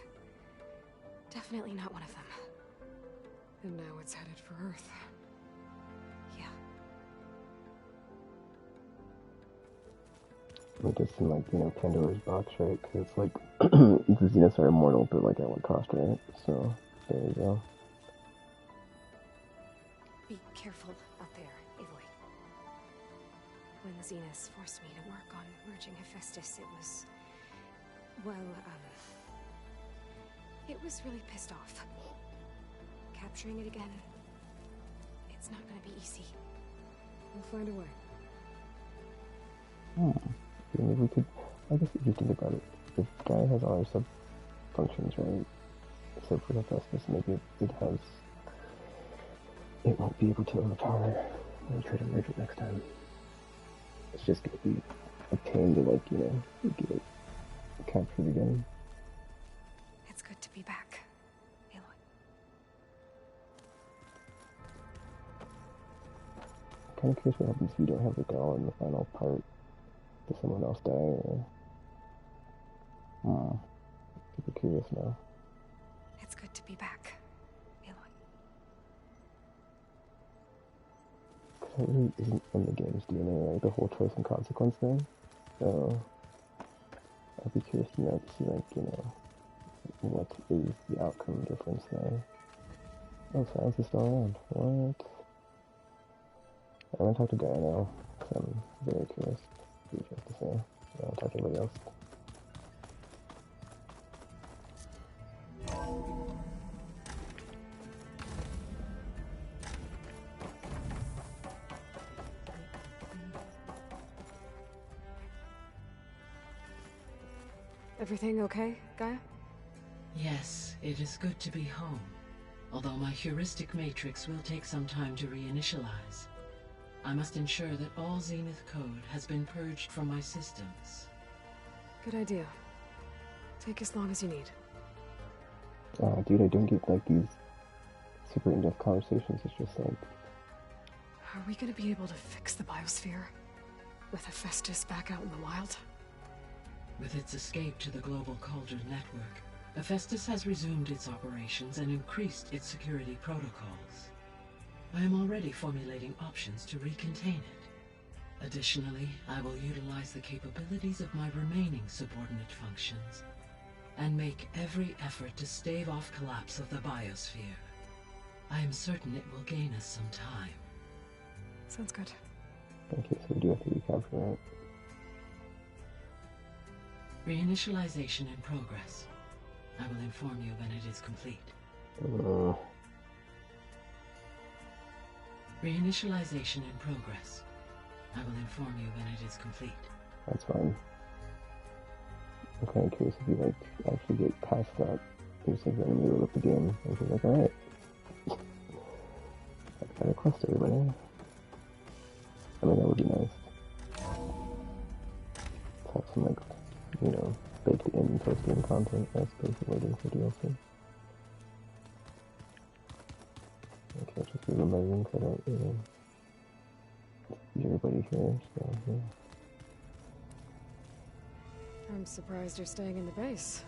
definitely not one of them. And now it's headed for Earth. Yeah. It does seem like, Pandora's box, right? Because it's like, the Zeniths are immortal, but like at what cost, right? So, there you go. Be careful out there, Aloy. When the Zeniths forced me to work on merging Hephaestus, it was... well, it was really pissed off. Capturing it again, it's not gonna be easy. We'll find a way. Maybe we could, I guess if you think about it, if Gaia has all our sub-functions, right? Except for Hephaestus, maybe it won't be able to overpower when we try to merge it next time. It's just gonna be a pain to, like, get it captured again. It's good to be back, Aloy. I'm kind of curious what happens if you don't have the doll in the final part. Does someone else die, or... Super curious now. It's good to be back, Aloy. Because that really isn't in the game's DNA, right? The whole choice and consequence thing. So, I'd be curious to know, to see, like, what is the outcome difference there. Oh, Silence is still around. What? I'm gonna talk to Gaia now, because I'm very curious to see what she has to say. I'll talk to everybody else. Everything okay, Gaia? Yes, it is good to be home. Although my heuristic matrix will take some time to reinitialize. I must ensure that all Zenith code has been purged from my systems. Good idea. Take as long as you need. Dude, I don't get, like, these super in-depth conversations. It's just like... Are we gonna be able to fix the biosphere? With Hephaestus back out in the wild? With its escape to the global Cauldron network, Hephaestus has resumed its operations and increased its security protocols. I am already formulating options to recontain it. Additionally, I will utilize the capabilities of my remaining subordinate functions and make every effort to stave off collapse of the biosphere. I am certain it will gain us some time. Sounds good. Okay, so we do have to recapture it. Reinitialization in progress. I will inform you when it is complete. Reinitialization in progress. I will inform you when it is complete. That's fine. I'm kind of curious if you like actually get past that. You're just like in the middle of the game, and you're like, alright, I've got a quest, everybody. I mean, that would be nice. To have some, like, you know, baked in post-game content as opposed to waiting for DLC. I can't just be remembering because I don't, you know, see everybody here, so, yeah. I'm surprised you're staying in the base.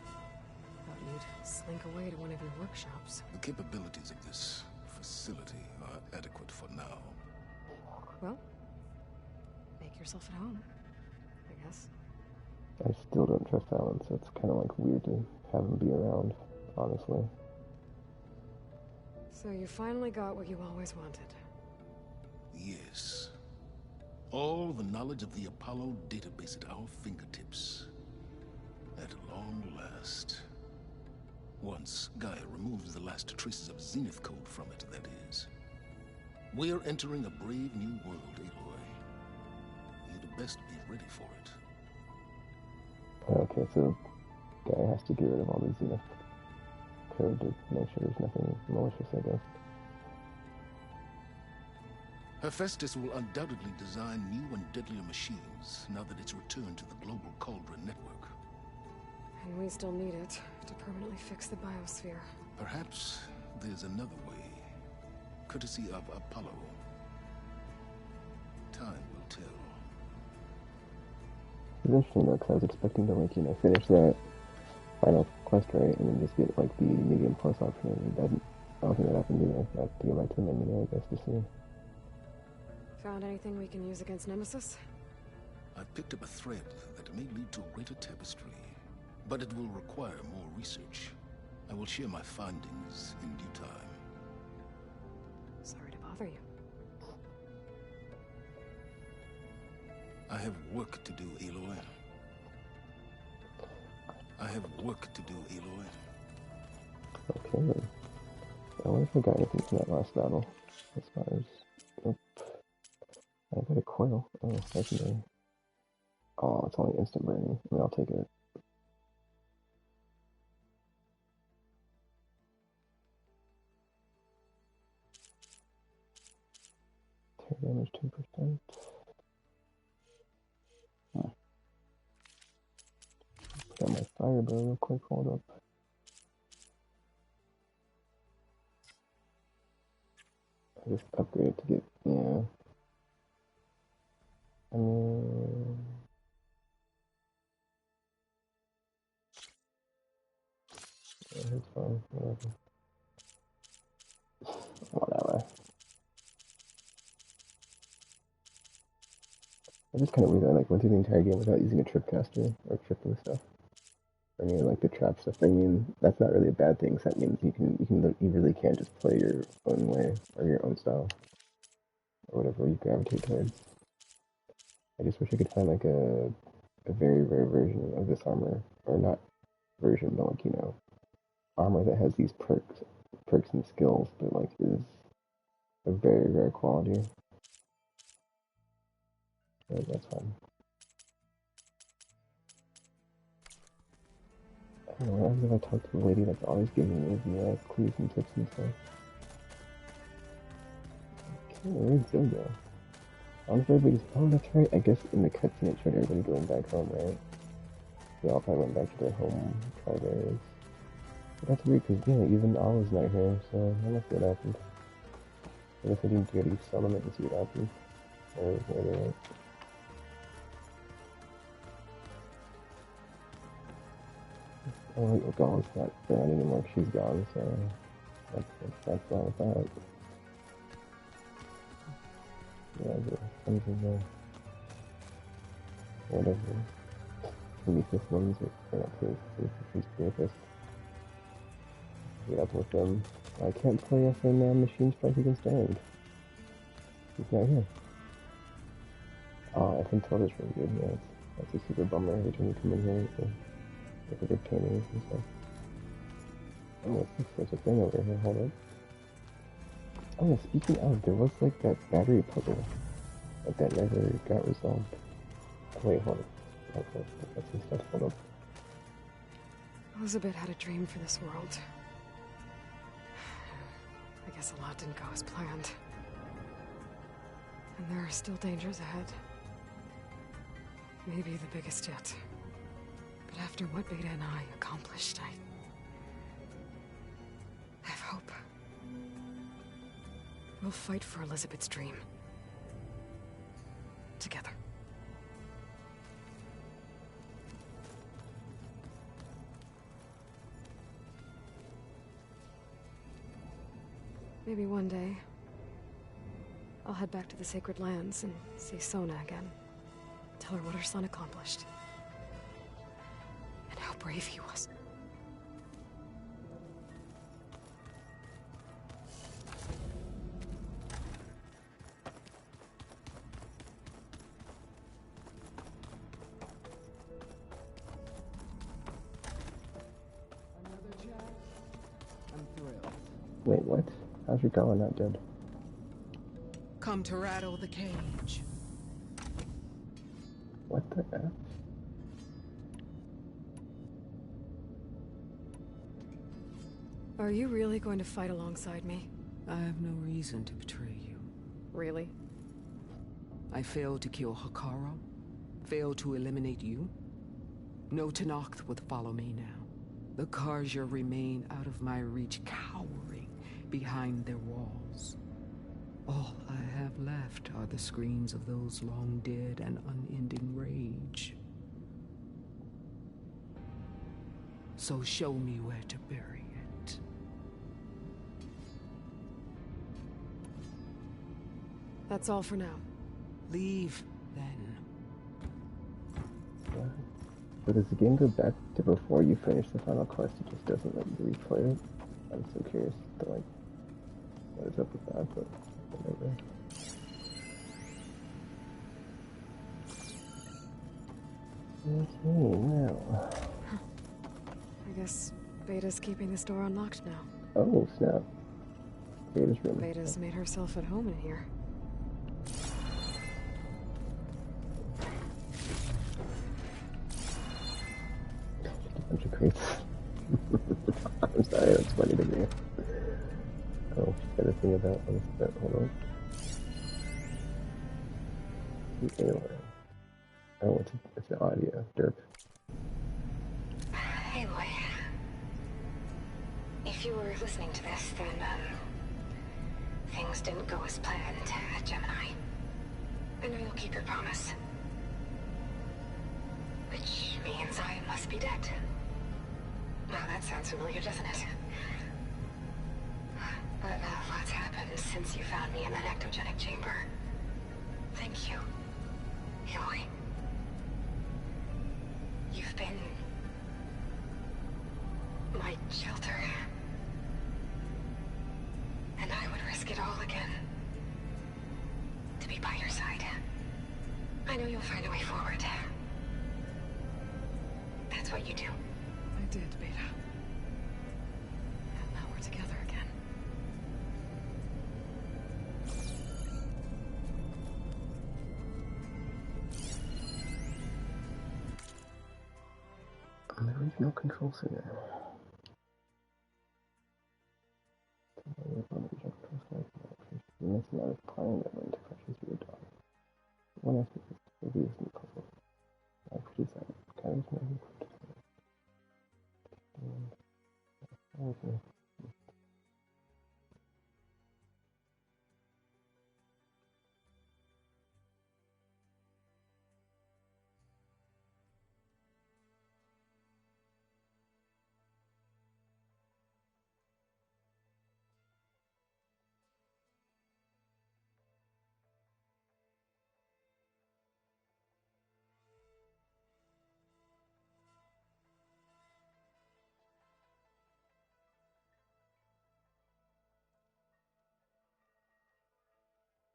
Thought you'd slink away to one of your workshops. The capabilities of this facility are adequate for now. Well, make yourself at home, I guess. I still don't trust Alan, so it's kind of like weird to have him be around, honestly. So you finally got what you always wanted. Yes. All the knowledge of the Apollo database at our fingertips. At long last. Once Gaia removes the last traces of Zenith code from it, that is. We're entering a brave new world, Aloy. You'd best be ready for it. Okay, so Gaia has to get rid of all the Zenith code to make sure there's nothing malicious, I guess. Hephaestus will undoubtedly design new and deadlier machines now that it's returned to the global Cauldron network. And we still need it to permanently fix the biosphere. Perhaps there's another way, courtesy of Apollo. Time will tell. It's interesting though, because I was expecting to, like, you know, finish that final quest right, and then just get, like, the medium plus option, and I don't think that happened either. I have to go back to the menu now, I guess, to see. Found anything we can use against Nemesis? I picked up a thread that may lead to a greater tapestry, but it will require more research. I will share my findings in due time. Sorry to bother you. I have work to do, Aloy. I have work to do, Aloy. Okay, then. I wonder if I got anything from that last battle. As far as... Nope. I got a coil. Oh, legendary. Oh, it's only instant burning. I mean, I'll take it. Tear damage 2%. Huh. Got my fire bow real quick, hold up. I just upgraded to get, yeah. I mean... Yeah, it's fine, whatever. Whatever. It's just kind of weird. I like went through the entire game without using a trip caster or tripping stuff, or any like the trap stuff. I mean, that's not really a bad thing. So that means you really can just play your own way or your own style or whatever you gravitate towards. I just wish I could find like a very rare version of this armor, or not version, but like, you know, armor that has these perks and skills, but like is a very rare quality. But that's fine. I don't know, what happens if I talk to the lady that's always giving me the clues and tips and stuff? Okay, where'd Zoe go? I wonder if everybody's... Oh, that's right, I guess in the cutscene it showed everybody going back home, right? They all probably went back to their home tribe areas. But that's weird, because, yeah, even Allah's not here, so I must see what happened. I guess I need to go to each settlement and see what happens. Or where they're at. Oh, Gall's not around anymore, she's gone, so that's wrong with that. Yeah, the something there. Whatever. Prometheus ones, or not Prometheus. Get up with them. I can't play if a machine strike against Erend. He's not here. Oh, I think Tilda's really good, yeah. That's a super bummer every time you come in here. Look at their paintings and stuff. Oh, there's a thing over here, hold up. Oh yeah, speaking of, there was like that battery puzzle, like that never got resolved. Oh, wait, hold up. That's some stuff, hold up. Elizabeth had a dream for this world. I guess a lot didn't go as planned. And there are still dangers ahead. Maybe the biggest yet. But after what Beta and I accomplished, I have hope. We'll fight for Elizabeth's dream. Together. Maybe one day, I'll head back to the Sacred Lands and see Sona again. Tell her what her son accomplished. And how brave he was. I'm thrilled. Wait, what? How's your dollar not dead? Come to rattle the cage. What the F? Are you really going to fight alongside me? I have no reason to betray you. Really? I failed to kill Hikaru. Failed to eliminate you. No Tenakth would follow me now. The Karja remain out of my reach, cowering behind their walls. All I have left are the screams of those long dead and unending rage. So show me where to bury it. That's all for now. Leave, then. So does the game go back to before you finish the final quest? It just doesn't let you replay it? I'm so curious to, like, what is up with that, but whatever. Okay, now. I guess Beta's keeping this door unlocked now. Oh, snap. Beta's room. Beta's made herself at home in here. A bunch of crates. I'm sorry, that's funny to me. Oh, she's got a thing about, what is that? Hold on. Anyway. Oh, it's the audio. Derp. Hey, boy. If you were listening to this, then, things didn't go as planned at Gemini. I know you'll keep your promise. Which means I must be dead. Well, that sounds familiar, doesn't it? But a lot's happened since you found me in that ectogenic chamber. Thank you, Aloy. You've been my shelter. And I would risk it all again to be by your side. I know you'll find a way forward. That's what you do. I did, Beta. And now we're together again. The regional control center. Units not as planned that went to crashes your dog. One aspect of the isn't puzzle. I produce that kind of maybe. Okay.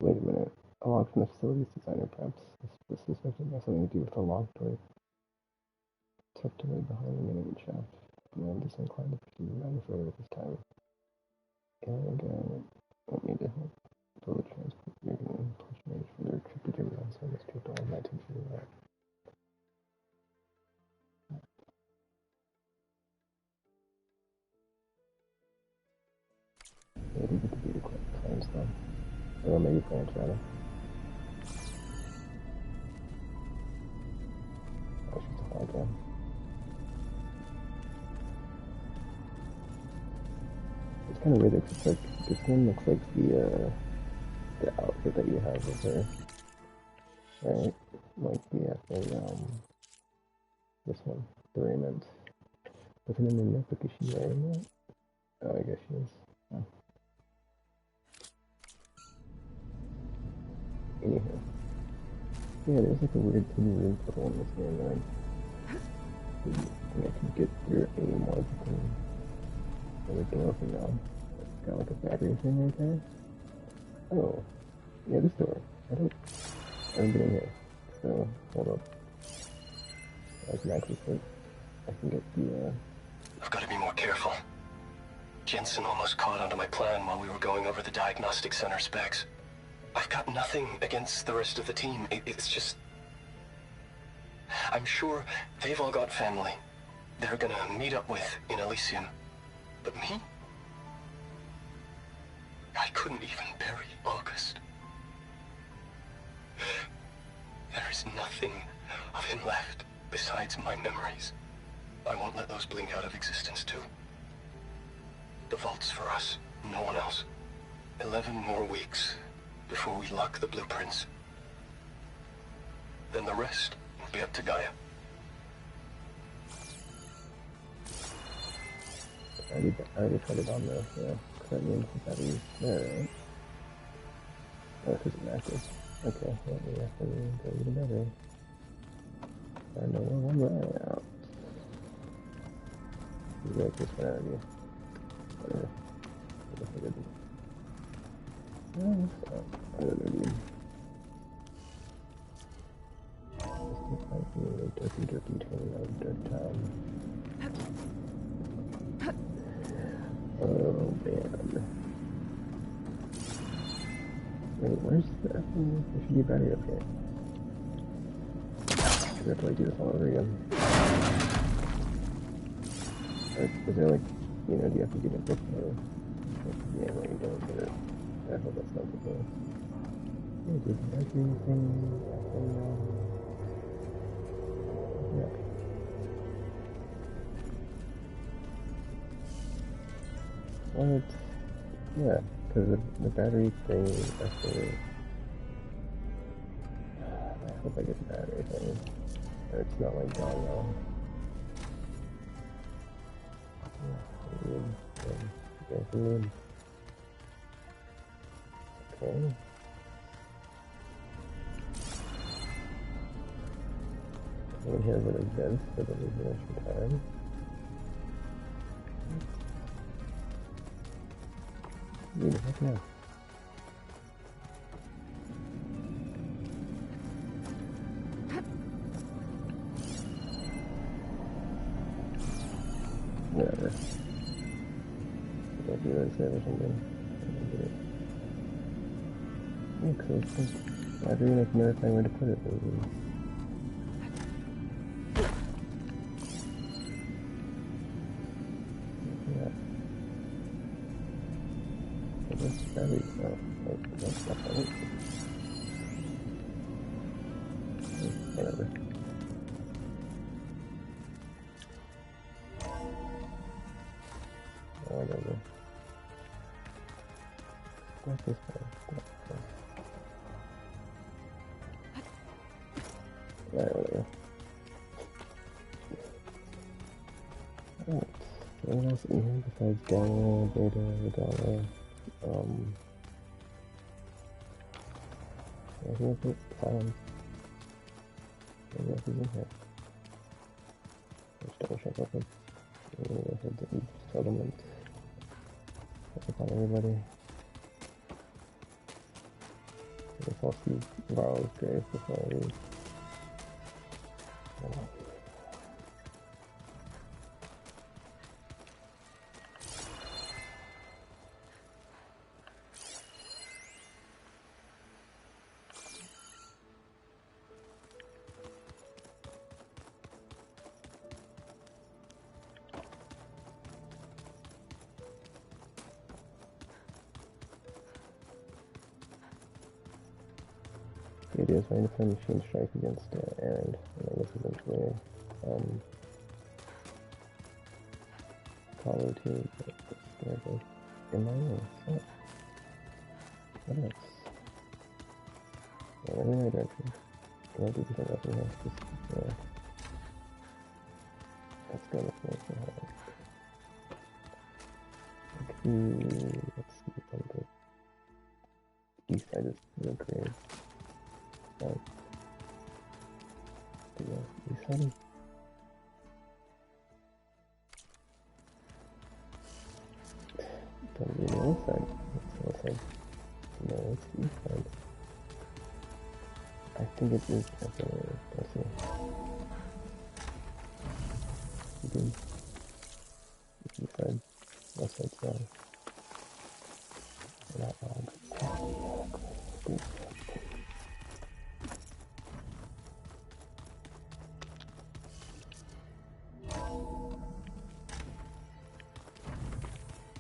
Wait a minute. A log from the facilities designer, perhaps. This suspected has something to do with the log door tucked away behind the management shaft. But I'm disinclined to pursue the matter further at this time. And want me to help build a transport vehicle and push range for their trip to Gemini, so I must take all of my attention to that. Maybe get the beauty plans though. Or maybe plants rather. Oh, she's a hologram. It's kind of weird, it's like, this one looks like the outfit that you have with her. Right? Like this one, the raiment. Looking in the notebook, is she wearing it? Oh, I guess she is. Oh. Anyhow. Yeah, there's like a weird hidden room portal in this game that I think I can get through any more than everything else now. It's got like a battery thing right there. Oh. Yeah, this door. I haven't been in here. So, hold up. I can access it. I can get the, I've got to be more careful. Jensen almost caught onto my plan while we were going over the diagnostic center specs. I've got nothing against the rest of the team. It's just... I'm sure they've all got family they're gonna meet up with in Elysium. But me? I couldn't even bury August. There is nothing of him left besides my memories. I won't let those blink out of existence too. The vault's for us, no one else. 11 more weeks before we lock the blueprints. Then the rest will be up to Gaia. I already put it on there, yeah. Because that means the battery's there, right? Oh, it isn't active. Okay, well, we have to go to the battery. I know one way out. You like this one out of you. Whatever. I guess I didn't. I don't know, dude. This might be a dirty turning out of dirt town. Oh, man. Wait, where's the effing... There should be a battery up here. I have to like do this all over again. Is there like, you know, do you have to do it before? Yeah, no, you don't, but I hope that's not the case. Yeah, do the battery thing, yeah. What? Yeah, because the battery thing, actually... I hope I get the battery thing. Or it's not like gone now. Weird. Okay. Coming here with events for the resolution time. Who the heck now? Whatever. I'll do that instead or something. Yeah, because I really like never find where to put it. Yeah. That's battery. Oh, that's not right. Whatever. Whatever. What's this one? Alright, whatever. Alright. What else in here besides Gamma, Beta, Redala? I think that's it. Silence. Maybe else is in here. Let's double check open. We're gonna go ahead to each settlement. Check upon everybody. I guess I'll see Varl's grave before I leave. It is trying to play Machine Strike against Aaron, and I guess eventually Carlo too, but there it goes. In my way, what? What else? Yeah, in the right direction. Can I do something else in here? Just, let's go with more for her. Let's see on the east side is the grave. Right. The east side? Don't be the west side. What's the west side? No, it's the east side. I think it is. Let's see. It's east side. West side's down. Not wrong.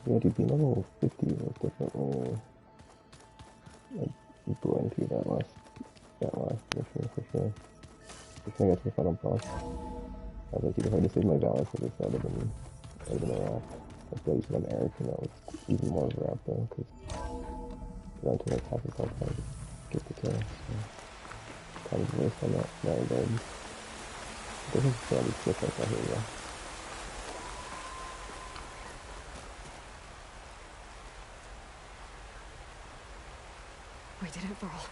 Yeah, to be level 50 was definitely like blowing through that last mission for sure. Just when I got to the final boss, I was like, if I had to save my valor for this, that would have been a wrap. I feel like you said I'm Eric, and that was even more of a wrap though, because down to like half his health I get the kill. So kind of waste on that regard. This is probably sick like that here, yeah. We did it, Varl.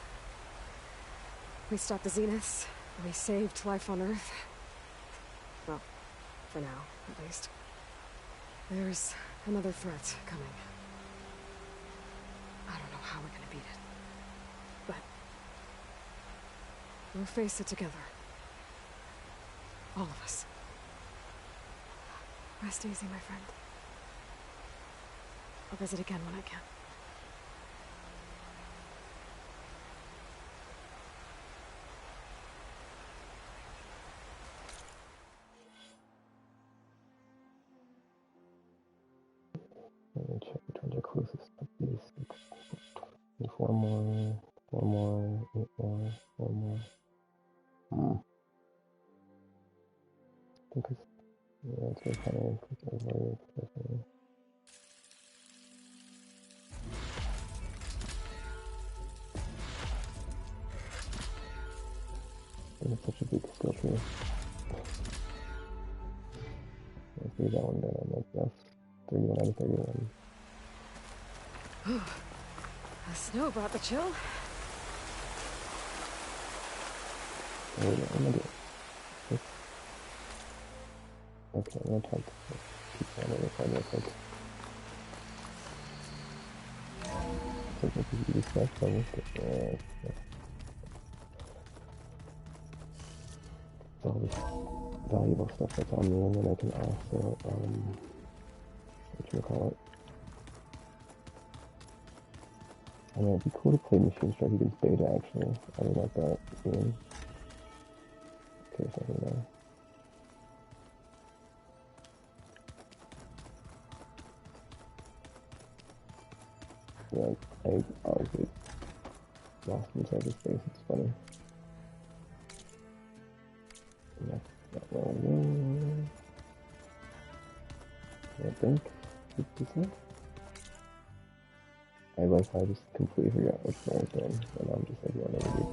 We stopped the Zeniths. We saved life on Earth. Well, for now, at least. There's another threat coming. I don't know how we're gonna beat it. But we'll face it together. All of us. Rest easy, my friend. I'll visit again when I can. Let me check which ones are closest to these 6. 4 more, 4 more, 8 more, 4 more. I think it's, yeah, it's really kind of quick over, definitely. And it's such a big skill tree. Let's leave that one down. I'm like, that's 31 out of 31. The snow brought the chill. Oh, yeah, I'm gonna do it. Okay, I'm gonna talk to people on the other side real quick. So this is the stuff level. All this valuable stuff that's on me, and then I can also, whatchamacallit. I mean, it'd be cool to play Machine Strike against Beta, actually. I would like that game. Okay, something there. Yeah, I always get lost inside this space, it's funny. And that's not where I go. I think 50%. I like how I just completely forgot which one I was doing, and I'm just like, yeah, never do.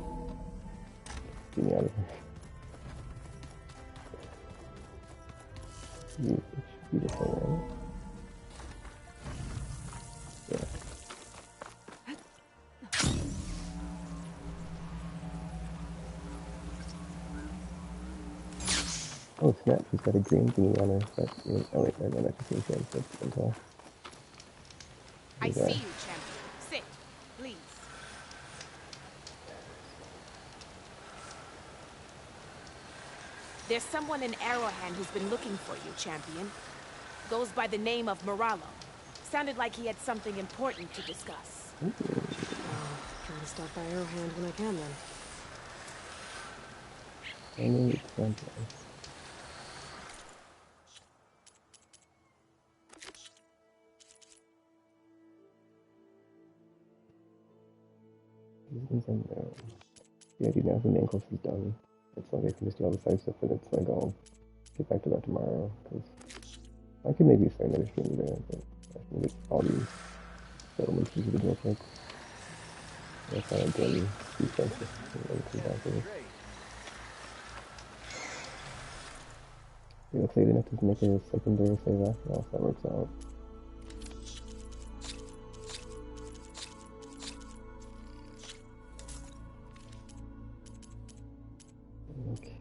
Get me out of here. It should be the thing, right? Yeah. Oh snap, she's got a green thingy on her. That, oh wait, never mind, that's the same thing, that's until. I see you, champion. Sit, please. There's someone in Arrowhand who's been looking for you, champion. Goes by the name of Moralo. Sounded like he had something important to discuss. Try to stop by Arrowhand when I can, then. I need something. Isn't there? Yeah, dude, now the main quest is done. It's like I can just do all the side stuff, and it's like I'll get back to that tomorrow, because I could maybe start another stream today, but I can get all these settlements into the real quick. That's how I get these fences, and then come back to it. It looks like they didn't have to make a secondary save after all, so that works out. Okay.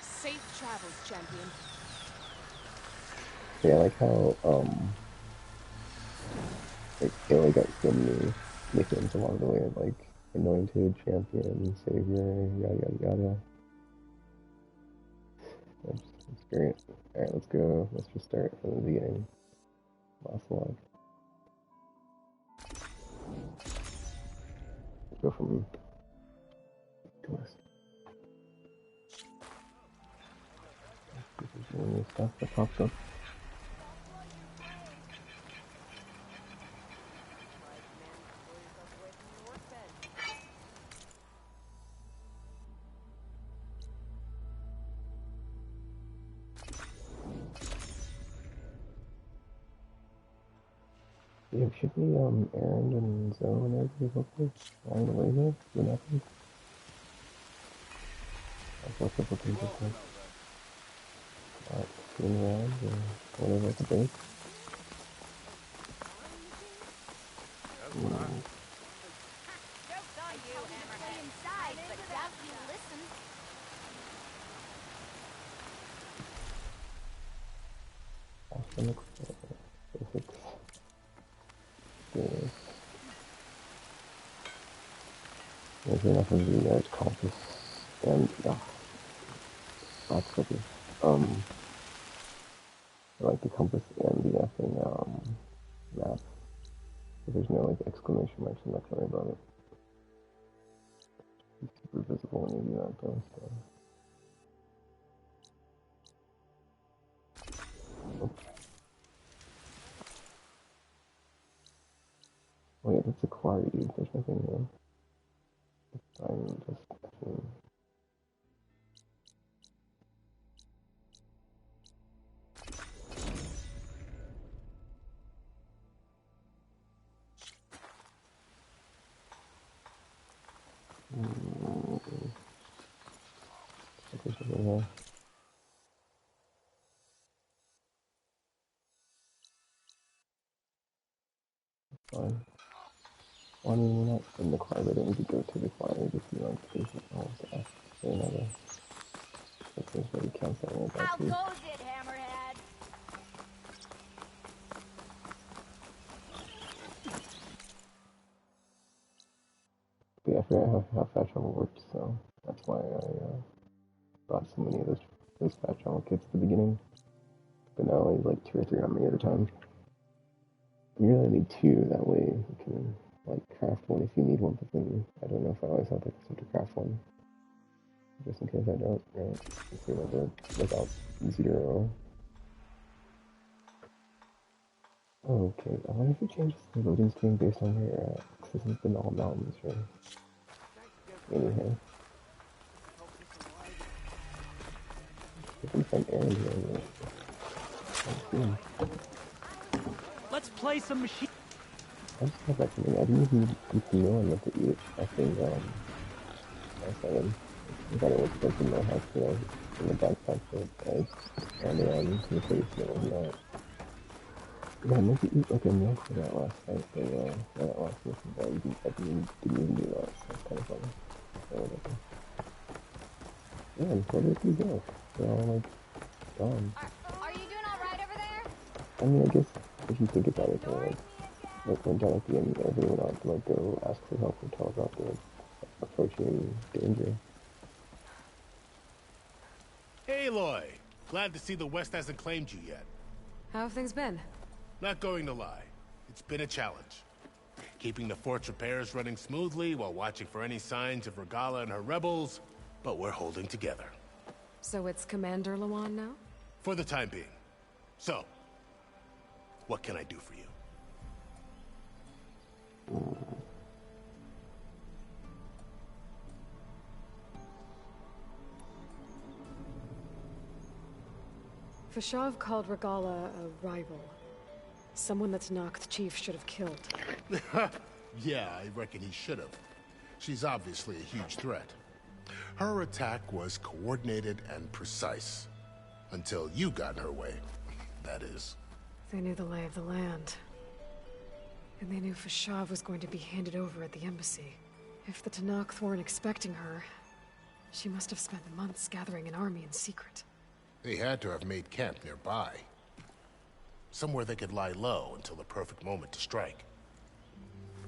Safe travels, champion. Yeah, I like how, like, they only got so many nicknames along the way, like, Anointed, Champion, Savior, yada yada yada. That's great. Alright, let's go. Let's just start from the beginning. Last log. Let's go from to west. This is new stuff that pops up. Yeah, should we, Aaron and Zoe and everybody go first? On the way here? What happened? What's up with things like that? Screen around or whatever at the base? Basics. Yes. There's enough of the compass and that's okay. I like the compass and the effing map. But there's no like exclamation marks, I'm not gonna worry about it. It's super visible when you do that though, so. Oops. Oh yeah, that's a quarry, dude. There's nothing here. I'm just effing. There's nothing here. Fine. Well, I mean, we're not in the choir, but I need to go to the choir to see like spaces. I'll have to ask for another. If there's really counts that one How too. goes it, Hammerhead? But yeah, I forgot how fast travel works, so that's why I bought so many of those fast travel kits at the beginning. But now I have like 2 or 3 on me at a time. You really need 2, that way you can like craft one if you need one, but then I don't know if I always have the custom to craft one. Just in case I don't, right? Let's see what without 0. Okay, I wonder if it changes the loading screen based on where you're at, because this has been all mountains, right? Anyhow. I can find Aaron here. Let's play some machine. I just got back from the I didn't even eat the meal and what to eat. I think, last time I thought it was supposed in my house, but I was in the backpack, but I ran around to the place and it was not. Yeah, I meant to eat like a meal for that last night, but that last mission, but I didn't even do that, so it's kind of funny. So whatever. Yeah, and where did you go? They're all like gone. Are you doing alright over there? I mean, I guess if you think about it, like went down at the end, everybody went out to like go ask for help or tell about the approaching danger. Hey, Aloy. Glad to see the West hasn't claimed you yet. How have things been? Not going to lie. It's been a challenge. Keeping the fort's repairs running smoothly while watching for any signs of Regala and her rebels, but we're holding together. So it's Commander Lawan now? For the time being. So, What can I do for you? Fashav called Regala a rival. Someone that Noct Chief should have killed. Yeah, I reckon he should have. She's obviously a huge threat. Her attack was coordinated and precise. Until you got in her way, that is. They knew the lay of the land. And they knew Fashav was going to be handed over at the embassy. If the Tenakth weren't expecting her, she must have spent months gathering an army in secret. They had to have made camp nearby. Somewhere they could lie low until the perfect moment to strike.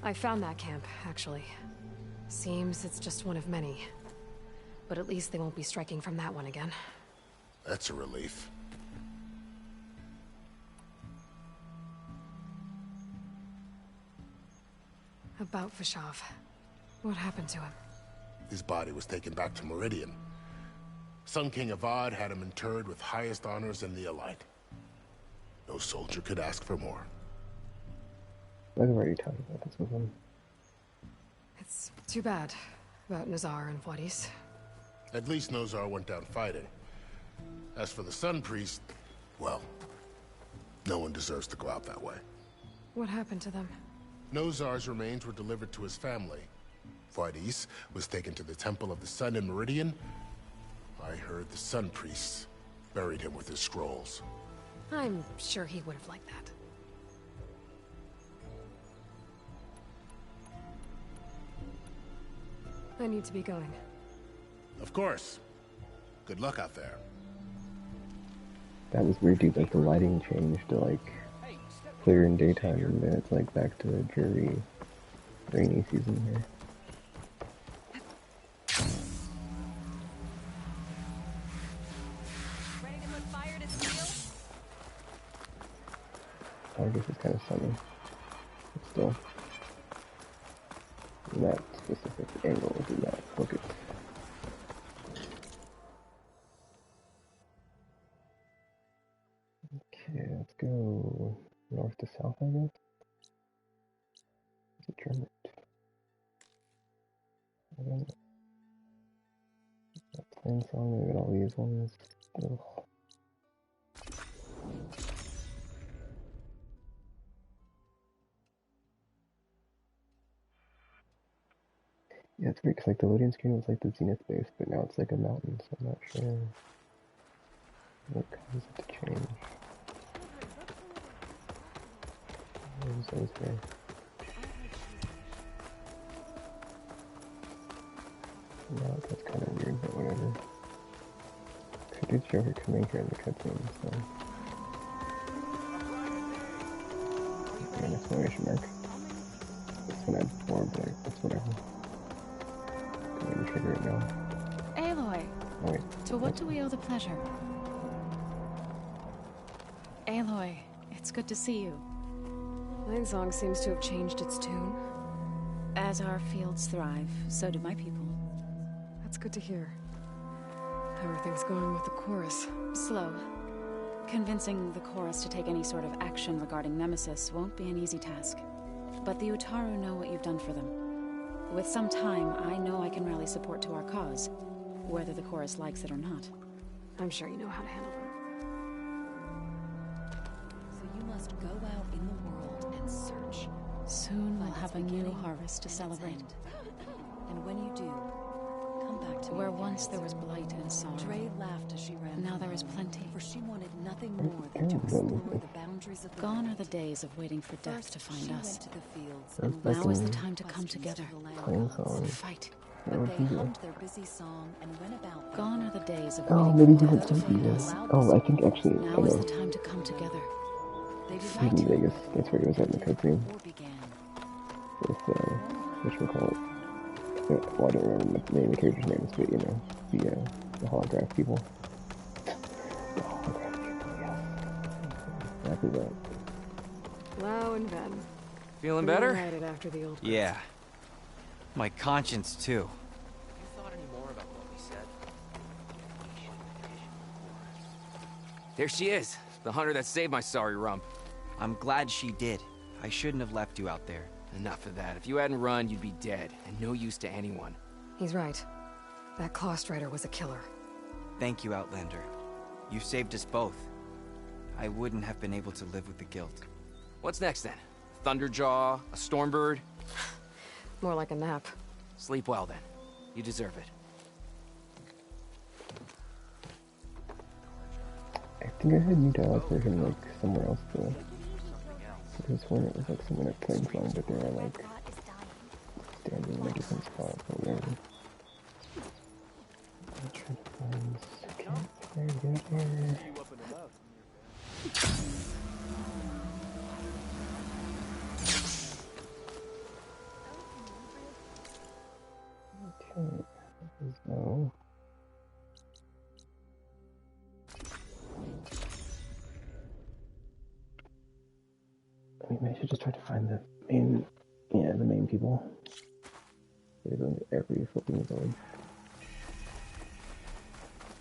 I found that camp, actually. Seems it's just one of many. But at least they won't be striking from that one again. That's a relief. About Fashav. What happened to him? His body was taken back to Meridian. Sun King Avad had him interred with highest honors in the Elite. No soldier could ask for more. I've already talked about this with him. It's too bad about Nazar and Wadis. At least Nozar went down fighting. As for the Sun Priest, well, no one deserves to go out that way. What happened to them? Nozar's remains were delivered to his family. Wadis was taken to the Temple of the Sun in Meridian. I heard the Sun Priests buried him with his scrolls. I'm sure he would have liked that. I need to be going. Of course. Good luck out there. That was weird, dude. Like, the lighting changed to, like, clear in daytime, and then it's, like, back to dreary, rainy season here. I guess it's kind of sunny. But still, that specific angle did not focus. Okay, let's go north to south, I guess. It's a German. I don't know. That plain song, we got all these ones. Ugh. Yeah, it's weird because like the loading screen was like the Zenith base, but now it's like a mountain, so I'm not sure what caused it to change. Where's those here? No, that's kind of weird, but whatever. I did show her coming here in the cutscene, so. An exclamation mark. This one had before, but that's whatever. Trigger it now. Aloy! Oh, wait. To what do we owe the pleasure? Aloy, it's good to see you. Song seems to have changed its tune. As our fields thrive, so do my people. That's good to hear. How are things going with the chorus? Slow. Convincing the chorus to take any sort of action regarding Nemesis won't be an easy task. But the Utaru know what you've done for them. With some time, I know I can rally support to our cause, whether the chorus likes it or not. I'm sure you know how to handle them. So you must go out in the world and search. Soon we'll have a new harvest to celebrate. And when you do, come back to where once there was blight and sorrow. Dre laughed as she ran. Now there is plenty. For she wanted nothing more than to explore the boundaries of the Gone land. are the days of waiting for death to find she us. went to the fields Now is the time to come together. Fight. But they hummed their busy song and went about. Gone are the days of Oh, waiting maybe for he death went to to find Vegas. us. Oh, I think actually, I Now is know. the time to come together. Maybe Vegas. That's where he was at in the cutscene. With, whatchamacallit. Well, I don't remember the name of the character's names, but you know, the holograph people. The holograph people, yes. Exactly that. Lau and Ben. Feeling better? Reunited after the old Yeah. My conscience, too. Have you thought any more about what we said? There she is, the hunter that saved my sorry rump. I'm glad she did. I shouldn't have left you out there. Enough of that. If you hadn't run, you'd be dead, and no use to anyone. He's right. That Claw Strider was a killer. Thank you, Outlander. You saved us both. I wouldn't have been able to live with the guilt. What's next, then? Thunderjaw? A Stormbird? More like a nap. Sleep well, then. You deserve it. I think I had new dialogue version like somewhere else too. This one it was like someone at plane flying, but they were like standing in a different spot or whatever. I'm trying to find second here. Okay, so maybe I should just try to find the main people. They're going to every flipping village.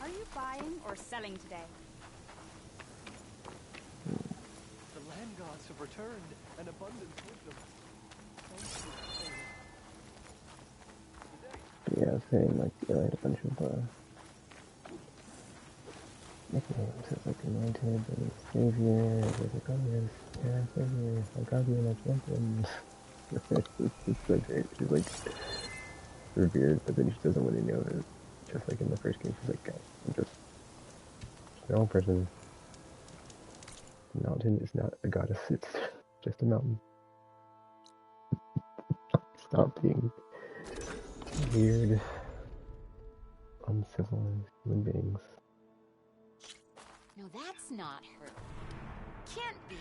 Are you buying or selling today? The land gods have returned, and abundance with them. Yeah, I was saying like I had a bunch of nicknames. It's like anointed, and savior, there's a goddess, yeah, savior, a guardian, a champion. It's so great. She's like revered, but then she doesn't want to know it. Just like in the first game, she's like, guys, I'm just a normal person. The mountain is not a goddess, it's just a mountain. Stop being weird, uncivilized human beings. No, that's not her. Can't be.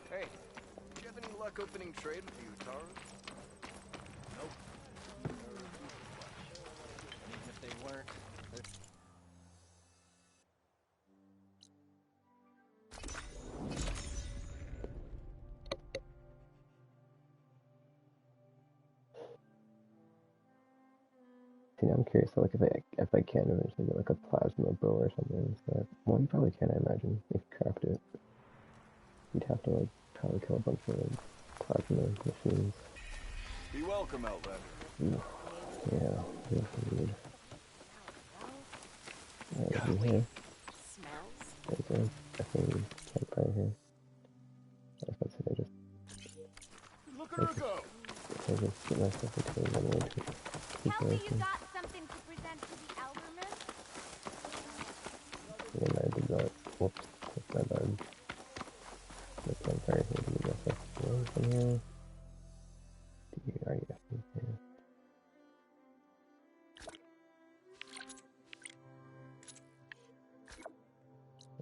Hey, do you have any luck opening trade with you, Tara? Nope. Even if they weren't, See, now I'm curious. So, like, if I can eventually get like a plasma bow or something, so well, you probably can. I imagine if you craft it, you'd have to like probably kill a bunch of like, plasma machines. Be welcome, Outlander. Ooh, yeah, that's weird. Right here. Right there. Definitely campfire here. I was about to say I just. Look at her go! I just get myself into a runaway situation. Something to present to the Elderman? And I did that. Whoops. That's my bad. That's my fire here to get myself away from here. D-R-E-F here.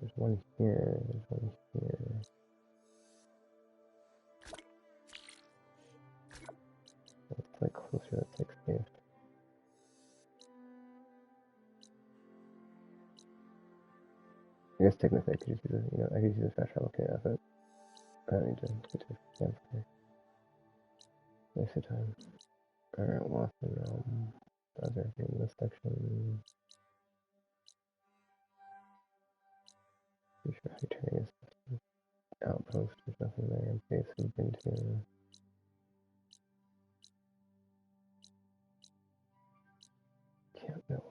There's one here. There's one here. That's like closer. That's like safe. I guess technically I could just use a, I could use a fast travel kit of it. I don't need to get to campfire. Waste of time. Alright, well, that's everything in this section. Pretty sure returning is outpost, there's nothing there. Base we've been to. Can't build.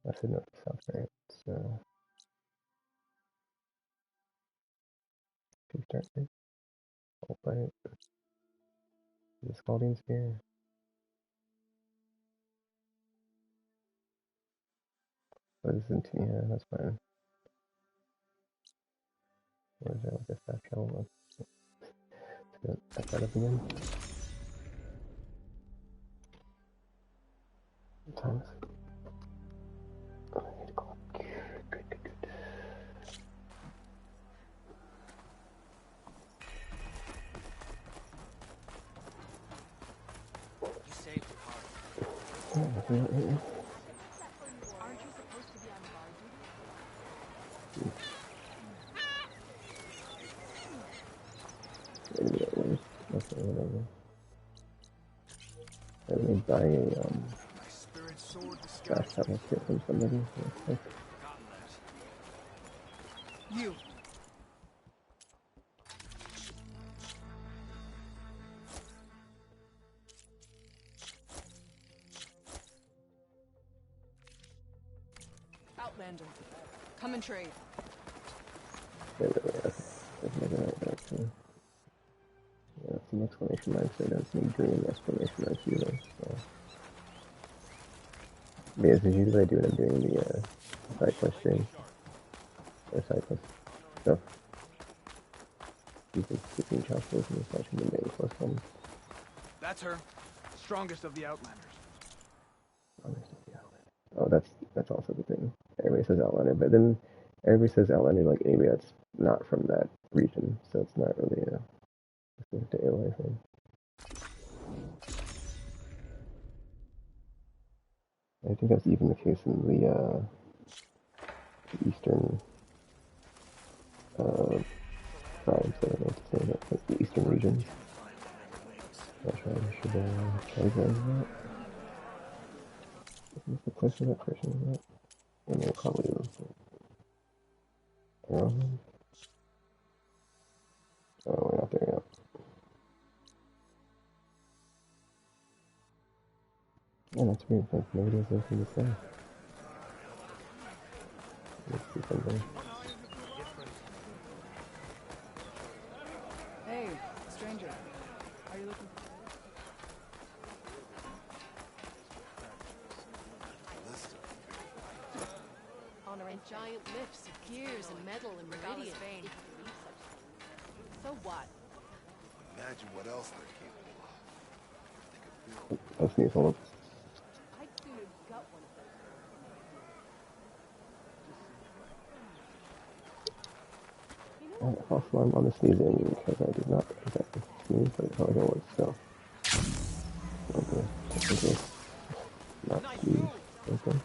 I said no to south right, so keep starting. I'll buy it. The Scalding Spear. But this isn't, yeah, that's fine. Where's that with this fast travel? Let's set that up again. Sometimes. Oh, I need a clock. Good. you saved it hard. Aren't you supposed to be on guard Whatever. Let me buy a fast travel kit from somebody real quick. You. Outlander. Come and trade. Wait. Let's make it right back to... Yeah, that's an exclamation mark, so that's me doing exclamation marks either, so... But yeah, this is usually what I do when I'm doing the side quest stream. Or side quest stuff. You can skipping chapters and watching the main quest ones. That's her. Strongest of the Outlanders. Oh, that's also the thing. Everybody says Outlander, but then everybody says Outlander like anybody that's not from that region, so it's not really a specific to Aloy thing. I think that's even the case in the eastern tribes, I don't know what to say, but like the eastern regions. Not sure I should categorize that. What's the place for that person is that? And we'll probably do oh, we're not there yet. Yeah, that's weird, like nobody has anything to say. Let's see something. Hey, stranger. Are you looking for... Honoring giant lifts of gears and metal and meridian. So what? Imagine what else they're capable of. Let's sneeze, hold up. I'd sooner gut one of them. Also, I'm on the sneezing because I did not exactly sneeze, but how I know it, so. Okay, technically. Not sneeze. Okay.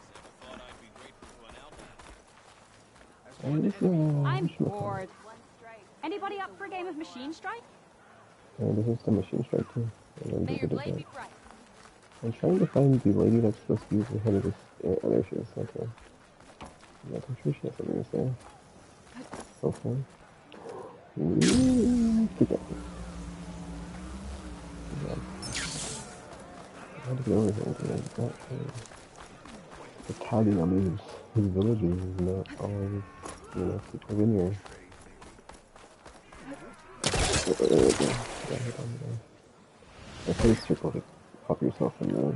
I'm bored. Anybody up for a game of Machine Strike? This is the Machine Strike too. May your blade be bright. I'm trying to find the lady that's supposed to use the head of this. Oh, there she is. Okay. Yeah, I'm sure she has something to say. Hopefully. Keep that. I had to get over here because I'm not the tagging on these villages is not always, you know, super linear. There we go. I say circle to pop yourself in those.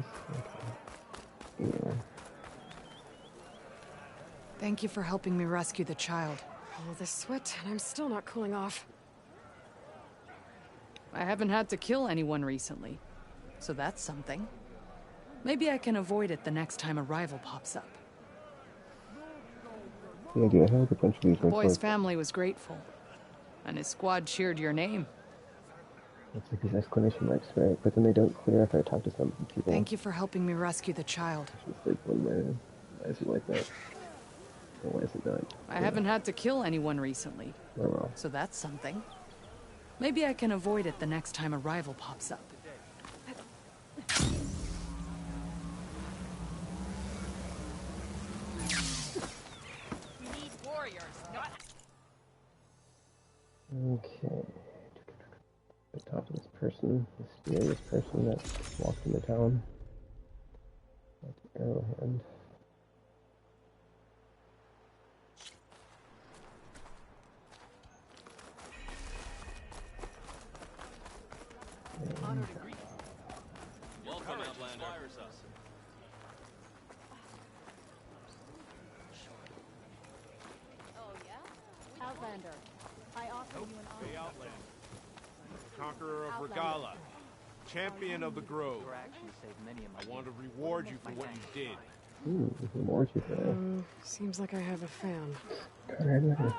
Okay. Yeah. Thank you for helping me rescue the child. All this sweat, and I'm still not cooling off. I haven't had to kill anyone recently, so that's something. Maybe I can avoid it the next time a rival pops up. Yeah, dude, I had a bunch of these. The boy's family was grateful, and his squad cheered your name. That's like his exclamation marks, right? But then they don't clear after I talk to some people. Thank you for helping me rescue the child. Why is it like that? Or why is it not? I haven't had to kill anyone recently, so that's something. Maybe I can avoid it the next time a rival pops up. Okay. The top of this person, this mysterious person that walked into town. That's an arrowhead. Honor to greet you. Welcome, Outlander. Oh, yeah? Outlander. I offer you an honor. Hey, Outlander. Conqueror of Regala. Champion of the Grove. I want to reward you for what you did. Reward you for that. Seems like I have a fan. Alright.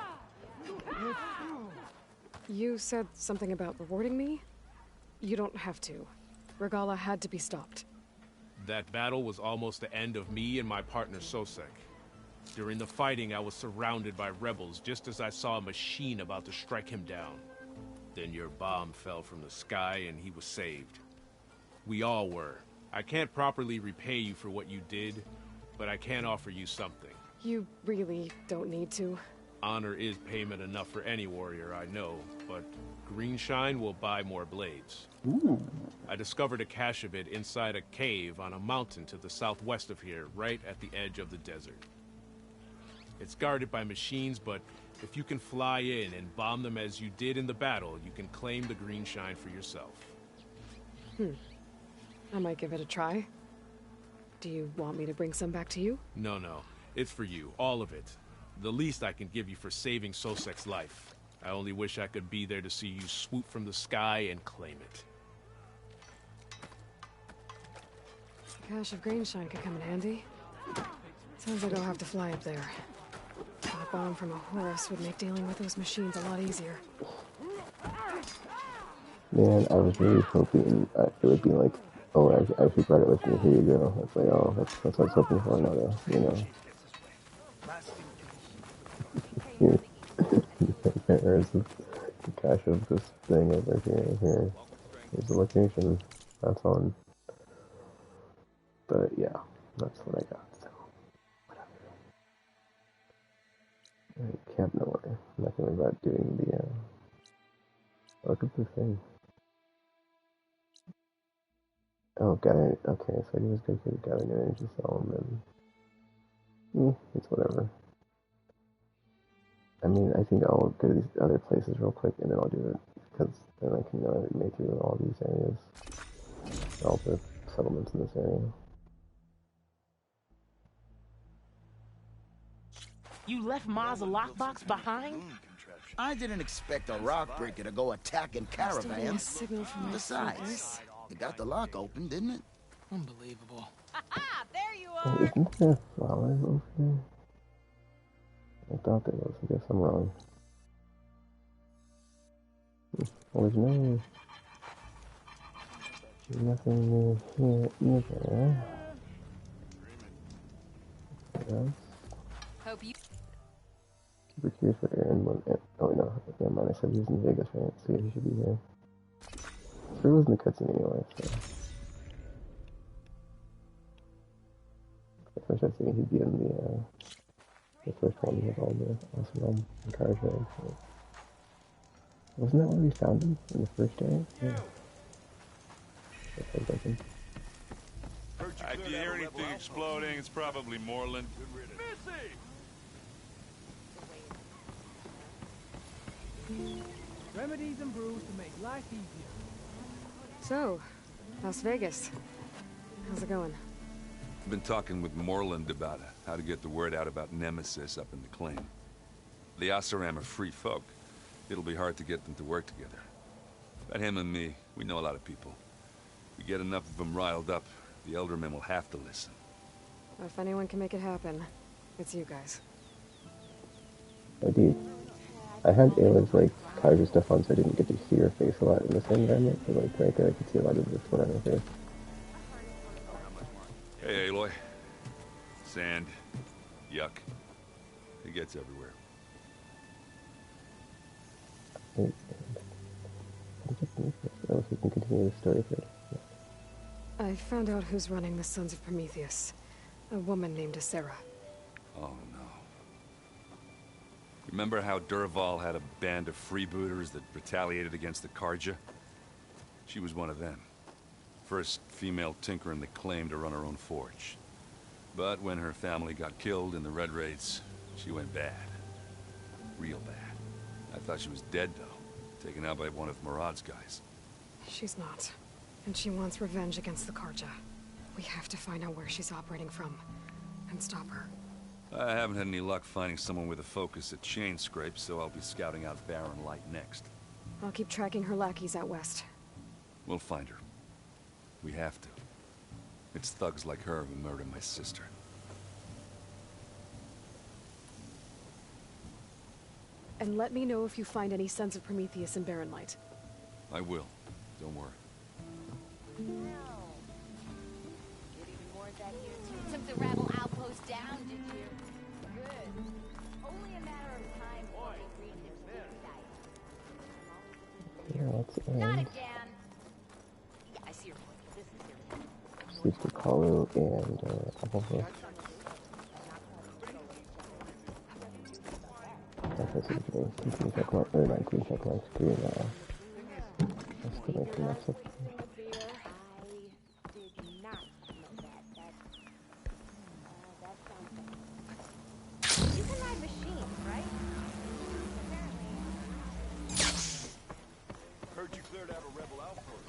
You said something about rewarding me? You don't have to. Regala had to be stopped. That battle was almost the end of me and my partner Sosek. During the fighting, I was surrounded by rebels just as I saw a machine about to strike him down. Then your bomb fell from the sky and he was saved. We all were. I can't properly repay you for what you did, but I can offer you something. You really don't need to. Honor is payment enough for any warrior I know, but Greenshine will buy more blades. Ooh. I discovered a cache of it inside a cave on a mountain to the southwest of here, right at the edge of the desert. It's guarded by machines, but if you can fly in and bomb them as you did in the battle, you can claim the Greenshine for yourself. I might give it a try. Do you want me to bring some back to you? No, it's for you, all of it. The least I can give you for saving Sosek's life. I only wish I could be there to see you swoop from the sky and claim it. A cache of Greenshine could come in handy. Sounds like I'll have to fly up there. A bomb from a horse would make dealing with those machines a lot easier. Man, I was really hoping it would be like, oh, I actually brought it with me, here you go. It's like, oh, that's what I was hoping for, not a, you know. There's the cache of this thing over here. Here's the location. That's on. But yeah, that's what I got, so whatever. I camp nowhere. I'm not gonna about doing the look at the thing. Oh, gather. Okay, so he was going to gather energy cell and then it's whatever. I mean, I think I'll go to these other places real quick and then I'll do it, because then I can make through all these areas, all the settlements in this area. You left Maz a lockbox behind? I didn't expect a rock breaker to go attacking caravans. Besides, it got the lock open, didn't it? Unbelievable. Aha! There you Oh, are! isn't there flowers over there? I thought there was. I guess I'm wrong. Well, there's nothing near here either. Yes. Hope you. Super curious for Aaron. Oh no, never mind. I said he was in Vegas, right? So yeah, he should be here. He was in the cutscene anyway. So at first I think he'd be in the first one with all the awesome cars, right? So, wasn't that where we found him in the first area? Yeah. If you hear anything exploding, it's probably Moreland. Remedies and brews to make life easier. So, Las Vegas. How's it going? I've been talking with Moreland about how to get the word out about Nemesis up in the claim. The Oseram are free folk. It'll be hard to get them to work together. But him and me, we know a lot of people. We get enough of them riled up, the Eldermen will have to listen. If anyone can make it happen, it's you guys. Oh, dude. I had Ayla's, like, cars and stuff on, so I didn't get to see her face a lot in this environment, but, like, right there I could see a lot of this one on her face. Hey, Aloy. Sand. Yuck. It gets everywhere. Wait, so we can continue the story thread. I found out who's running the Sons of Prometheus. A woman named Sarah. Oh, no. Remember how Durval had a band of freebooters that retaliated against the Karja? She was one of them. First female tinker in the claim to run her own forge. But when her family got killed in the Red Raids, she went bad. Real bad. I thought she was dead, though. Taken out by one of Murad's guys. She's not. And she wants revenge against the Karja. We have to find out where she's operating from. And stop her. I haven't had any luck finding someone with a focus at chain scrape, so I'll be scouting out Baron Light next. I'll keep tracking her lackeys out west. We'll find her. We have to. It's thugs like her who murdered my sister. And let me know if you find any Sons of Prometheus in Barren Light. I will. Don't worry. Took the rebel outpost down, did you? Good. Only a matter of time before they reach its Yeah, that's Not it. again. Yeah, I see your point. This is serious. Speak to Kalu and message me. Green check mark, or not green check marks, green, exclamation mark section. You can ride machines, right? Heard you cleared out a rebel outpost.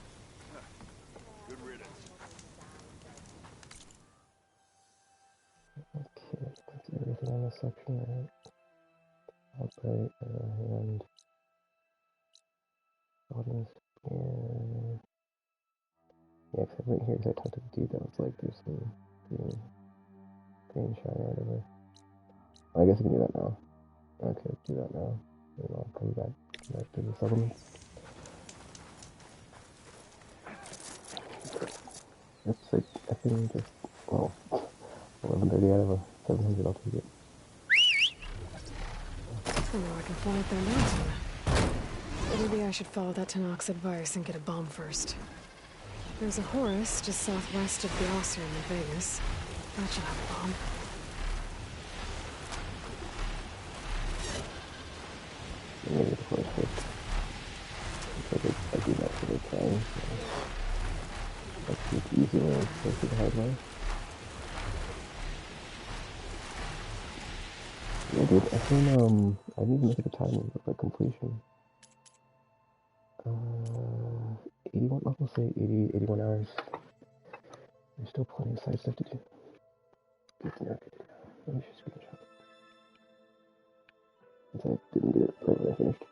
Good riddance. Okay, that's everything on this section, right? Operate, hand, audience, and... Yeah, because I went here because I talked to the dude that was like, there's some green shine or whatever. I guess I can do that now. Okay, let's do that now. And I'll come back to the settlements. That's like, I think just, well, 1130 out of a 700, I'll take it. I know I can fly up their mountain. Maybe I should follow that Tanak's advice and get a bomb first. There's a Horus just southwest of the Ursa in Vegas. That should have a bomb. Maybe the Horus first. I do that for the time. That's the easy way to go through the hard way. Yeah, dude, I think, I need to make it a time of like completion. 81, I'll say 80, 81 hours. There's still plenty of side stuff to do. Good to know, good to know. Let me just screenshot. Since I didn't do it right when I finished.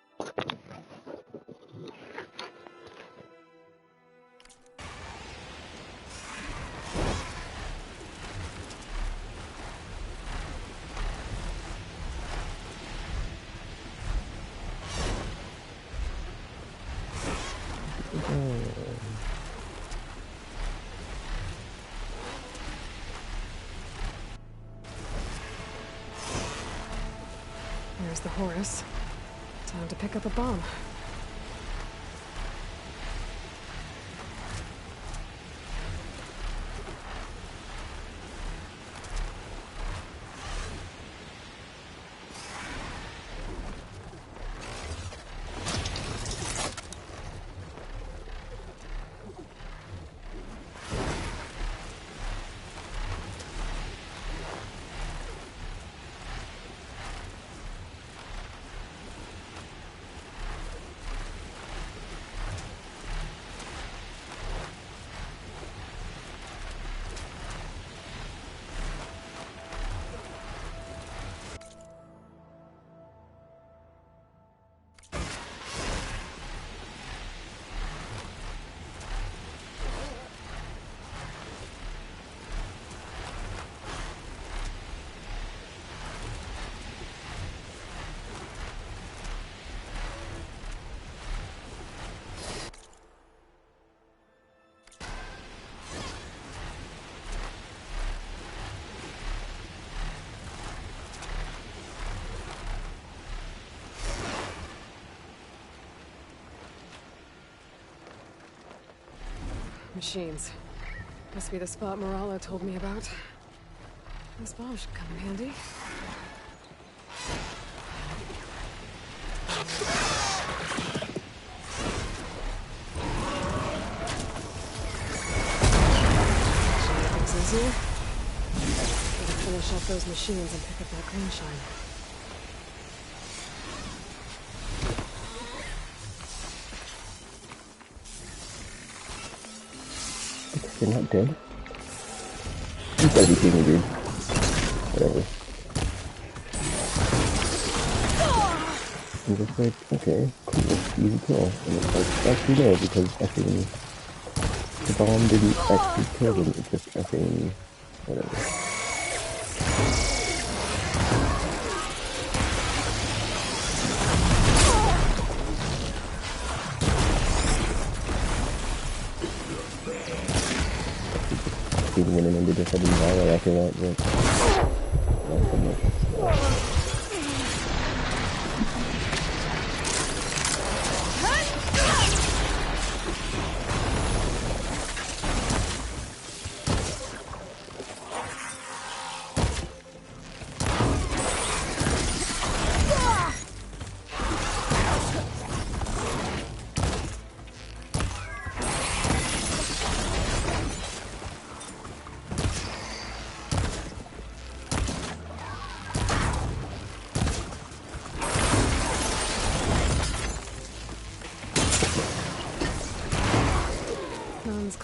There's the Horus. Time to pick up a bomb. Machines. Must be the spot Moralo told me about. This bomb should come in handy. Should make things easier. Gotta finish up those machines and pick up that green shine. You're not dead? You gotta be kidding me, dude. Whatever. I'm just like, okay, cool, easy kill. And it's like, actually no, because effing the bomb didn't actually kill them, it just effing whatever. Even when it ended up having viral after that, but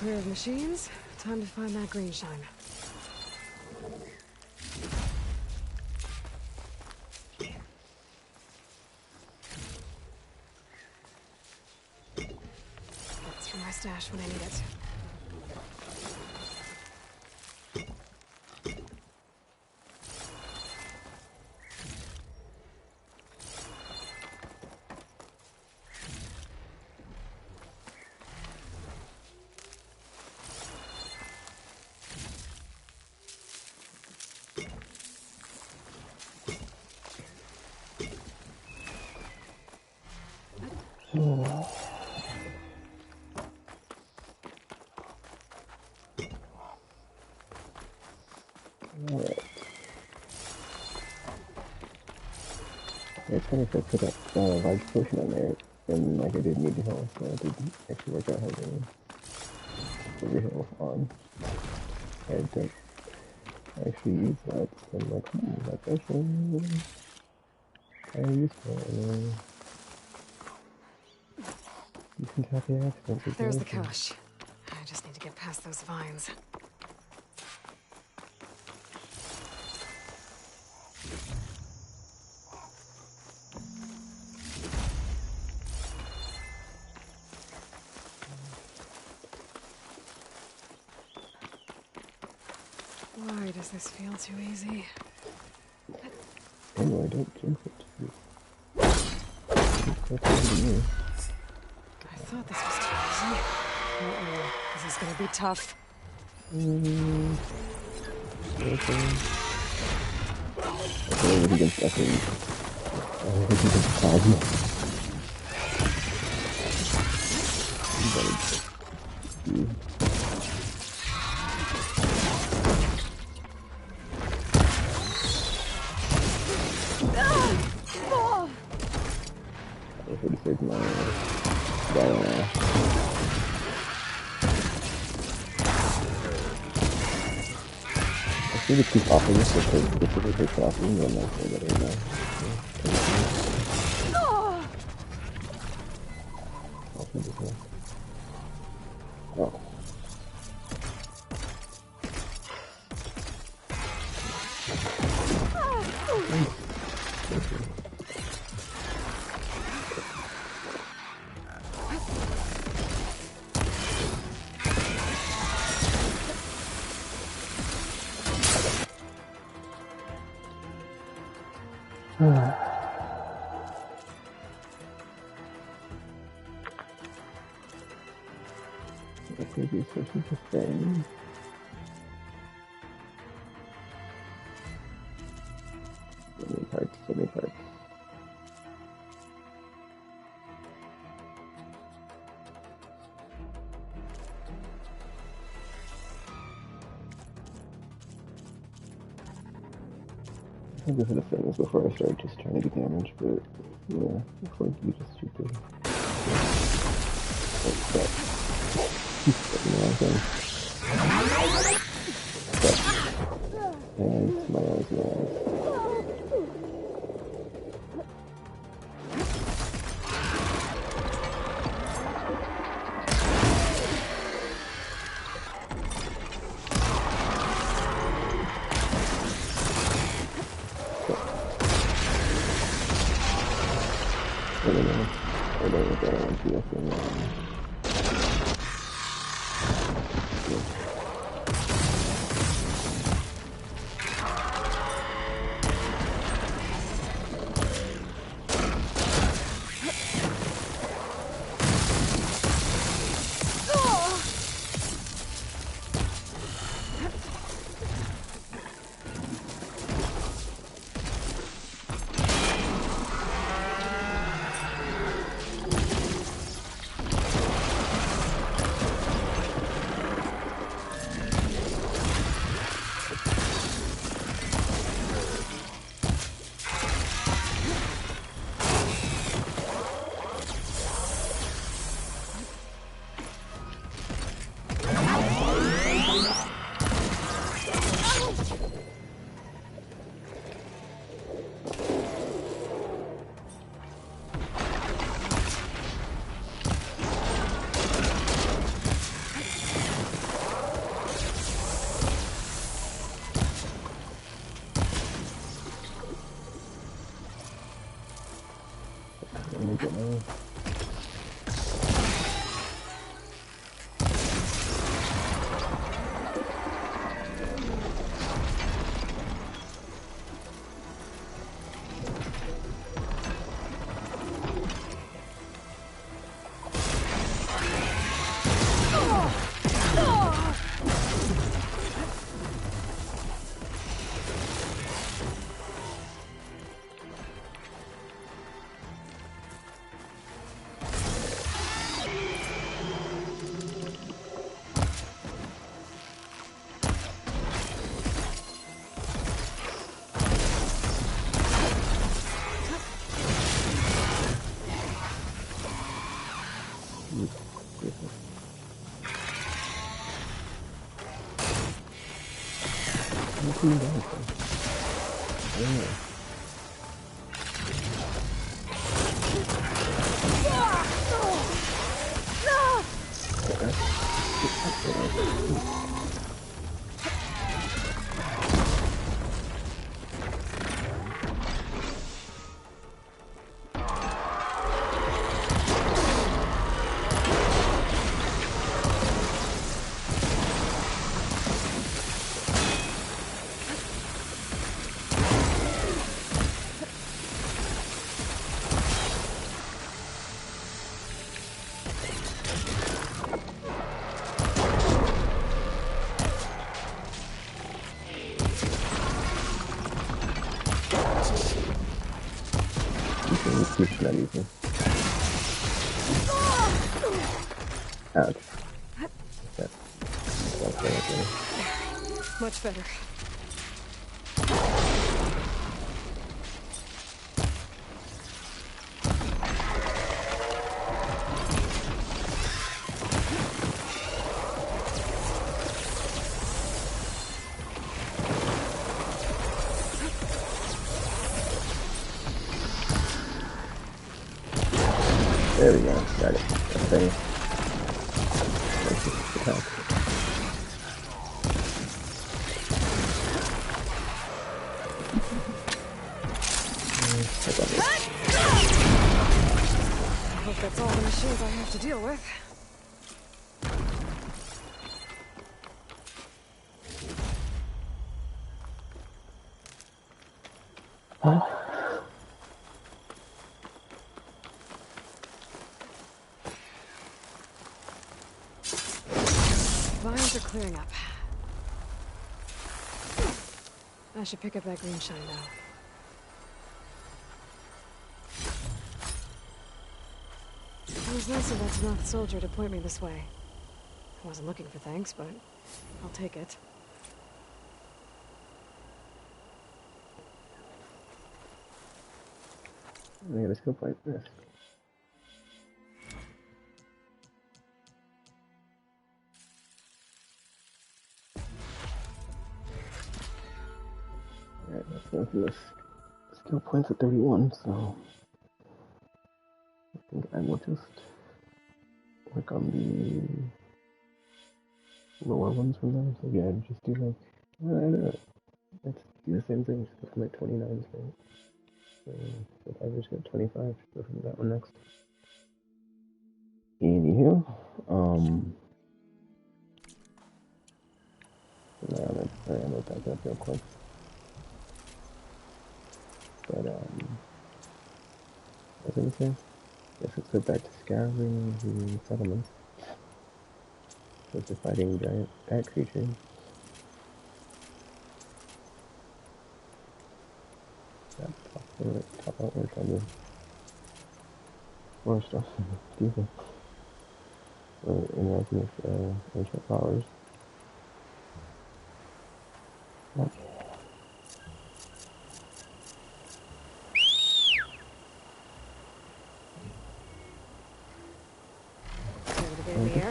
clear of machines. Time to find that green shine. That's for my stash when I need it. It's funny if I put that large potion on there, and like I didn't need to heal, so it didn't actually work out having every heal on. I don't actually use that, so I'm like, that's actually kind of useful. Decent happy accident. There's the cache. I just need to get past those vines. Why does this feel too easy? Anyway, don't jinx it. That's me. I thought this was too easy. Uh-oh, this is gonna be tough. Okay, we can fucking... we can plasma. I need to keep offering this because this is a great off even though I'm not sure that right now. Oh. Maybe it's such a thing. So many parts. I think I should have said this before I started just trying to get damage, but yeah, it's like you just stupid. And my eyes. I don't know what I want to do. It's not easy. Ouch. That's okay. Much better. There we go. Got it. Okay. Attack. I hope that's all the machines I have to deal with. Huh? Vines are clearing up. I should pick up that green shine now. It was nice of that Zenith soldier to point me this way. I wasn't looking for thanks, but I'll take it. I got a skill point for this. Alright, let's go through this. Skill points at 31, so I think I will just work on the lower ones from there. So yeah, just do like, I don't know, let's do the same thing, just go from like 29s, right? So if I just get 25, go from that one next. Anywho, I'm gonna back up real quick. But, what was I gonna say? Guess let's go back to scouring the settlements. So it's fighting giant bat creatures. Top out work on the more stuff. Excuse me. We're interacting with ancient powers. Yep. In the air.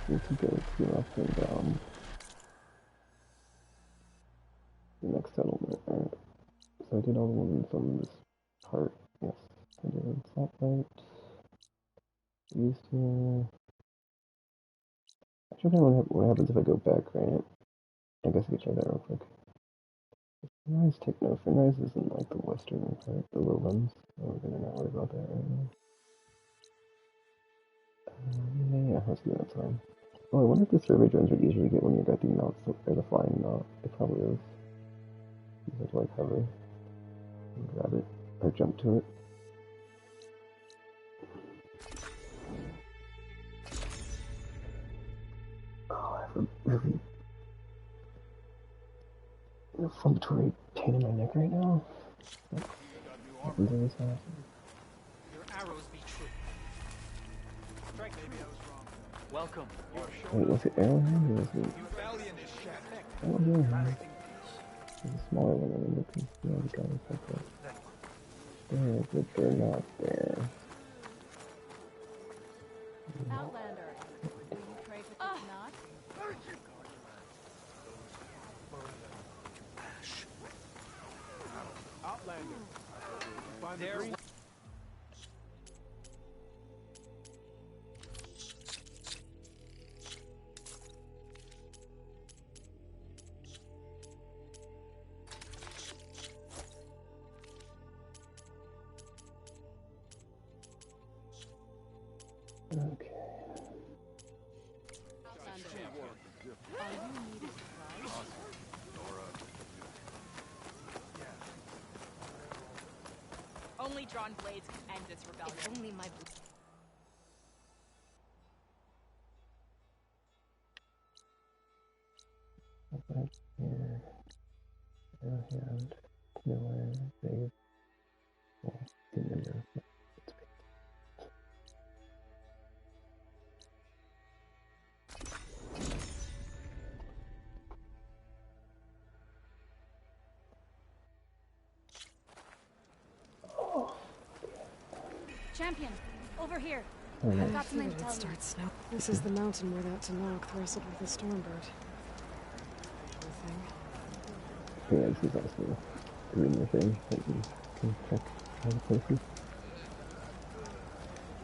We can go to up and down the next settlement. Alright. So I did all the ones on this part. Yes, I did Spotlight. Used here. Actually, I don't know what happens if I go back, right? I guess I could try that real quick. Finrise, take no. Finrise is in like the western part, the lowlands. So we're gonna not worry about that right now. Yeah, let's do that time. Oh, I wonder if the survey drones are easier to get when you've got the mounts or the flying mount. It probably is. You have to like hover and grab it or jump to it. Oh, I have a really inflammatory pain in my neck right now. What happens in this house? Your arrows be true. Frank, maybe I was wrong. Welcome. Wait, was it Arrowhead or was it? Oh, Arrowhead. There's a smaller one I remember because the other guy was like that. There, but they're not there. Outlander, will you trade with the knot? There. Okay. Only drawn blades can end this rebellion. If only my... Right here. Arrowhead. Nowhere. Big. Well, in the mirror. Champion, over here. Oh, I've nice. got something to It tell you. starts snow. This is the mountain where that Tanakh wrestled with the Stormbird. Poor thing. Yeah, this is also a rumor thing that you can check other places.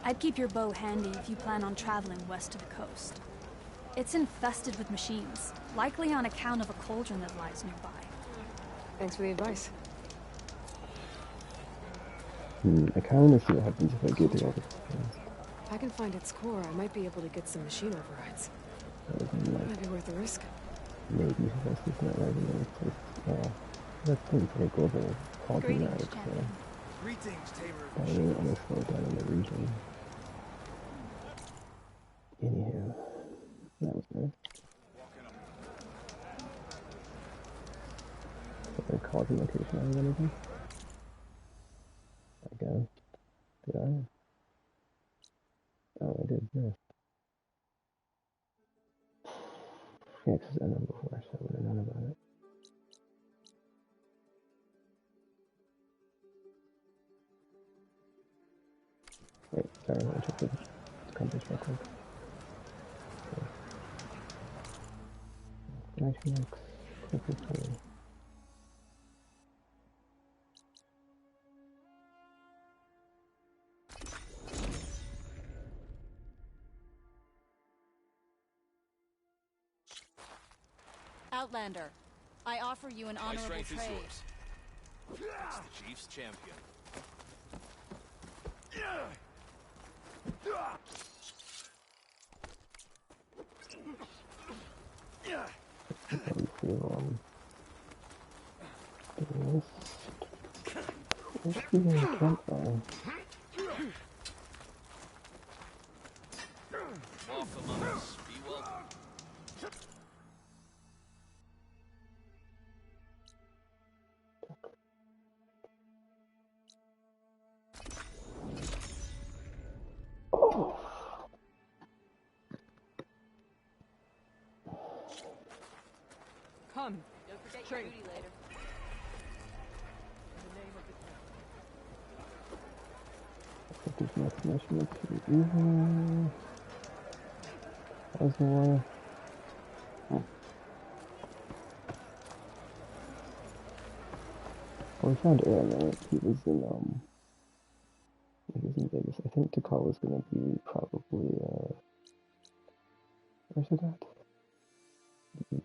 I'd keep your bow handy if you plan on traveling west to the coast. It's infested with machines, likely on account of a cauldron that lies nearby. Thanks for the advice. I kind of want to see what happens if I get to all this. If I can find its core, I might be able to get some machine overrides. Might be worth the risk. Maybe this is not right in the place. That's pretty cool. The cauldron out. Greetings, Taylor. I really want to slow down in the region. Anyhow, that was nice. Is there a cauldron location I want to do? I guess. Did I? Oh, I did, yes. Yeah, because I know before, so I would have known about it. Wait, sorry, I checked the compass real quick. Nice mix. Outlander, I offer you an My honorable strength is trade. yours. It's the Chief's champion. Walk among us. Be welcome. Come. Don't forget your duty later. There's nothing else to do. How's the water? Well, we found Aaron, right? He was in Vegas. I think Takala's gonna be probably, where's it at?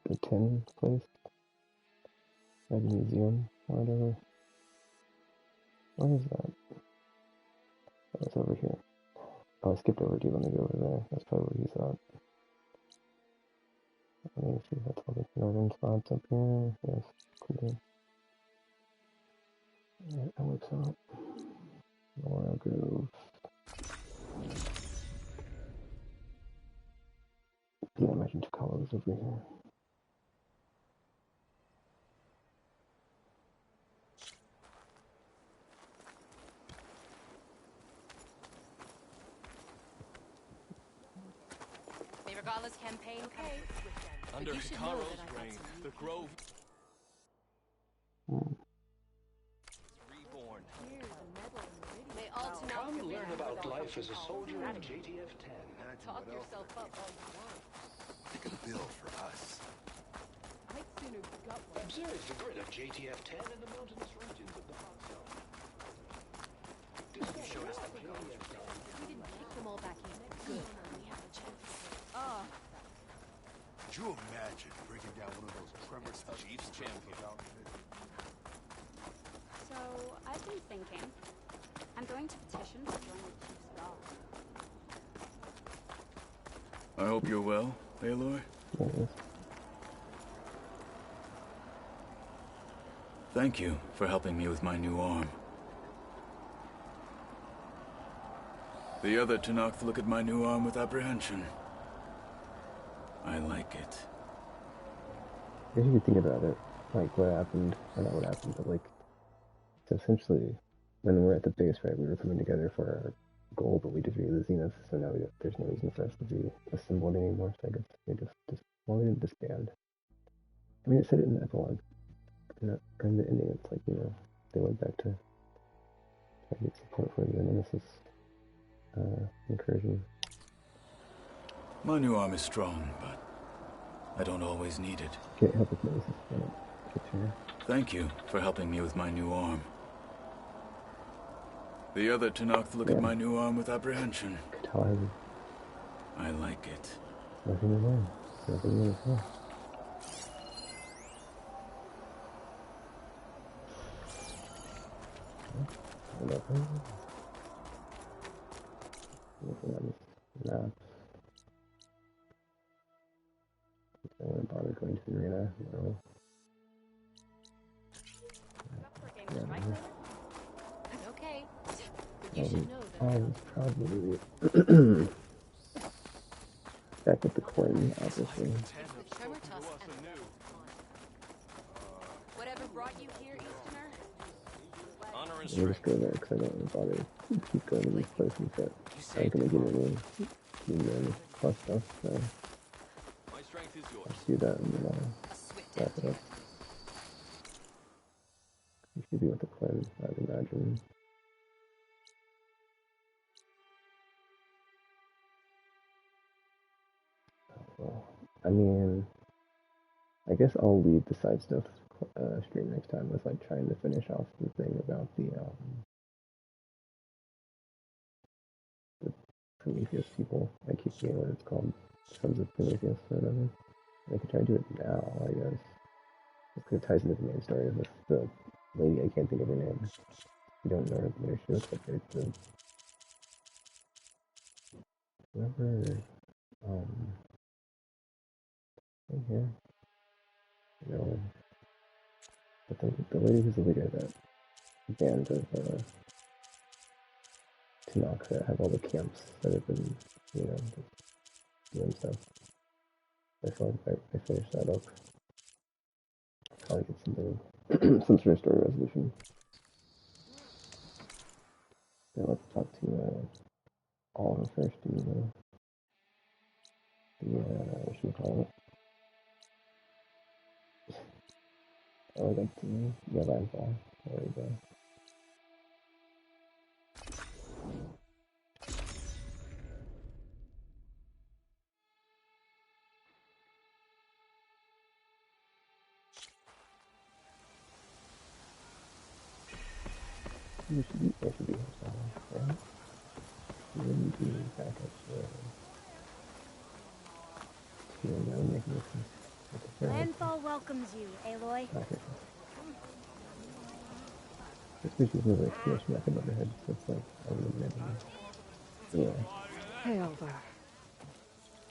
The tin place? Or the museum, or whatever. Where is that? Oh, it's over here. Oh, I skipped over. Do you want to go over there? That's probably where he's at. Let me see if that's all the northern spots up here. Yes, cool. Alright, that works out. Laurel Grove. Yeah, I imagine Takala was over here. May Regala's campaign okay. Under Hikaro's reign, the Grove Hmm. reborn. May all Come learn about life as a soldier in JTF-10. Talk yourself up all you want. Pick a bill for us. I'd sooner gut one. Observe the grid of JTF-10 in the mountainous regions of the hot zone. You showed us that we got We didn't kick them all back in. Good. We have a chance. Could you imagine breaking down one of those Primitive Chief's champion. So, I've been thinking. I'm going to petition to join the Chief's guard. I hope you're well, Aloy. Thank you for helping me with my new arm. The other Tanakh look at my new arm with apprehension. I like it. I guess you could think about it, like what happened, or not what happened, but like, so essentially, when we're at the base, right, we were coming together for our goal, but we defeated the Zenith, so now there's no reason for us to be assembled anymore, so I guess they well, they didn't disband. I mean, it said it in the epilogue, or in the ending, it's like, they went back to try to get support for the Nemesis incursion. My new arm is strong, but I don't always need it. Can't help with Nemesis, Thank you for helping me with my new arm. The other Tanakh look at my new arm with apprehension. I like it. Nothing wrong. Nothing wrong. No. I don't want to bother going to the arena. No. Okay. But you should know that. I was probably back at the coin, obviously. Whatever brought you here, Easterner? Honor and We'll just go there because I don't want to bother keep going to these places that aren't going to give me any plus stuff. So my strength is yours. let's do that and then I'll wrap it up. You should be with the Quinn, I'd imagine. Well, I mean, I guess I'll leave the side stuff stream next time with like trying to finish off the thing about the Prometheus people. I keep forgetting what it's called. Sons of Prometheus or whatever. I could try to do it now, I guess. Because it ties into the main story with the lady, I can't think of her name. You don't know her, but she looks like it's whoever, right here. No. But the lady who's the leader of that band of Tanakh that have all the camps that have been, doing stuff. I feel like if I finish that up, I'll probably get something, some sort of story resolution. Now let's talk to Oliver first, what should we call it? Oh, that's, landfall. There we go. There should be somewhere, right? Wouldn't be back up there. Landfall welcomes you, Aloy. Okay. This species is like smash back above her head, so it's like, I would imagine. Yeah. Hey, Alva.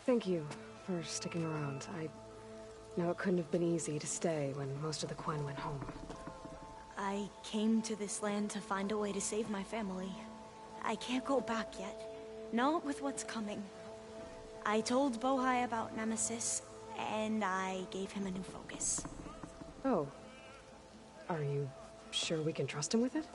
Thank you for sticking around. I know it couldn't have been easy to stay when most of the Quen went home. I came to this land to find a way to save my family. I can't go back yet. Not with what's coming. I told Bohai about Nemesis, and I gave him a new focus. Oh. Are you sure we can trust him with it?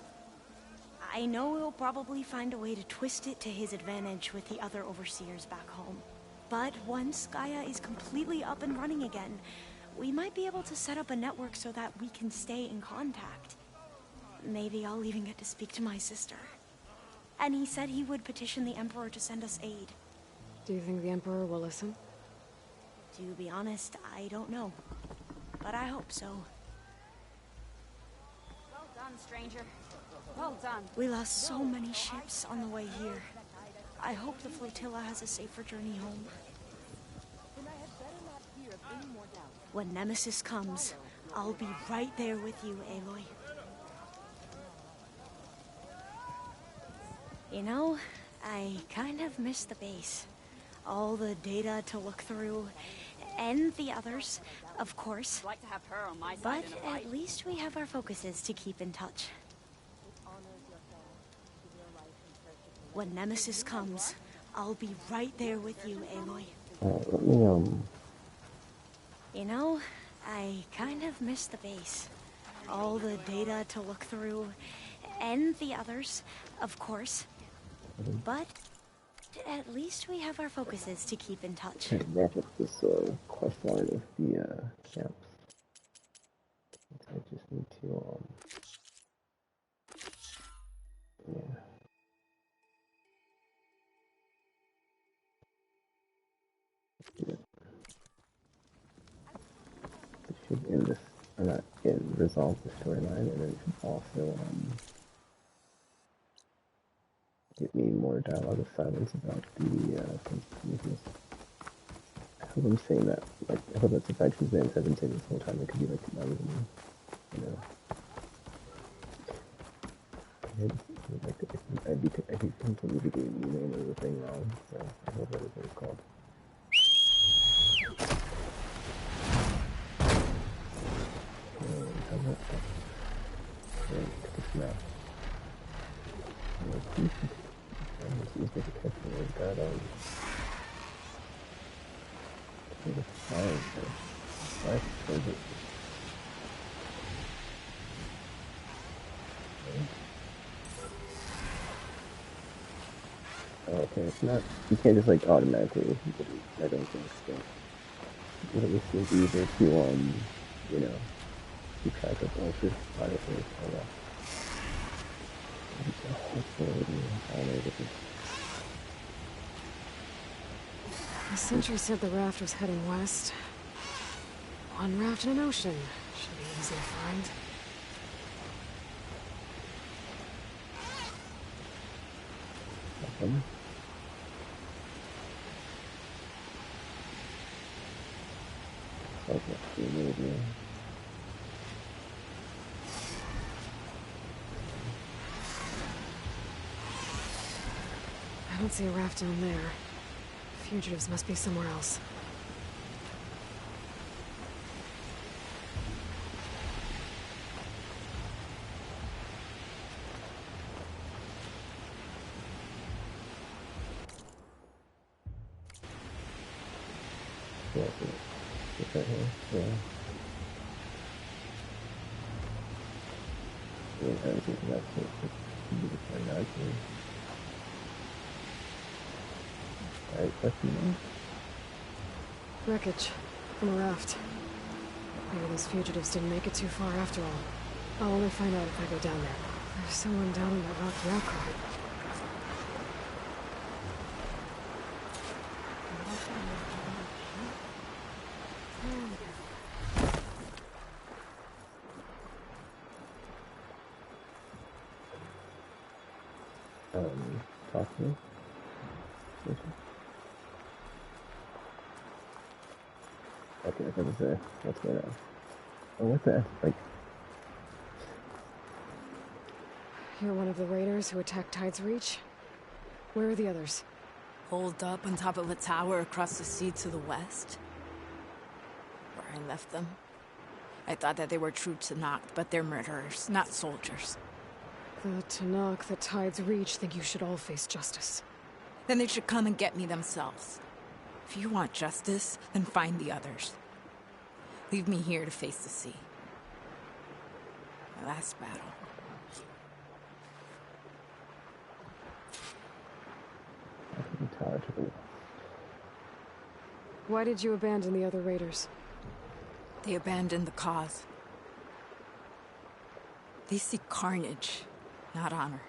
I know he'll probably find a way to twist it to his advantage with the other overseers back home. But once Gaia is completely up and running again, we might be able to set up a network so that we can stay in contact. Maybe I'll even get to speak to my sister. And he said he would petition the Emperor to send us aid. Do you think the Emperor will listen? To be honest, I don't know. But I hope so. Well done, stranger. Well done. We lost so many ships on the way here. I hope the flotilla has a safer journey home. When Nemesis comes, I'll be right there with you, Aloy. You know, I kind of miss the base. All the data to look through, and the others, of course. I'd like to have her on my side But in a fight. at least we have our focuses to keep in touch. When Nemesis comes, I'll be right there with you, Aloy. Let me, You know, I kind of miss the base. All the data to look through, and the others, of course. But at least we have our focuses to keep in touch. okay, wrap up this quest line of the camps. I just need to yeah. It should end this, or not end, resolve the storyline, and then it should also get me more dialogue of silence about the Sons of Prometheus. I hope I'm saying that, like, I hope that's the fact because I've been saying this whole time. It could be like, I was in, you know. I keep completely getting the name of the thing wrong, so I hope that is what it's called. Okay, it's not, you can't just like automatically, I don't think so. It at least seems easier to, you know, keep track of ultra honestly, oh well. The sentry said the raft was heading west. One raft in an ocean. Should be easy to find. Nothing. Like what's the movie? I don't see a raft down there. Fugitives must be somewhere else. Yeah, it's right here. Yeah. Yeah, I think that's it. It's not actually. Alright, question. Wreckage from a raft. Maybe those fugitives didn't make it too far after all. I'll only find out if I go down there. There's someone down in that rocky outcrop. Talk to me. Okay, I was there. What's going on? Oh, what the? Like... You're one of the raiders who attacked Tide's Reach? Where are the others? Holed up on top of a tower across the sea to the west. Where I left them. I thought that they were true Tanakh, but they're murderers, not soldiers. The Tanakh, the Tide's Reach, think you should all face justice. Then they should come and get me themselves. If you want justice, then find the others. Leave me here to face the sea. My last battle. Why did you abandon the other raiders? They abandoned the cause. They seek carnage, not honor.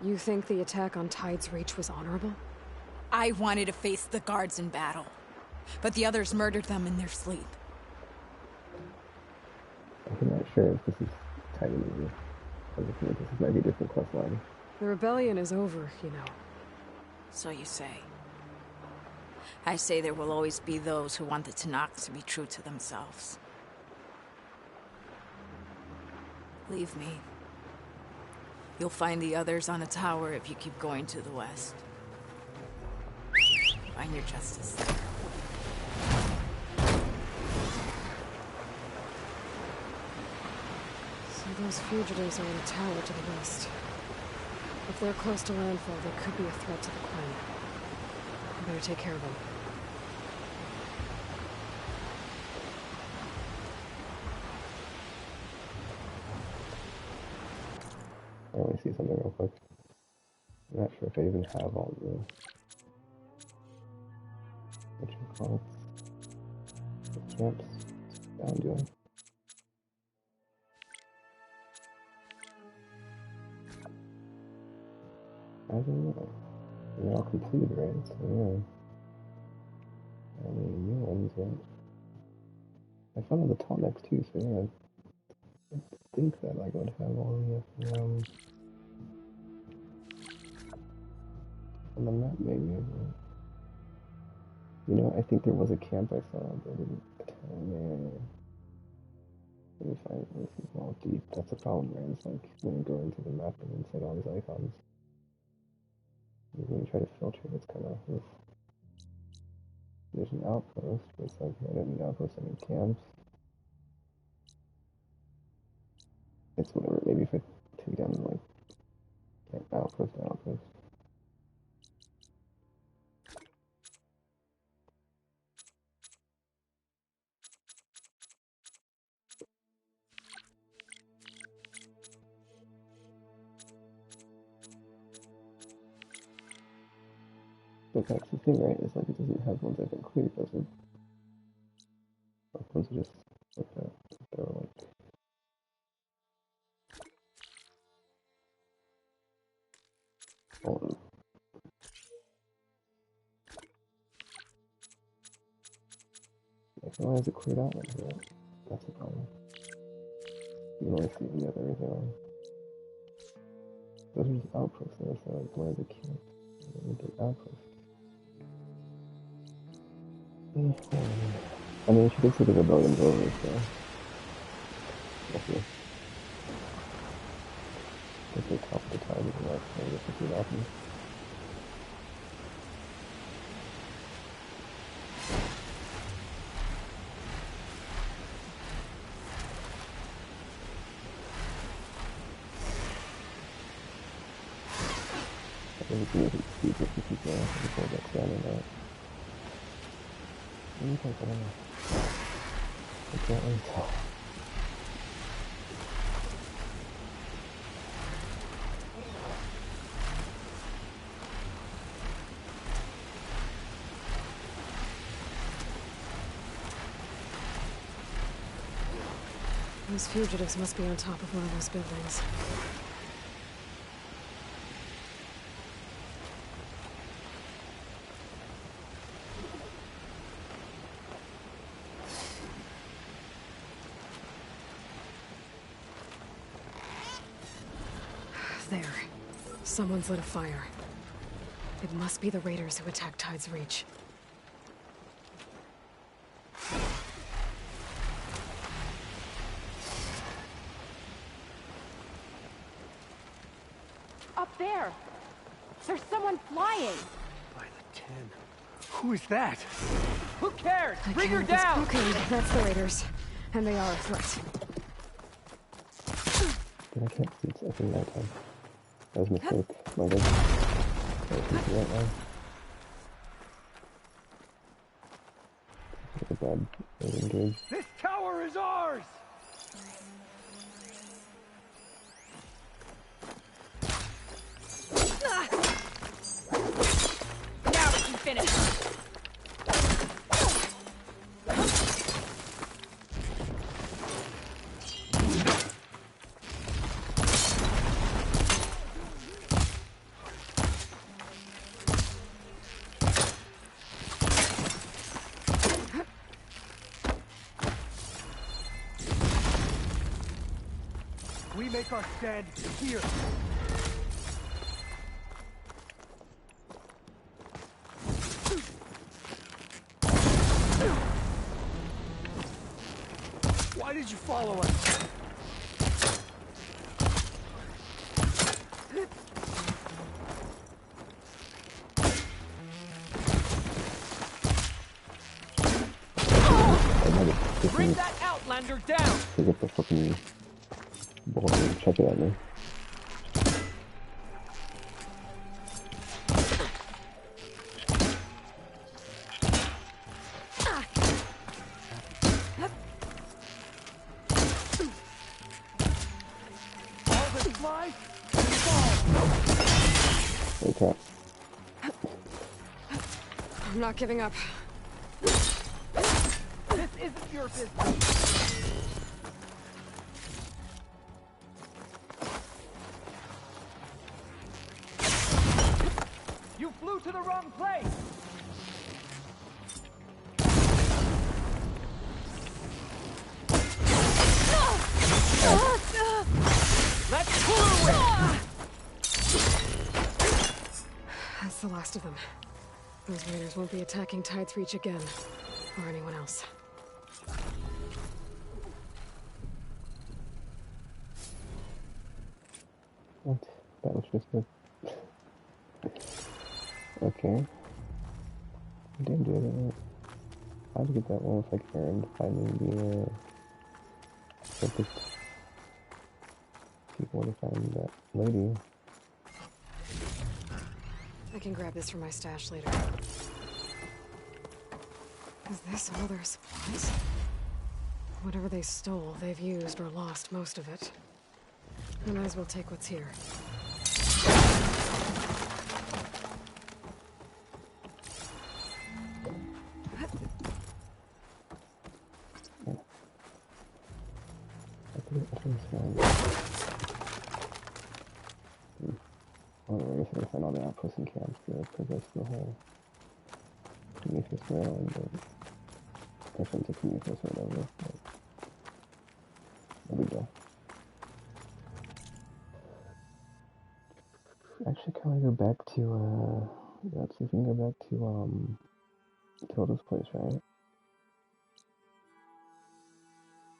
You think the attack on Tide's Reach was honorable? I wanted to face the guards in battle, but the others murdered them in their sleep. I'm not sure if this is tiny movie. I was looking at this might be a different quest line. The rebellion is over, you know. So you say. I say there will always be those who want the Tanakh to be true to themselves. Leave me. You'll find the others on the tower if you keep going to the west. Find your justice there. So those fugitives are in a tower to the west. If they're close to landfall, they could be a threat to the Queen. I better take care of them. I want to see something real quick. I'm not sure if I even have all the... what you call it? The camps down doing. I don't know. They're all completed, right? So yeah. Any new ones yet? I found all the tonics too, so yeah. I think that I would have all the on the map maybe. You know, I think there was a camp I saw, but I didn't tell me. Let me find it. This is all deep. That's the problem, right? It's like when you go into the map and inside all these icons. When you try to filter it, it's kind of... There's an outpost, but it's like, I don't need outposts, I need camps. It's whatever, maybe if I take down, like, outpost. But that's the thing, right? It's like it doesn't have ones I've included. Those are ones are just like that. They're like hold on. Like why is it cleared out like that? That's the problem. You can only see the other everything on. Those are just outposts there, so like why is it cute? The outposts. I mean, she did say the rebellion's over, so... We'll see. If they top of the tide, it's not going to get off me. I think it's really speed just to keep going before it gets down and out. What do you think? I don't know. I can't really tell. Those fugitives must be on top of one of those buildings. There. Someone's lit a fire. It must be the raiders who attacked Tide's Reach. Up there! There's someone flying! By the 10. Who is that? Who cares? Bring her This down! cocaine, that's the raiders. And they are a threat. I can't see it's every night time. That was a mistake. My god. I can't see right now. It's a bad engage. This tower is ours! Now we can finish. We make our stand here. Why did you follow us? Bring that Outlander down! Pick up the fucking ball and chuck it at me. Okay. I'm not giving up. This isn't your business. You flew to the wrong place. Let's pull away. That's the last of them. Those raiders won't be attacking Tide's Reach again, or anyone else. What? That was just a... Okay. I didn't do that. How'd you get that one if I can earn finding the, focused people to find that lady? I can grab this from my stash later. Is this all their supplies? Whatever they stole, they've used or lost most of it. I might as well take what's here. Oh, I guess I gotta find all the outposts and camps to progress the whole Prometheus rail and or something Prometheus or whatever. But there we go. Actually, can I go back to, let's see if we can go back to, Tilda's place, right?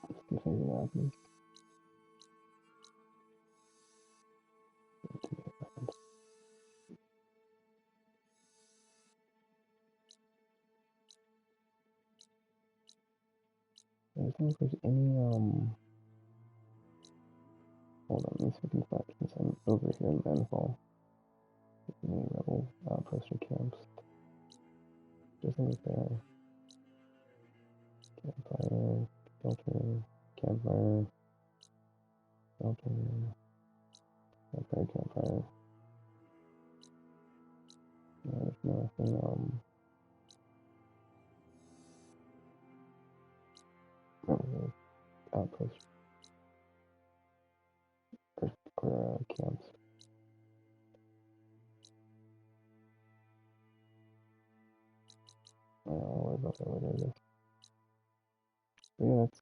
Let's see if anything happens. I don't think there's any, hold on, let me see if I can find, since I'm over here in Manhole. Any rebel outposts or camps. Doesn't look there. Campfire, shelter, campfire, shelter, campfire, campfire. No, there's nothing, outposts or camps. I'll worry about that later, I guess. But yeah, that's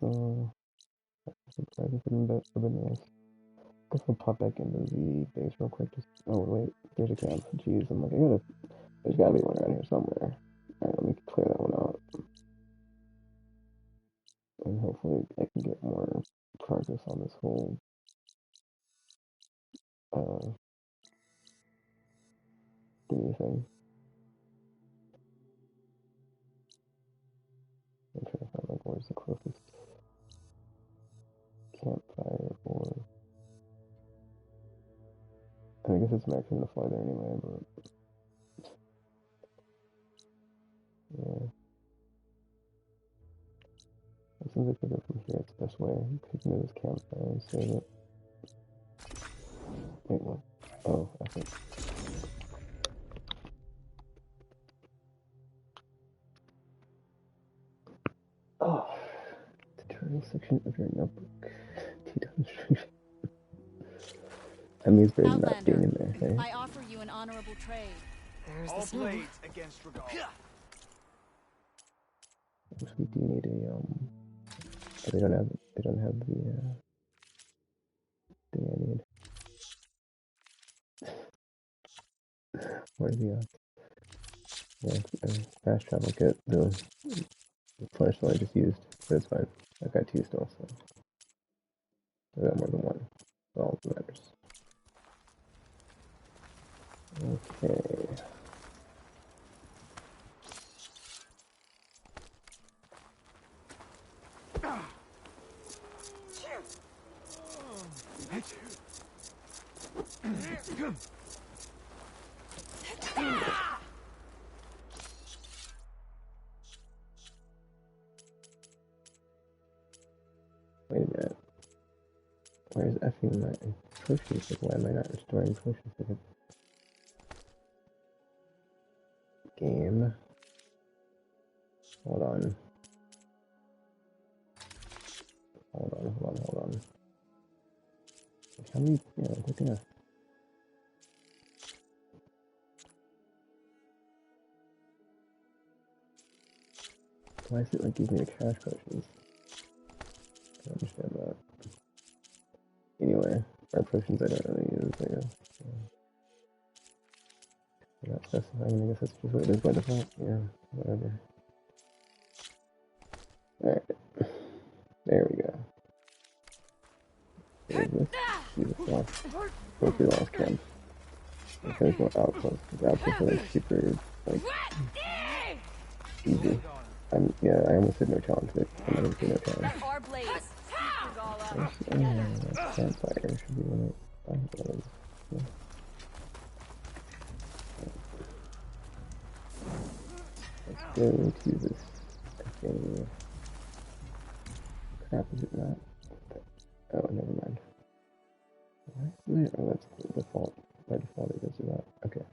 surprising for them, but a bit nice. I guess I'll pop back into the base real quick. Just, oh wait, there's a camp. Jeez, I'm like, there's gotta be one around here somewhere. Alright, let me clear that one out. And hopefully I can get more progress on this whole, thingy thing. I'm trying to find, like, where's the closest campfire for... I guess it's maximum to fly there anyway, but... Yeah. As soon as I pick it from here, it's the best way. Take me to this campfire and save it. Wait, what? Oh, I think... Oh, tutorial section of your notebook. T-demonstration. That means there's not being in there, right? I offer you an honorable trade. There's all the blades against Regal. We do need a, oh, they don't have the thing I need. Where's the yeah, fast travel kit, the flashlight I just used, but it's fine. I've got 2 still, so I got more than 1. That's all that matters. Okay. Wait a minute. Where's effing my potion stick? Why am I not restoring potion stick? Game. Hold on. Hold on. How many, they're gonna... Why is it like giving me the trash potions? I don't understand that. Anyway, our potions I don't really use, I guess. I'm not specifying, I guess that's just what it is by default. Yeah, whatever. Alright. There we go. What is this? Jesus, hopefully lost camp. Okay, there's no outpost. The outposts are like super, like, easy. I almost said no challenge, but I'm not gonna say no challenge. Campfire should be one of those. Yeah. Let's go to this thing. Crap, is it not? Oh, never mind. What? Oh, that's the default. By default, it goes to that. Okay.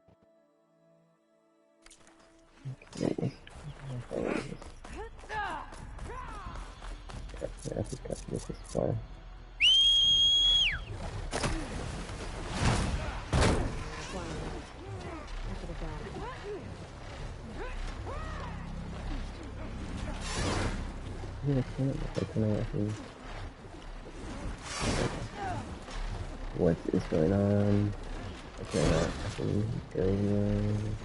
Okay, yeah, I just got to get this far. Yeah, it's kind of actually. What is going on? Okay, not actually going on.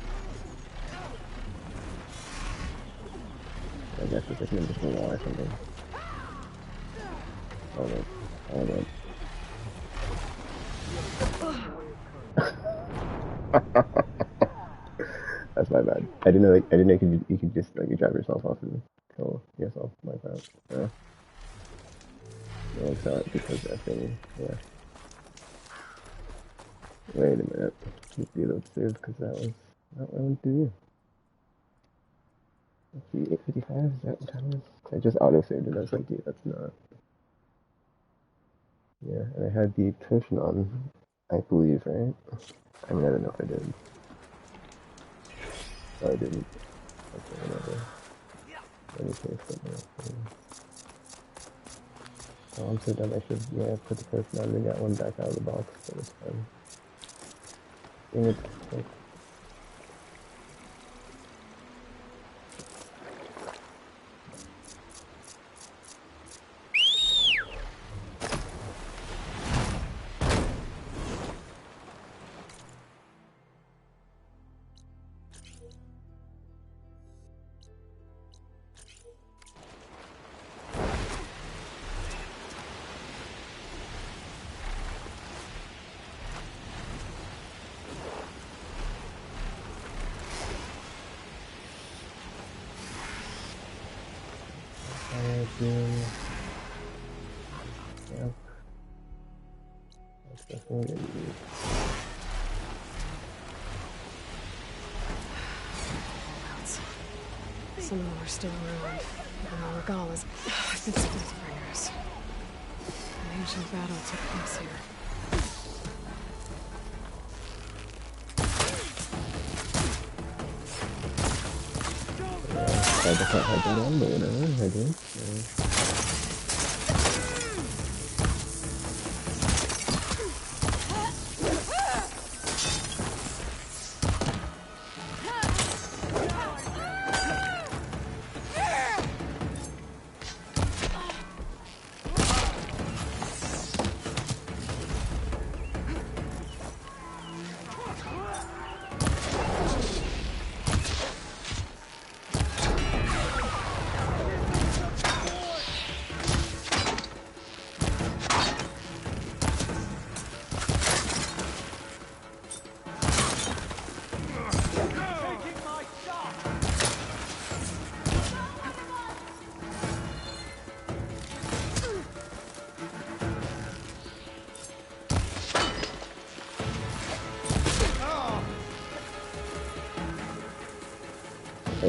I guess it's like an additional wall or something. Oh no. That's my bad. I didn't know you could just like drive yourself off and kill yourself like that. Yeah. No, it's not because that thing. Yeah. Wait a minute. Let's see those saves because that was not what I wanted to do. Let's see, 8:55. Is that what time it is? I just auto saved and I was like, dude, that's not. Yeah, and I had the potion on, I believe, right? I mean, I don't know if I did. Oh, I didn't. Okay, whatever. Let me save something. Oh, I'm so dumb. I should, put the potion on and get one back out of the box, but it's fine. Dang it. Like, Yep. That's definitely what you need. Some of them are still around. Even though Regal is... I've been sick for years. An ancient battle took place here. I just not had that on, but whatever, I did.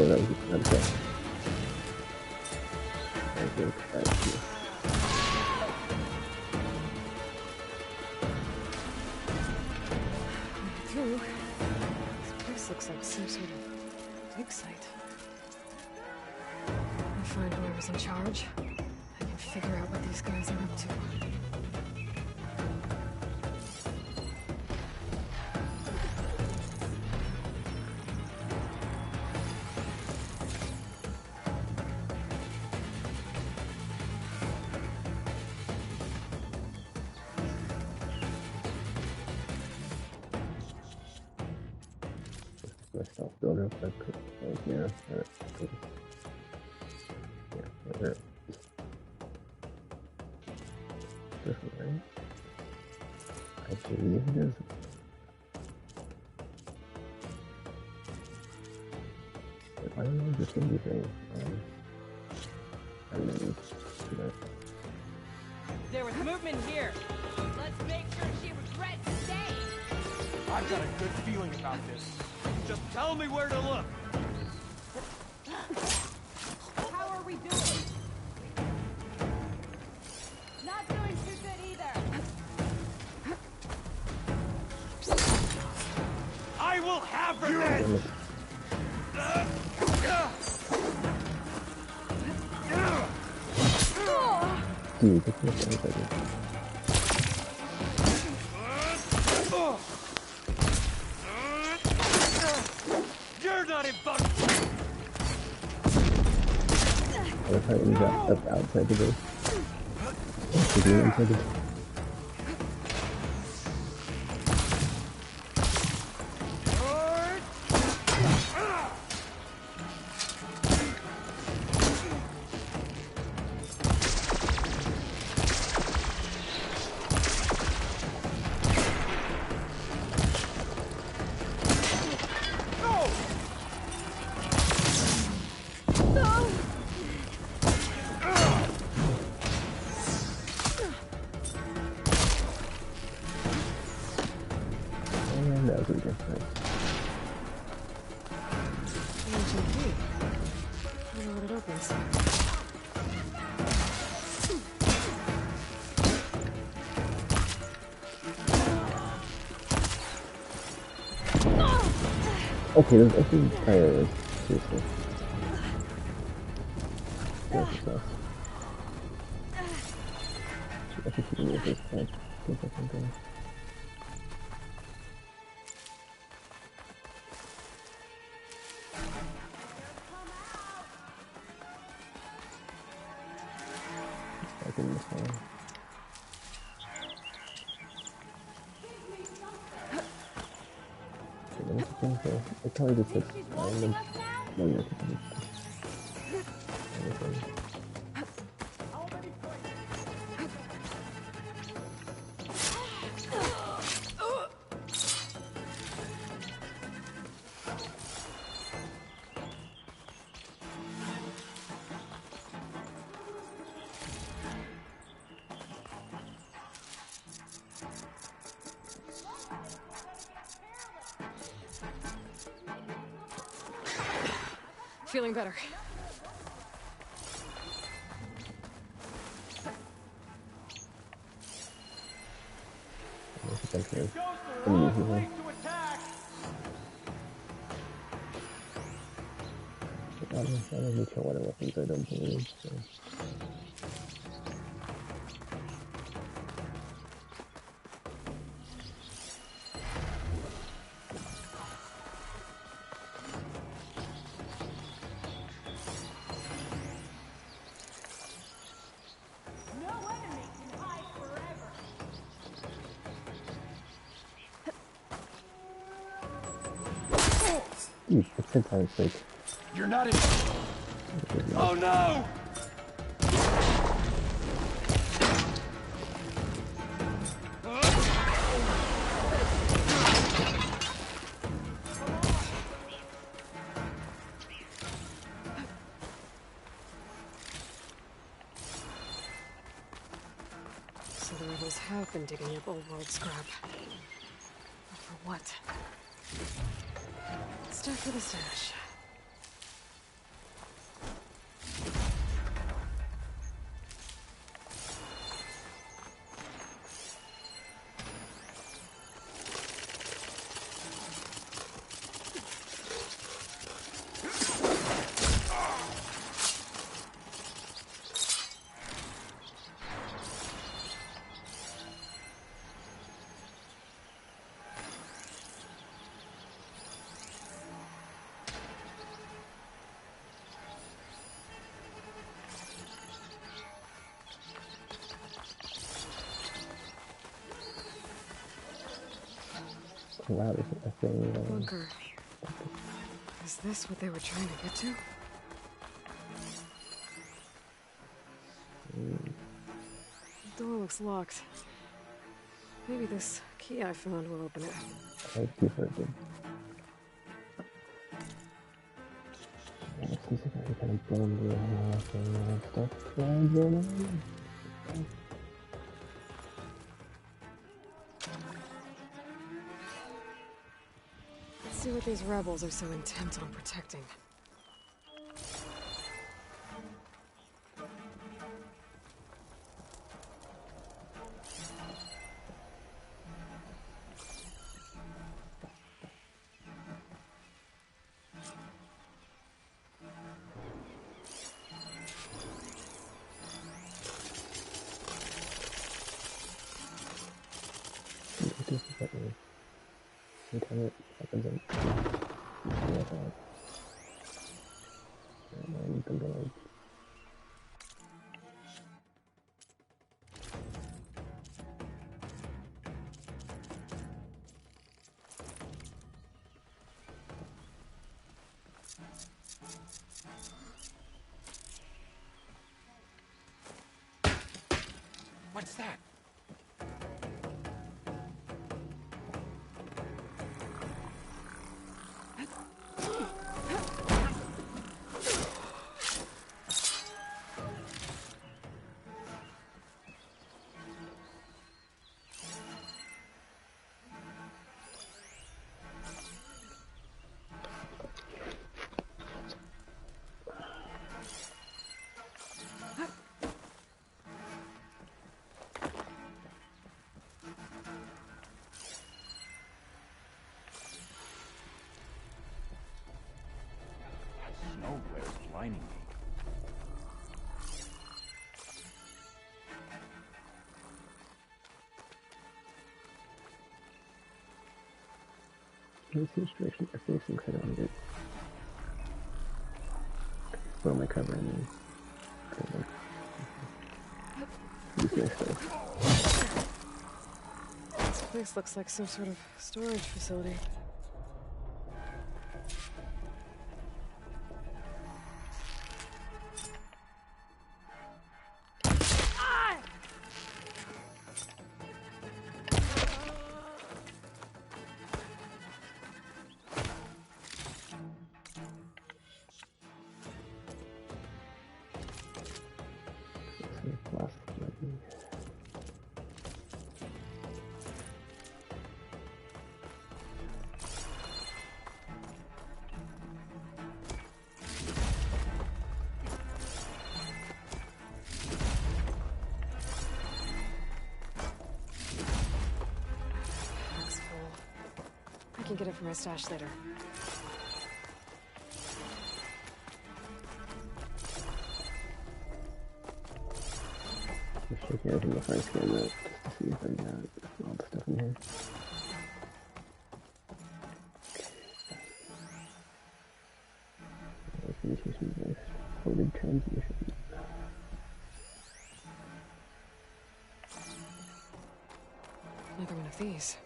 that was okay. I think that's it. Through. This place looks like some sort of dig site. I'll find whoever's in charge. I can figure out what these guys are up to. Myself build up like yeah, alright. Different, right? I believe it is. I don't know if this can be thing. I don't know. There was movement here. Let's make sure she regrets staying. I've got a good feeling about this. Just tell me where to look. How are we doing? Not doing too good either. I will have her then! Dude, this is everybody. You're not involved. I like how it ends up outside the base. Inside the base. Okay, let's actually try it. Seriously. I think you can use this type. See if I can go. I can miss one. It probably just says no, Feeling better. I don't really care what weapons I don't believe, so. It's sometimes like... You're not in... Oh no! So the rebels have been digging up old world scrap. But for what? Stuff for the stash. Wow, there's a thing. Bunker. Is this what they were trying to get to? The door looks locked. Maybe this key I found will open it. I prefer it. It seems like I kind of blown off and stuff going on. Let's see what these rebels are so intent on protecting. What's that? Snow glare is blinding me. Let's see which direction they're facing, because I don't want to get... What am I covering? This nice stuff. This place looks like some sort of storage facility. I can get it from my stash later. Just checking everything before I scan that, just to see if I got all the stuff in here. Communication device, coded transmission. Another one of these.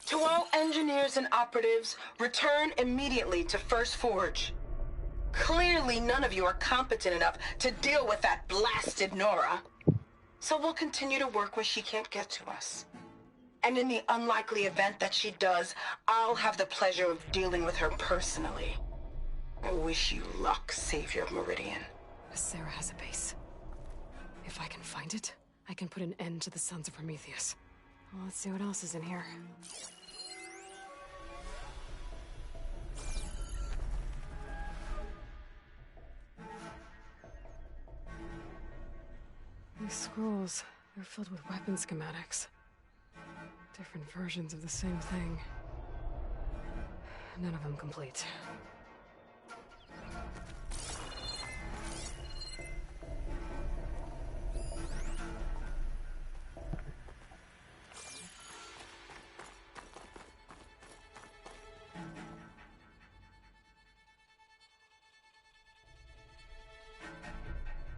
To all engineers and operatives, return immediately to First Forge. Clearly none of you are competent enough to deal with that blasted Nora. So we'll continue to work where she can't get to us. And in the unlikely event that she does, I'll have the pleasure of dealing with her personally. I wish you luck, Savior of Meridian. Sarah has a base. If I can find it, I can put an end to the Sons of Prometheus. Well, let's see what else is in here. These scrolls, they're filled with weapon schematics. Different versions of the same thing. None of them complete.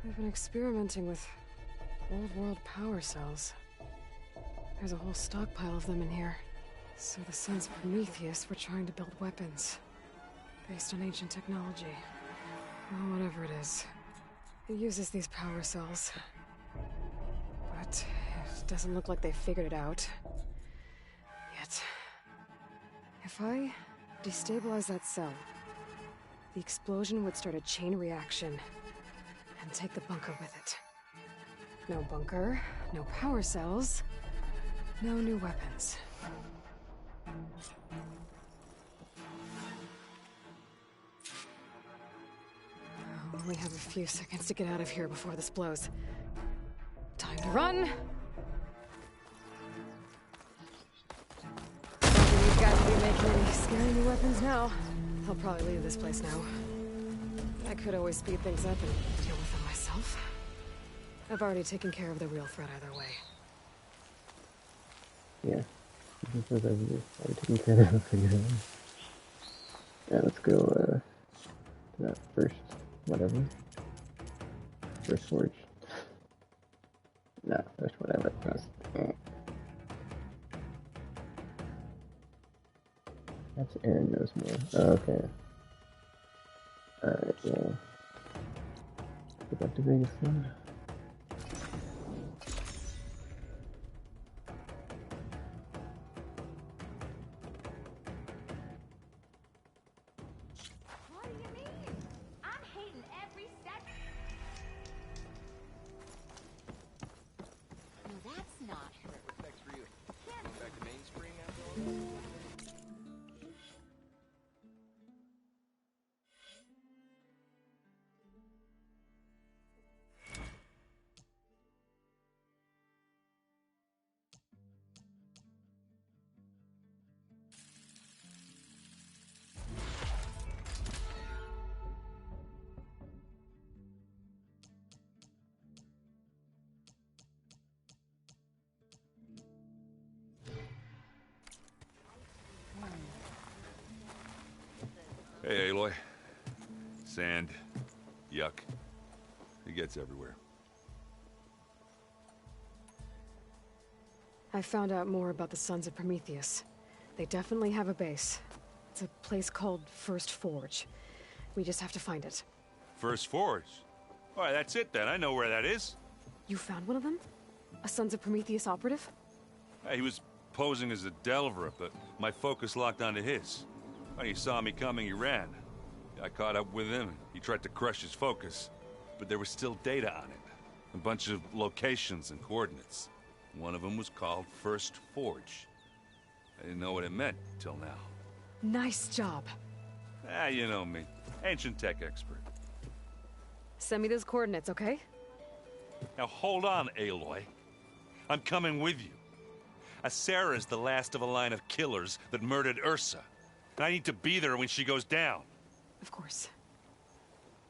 They've been experimenting with Old world power cells. There's a whole stockpile of them in here. So the Sons of Prometheus were trying to build weapons based on ancient technology. Or whatever it is. It uses these power cells. But it doesn't look like they figured it out. Yet. If I destabilize that cell, the explosion would start a chain reaction and take the bunker with it. No bunker, no power cells, no new weapons. I only have a few seconds to get out of here before this blows. Time to run! These guys will be making any scary new weapons now. I'll probably leave this place now. I could always speed things up and deal with them myself. I've already taken care of the real threat either way. Yeah. This is I've taken care of it. Yeah, let's go to that first whatever. First forge. No, first whatever. That's Aaron knows more. Oh, okay. Alright, well. Go back to Vegas then. What do you mean? I'm hating every second. No, that's not her. What's next for you? Back to mainspring after all this? Hey, Aloy. Sand. Yuck. It gets everywhere. I found out more about the Sons of Prometheus. They definitely have a base. It's a place called First Forge. We just have to find it. First Forge? Alright, that's it then. I know where that is. You found one of them? A Sons of Prometheus operative? He was posing as a Delver, but my focus locked onto his. When he saw me coming, he ran. I caught up with him. He tried to crush his focus, but there was still data on it. A bunch of locations and coordinates. One of them was called First Forge. I didn't know what it meant till now. Nice job. You know me. Ancient tech expert. Send me those coordinates, okay? Now hold on, Aloy. I'm coming with you. Sarah's the last of a line of killers that murdered Ursa. And I need to be there when she goes down. Of course.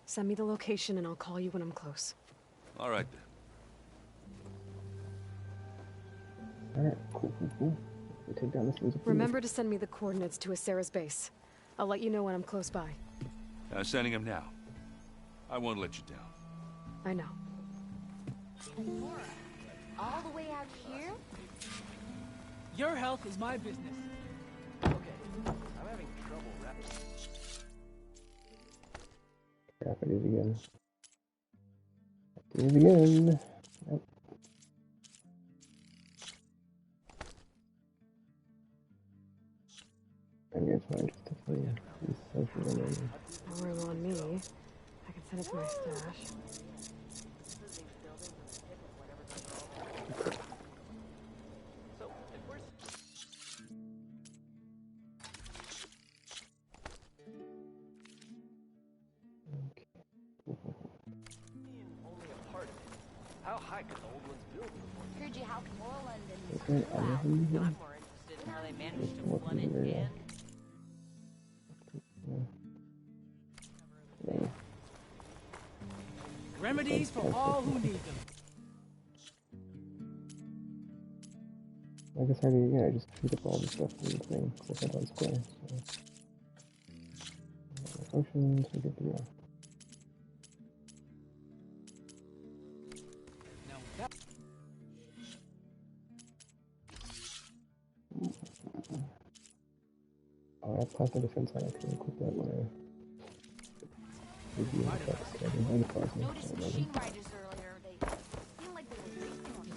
Send me the location and I'll call you when I'm close. All right, then. Alright, cool. We'll take down this Sons of Prometheus. Remember to send me the coordinates to Sarah's base. I'll let you know when I'm close by. I'm sending him now. I won't let you down. I know. All the way out here? Your health is my business. Okay, I'm having trouble wrapping. Crap, I did it again. I did it again. Yep. I mean, it's fine just to tell you. He's social related. No room on me. I can send it to my stash. How high could the old ones build before? Heard you helped Moreland and Okay, I have him here. I'm more interested in how they managed to flood it again. Remedies for all who need them. I guess I just feed up all the stuff in the thing, except I don't square, so... Functions, we're good to go. Now that... Oh, I have plasma defense on. I can equip that when I review effects. I can bring the plasma. Noticed machine riders earlier. They seem like they were racing on me.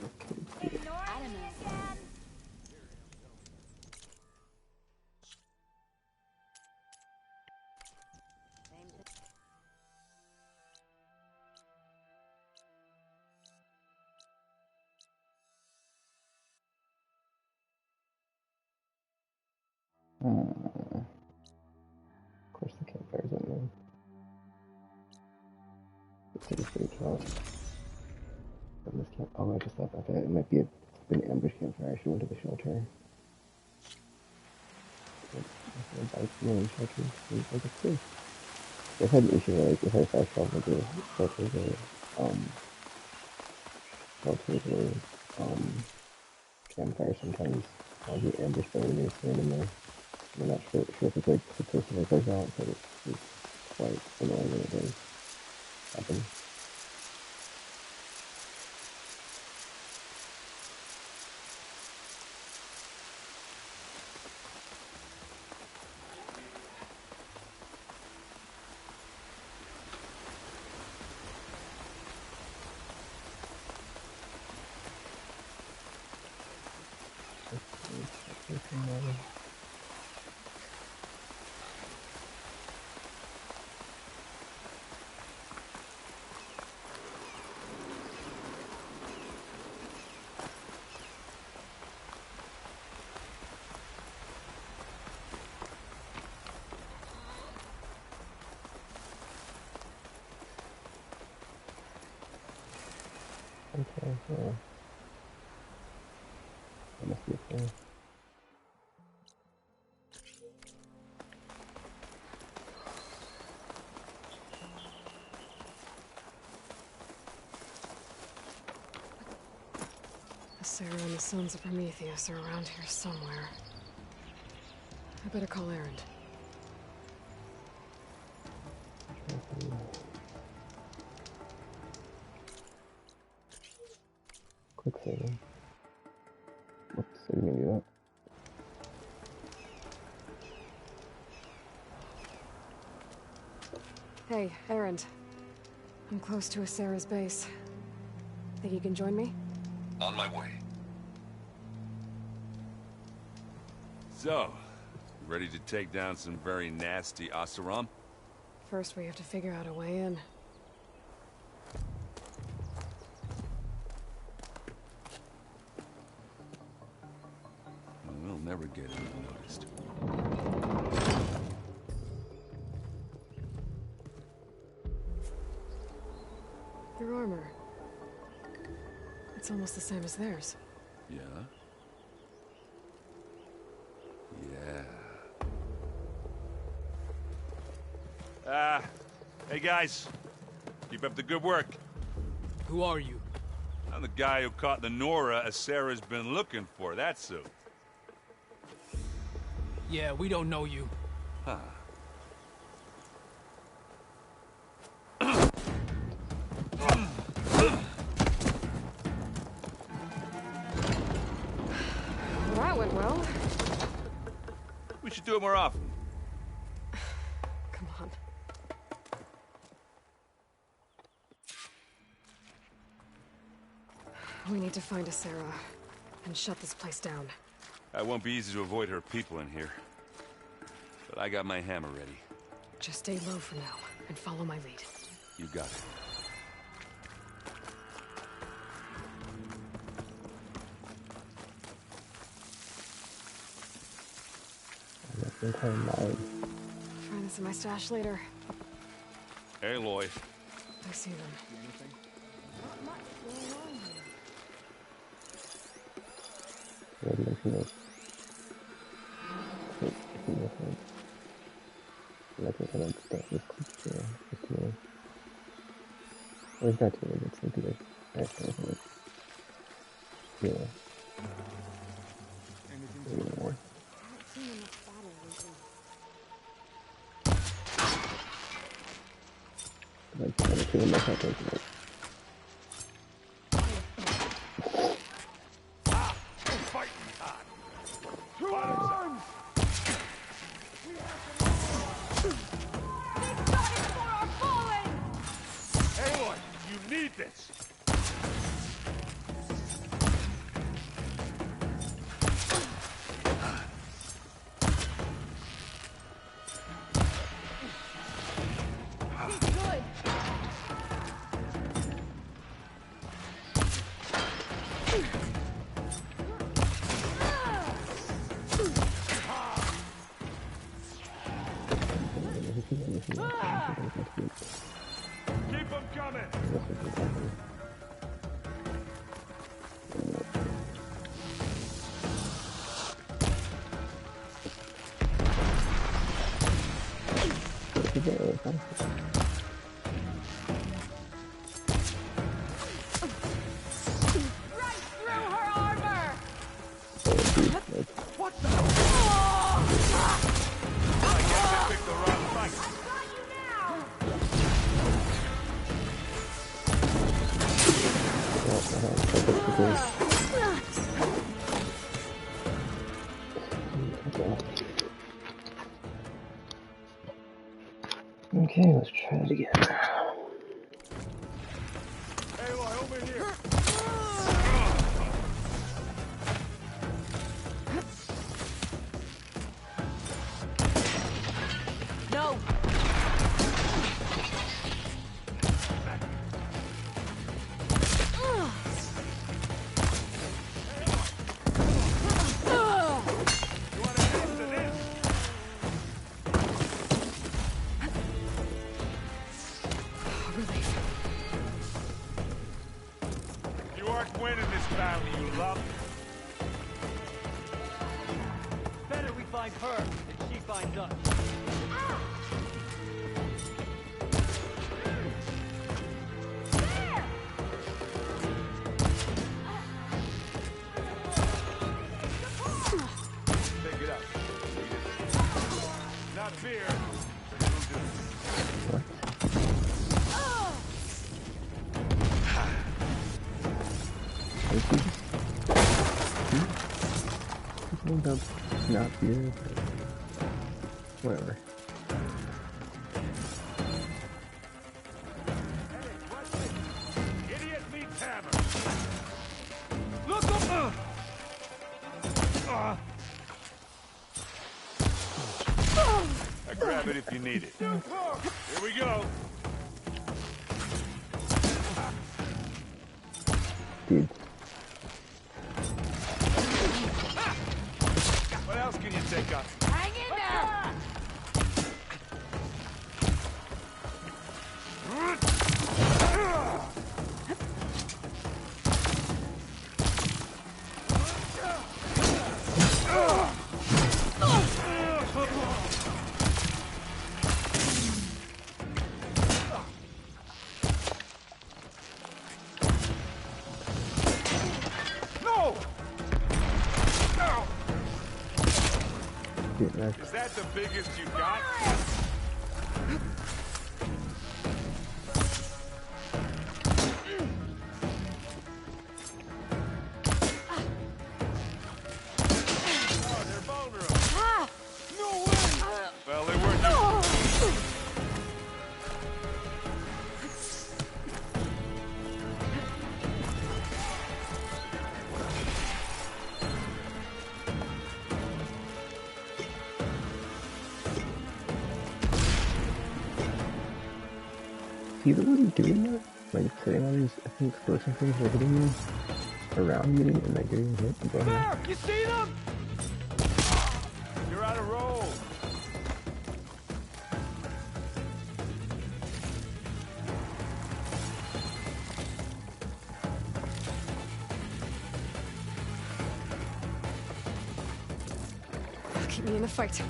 I don't know. Of course, the campfire's on there. The city's pretty close. From this camp. Oh, I just thought about that. It might be an ambush campfire. I should went to the shelter. Shelter. Seems like it's safe. I've had an issue where, like, if I fast travel to shelters or campfire, sometimes I'll get ambushed by enemies randomly. I'm not sure if it's like the person that goes out, but it's quite annoying when it does happen. Okay, yeah. That must be a thing. Sarah and the Sons of Prometheus are around here somewhere. I better call Erend. Quick saving. Whoops, I didn't do that. Hey, Erend. I'm close to Sarah's base. Think you can join me? On my way. So, ready to take down some very nasty Oseram? First, we have to figure out a way in. We'll never get unnoticed. Your armor. It's almost the same as theirs. Yeah? Yeah. Hey guys. Keep up the good work. Who are you? I'm the guy who caught the Nora Sarah's been looking for, that's who. Yeah, we don't know you. Huh. That went well. We should do it more often. Come on. We need to find a Sarah and shut this place down. It won't be easy to avoid her people in here. But I got my hammer ready. Just stay low for now and follow my lead. You got it. Find this in my stash later. Hey, Lloyd. I see them. We've got to get some good actually. Yeah. Anything more? Like, I'm gonna kill myself like that. What the? I guess I picked the wrong fight. Okay, let's try it again. Aloy, over here. No. You aren't winning this battle, you love. Better we find her than she finds us. Take it up. Not fear. Not here, whatever. Idiot meets hammer. Look up. I grab it if you need it. Here we go. Dude. What else can you take us? Hang in there! No! Dude, Is that the biggest you got? Oh, they're vulnerable. No way! Well, they weren't. Is he the one doing that? Like sitting on his, I think, explosive things, like hitting you around me and like getting hit and going. There! You see them? You're out of roll. Keep me in the fight.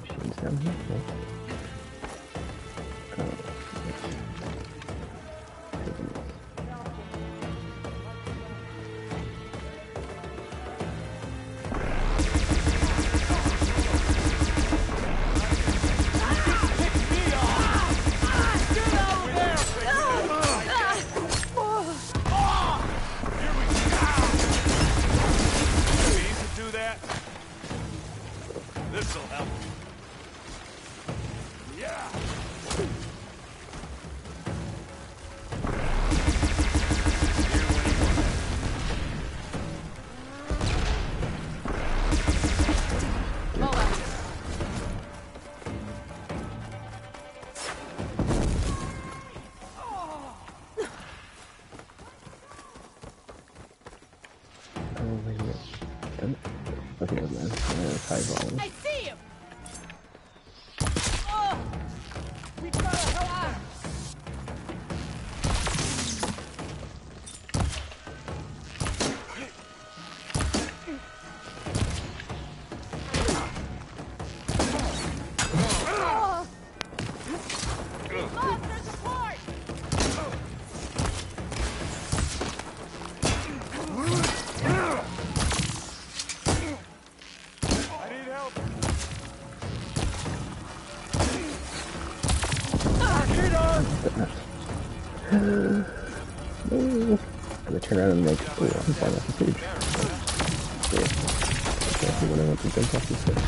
Machines down here. No. This'll help. Yeah. Oh, wait a minute. Okay, man. High volume. I see him! Oh! We gotta help him! Monster support! I need help. I'm gonna turn around and make I'm falling off the stage. Okay, I when I want to jump off the stage.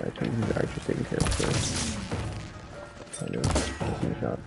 I think the archer's taking care of it first. I know taking a shot.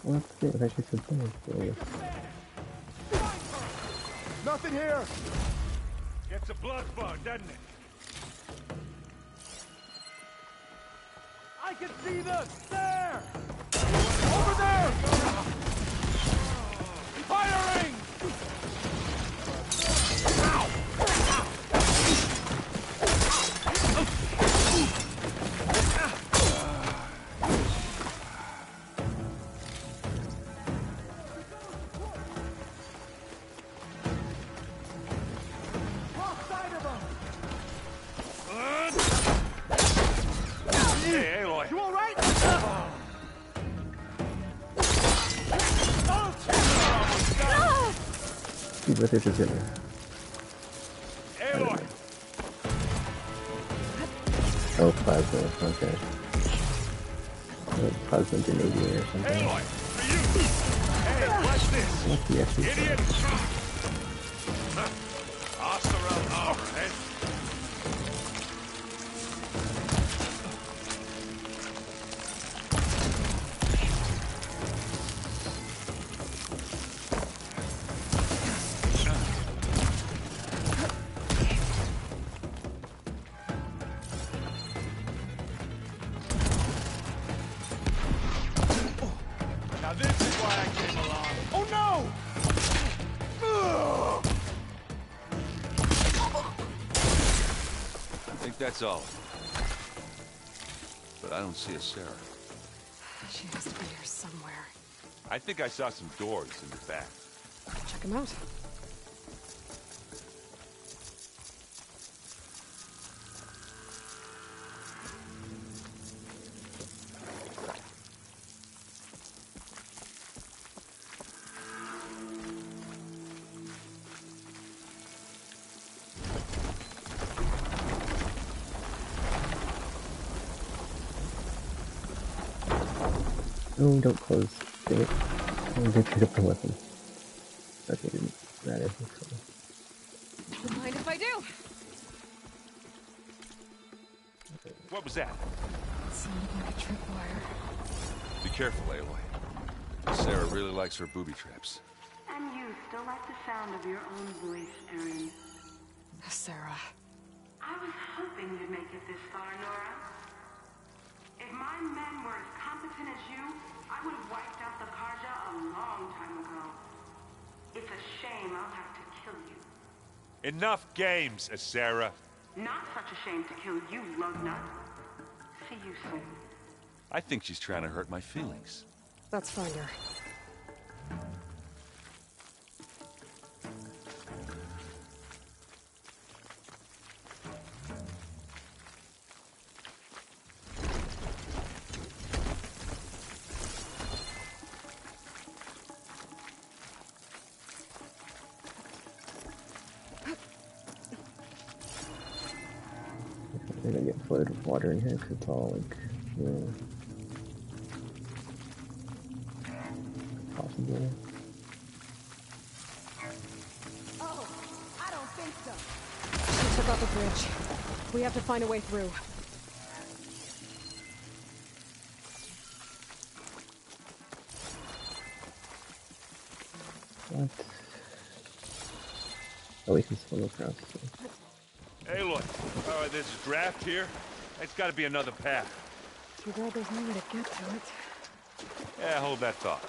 What's it? I actually said something. Nothing here. Gets a blood bug, doesn't it? I can see them! There! Over there! Firing! But this is dinner. Oh, plasma, okay. Plasma grenade or something. What's the actual? That's all. But I don't see a Sarah. She has to be here somewhere. I think I saw some doors in the back. Check them out. No, don't close. Dang it. I'm gonna pick up the weapon. Okay, didn't matter. Don't mind if I do. What was that? It sounded like a tripwire. Be careful, Aloy. Sarah really likes her booby traps. And you still like the sound of your own voice, Erin. Sarah. I was hoping you'd make it this far, Nora. If my men were as competent as you, I would have wiped out the Karja a long time ago. It's a shame I'll have to kill you. Enough games, Sarah. Not such a shame to kill you, lugnut. See you soon. I think she's trying to hurt my feelings. Let's find her. They're gonna get flooded with water in here because it's all like, you know, possible. Oh, I don't think so. She took out the bridge. We have to find a way through. What? Oh, we can swim across. Hey, look. There's a draft here. It's got to be another path. Too bad there's no way to get to it. Yeah, hold that thought.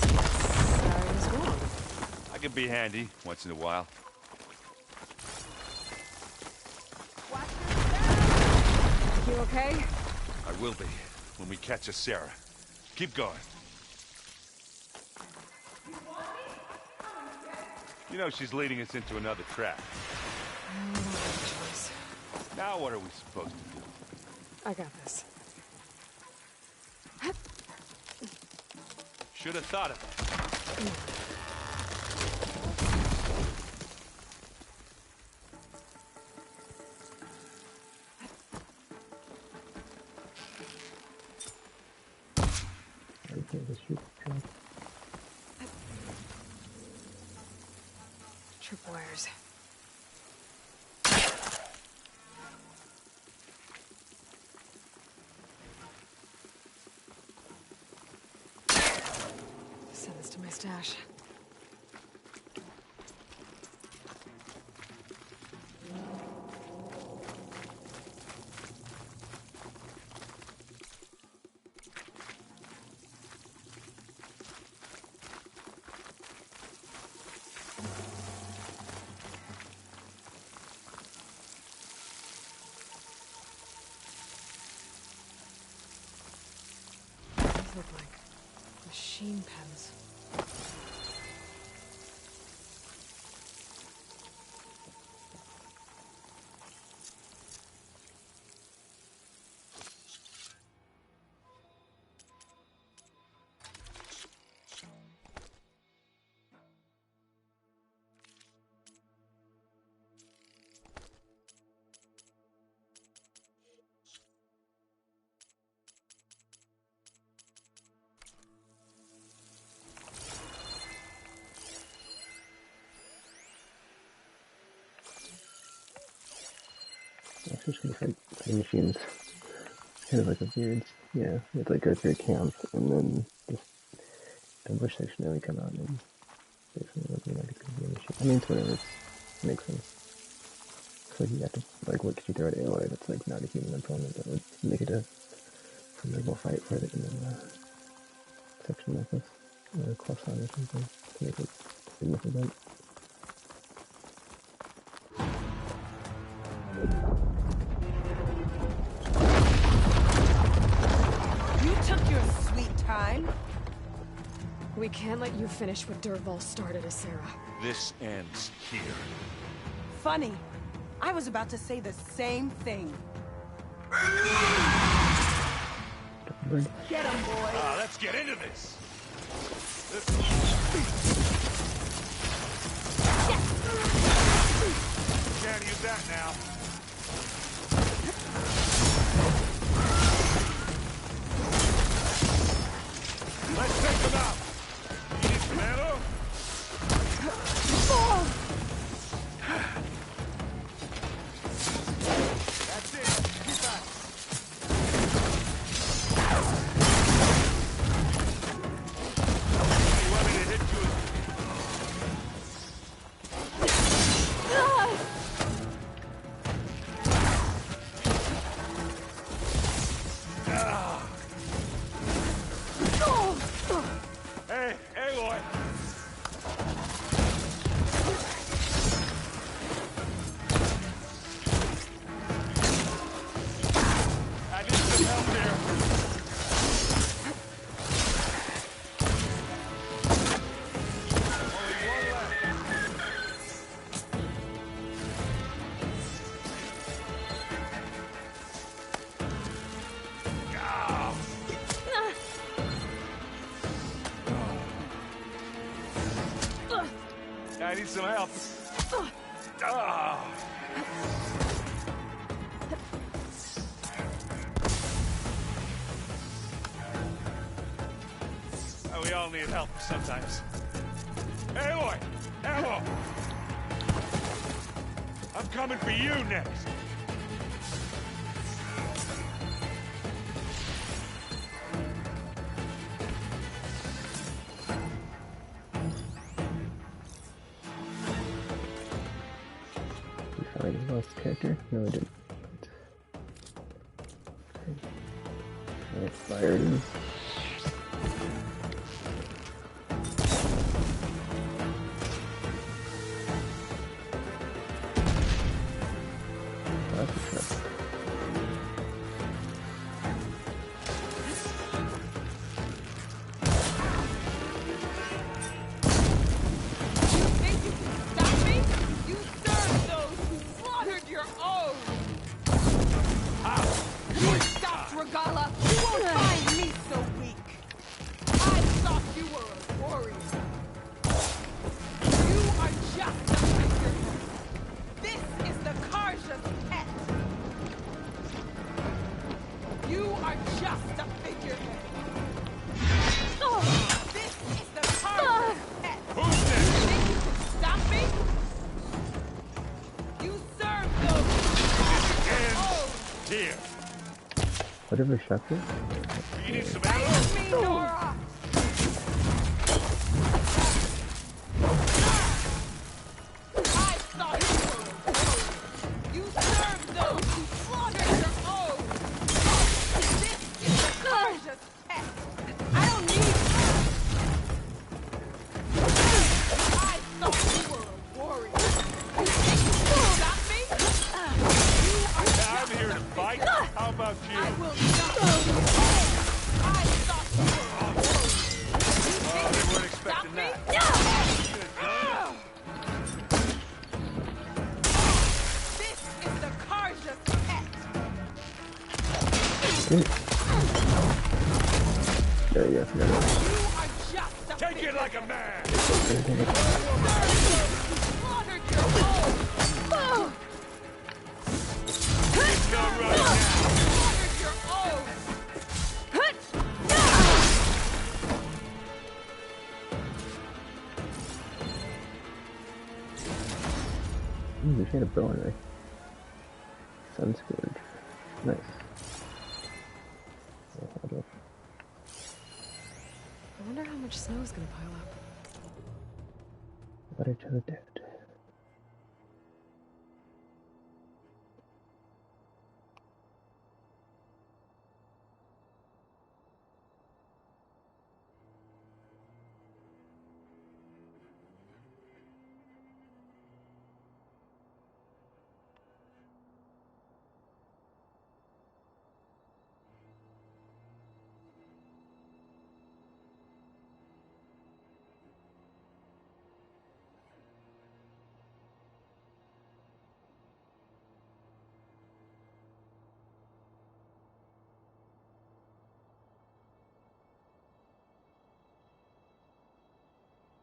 Sarah's wrong. I can be handy once in a while. You okay? I will be when we catch a Sarah. Keep going. You know she's leading us into another trap. I don't have a choice. Now what are we supposed to do? I got this. Should have thought of it. Tripwires. Send this to my stash. Look like machine pens. It's just gonna fight machines. It's kind of like a weird, yeah, it's like go through a camp and then just the bush section really come out and basically looking like it could be a machine. I mean, it's whatever, it makes sense. It's like you have to, like, what could you throw at AOI that's like not a human opponent that would make it a formidable fight for it in a section like this, or a cross-on or something, to make it significant. We can't let you finish what Dervahl started, Sarah. This ends here. Funny. I was about to say the same thing. Get him, boy. Let's get into this. Can't use that now. Let's take them out. You need some ammo? help. Ah. We all need help sometimes. Aloy! Aloy! I'm coming for you next. You find a lost character? No, I didn't. Alright, fire it is. Whatever shot it. You need some ammo? Nora! I thought you were. You serve those who slaughter your own. This is the Karja's pet. I don't need I thought you were a warrior. Stop me? You are I'm here to fight. How about you? I will not. I thought you were a warrior. They weren't expecting that. This is the Karja's pet. There you go. You are just a Take it like a man. slaughtered your own. It's done right now. Slaughtered your own. Ooh, she had a bow on her. Sun Scourge. Nice. Hold up. I wonder how much snow is gonna pile up. Letter to the dead.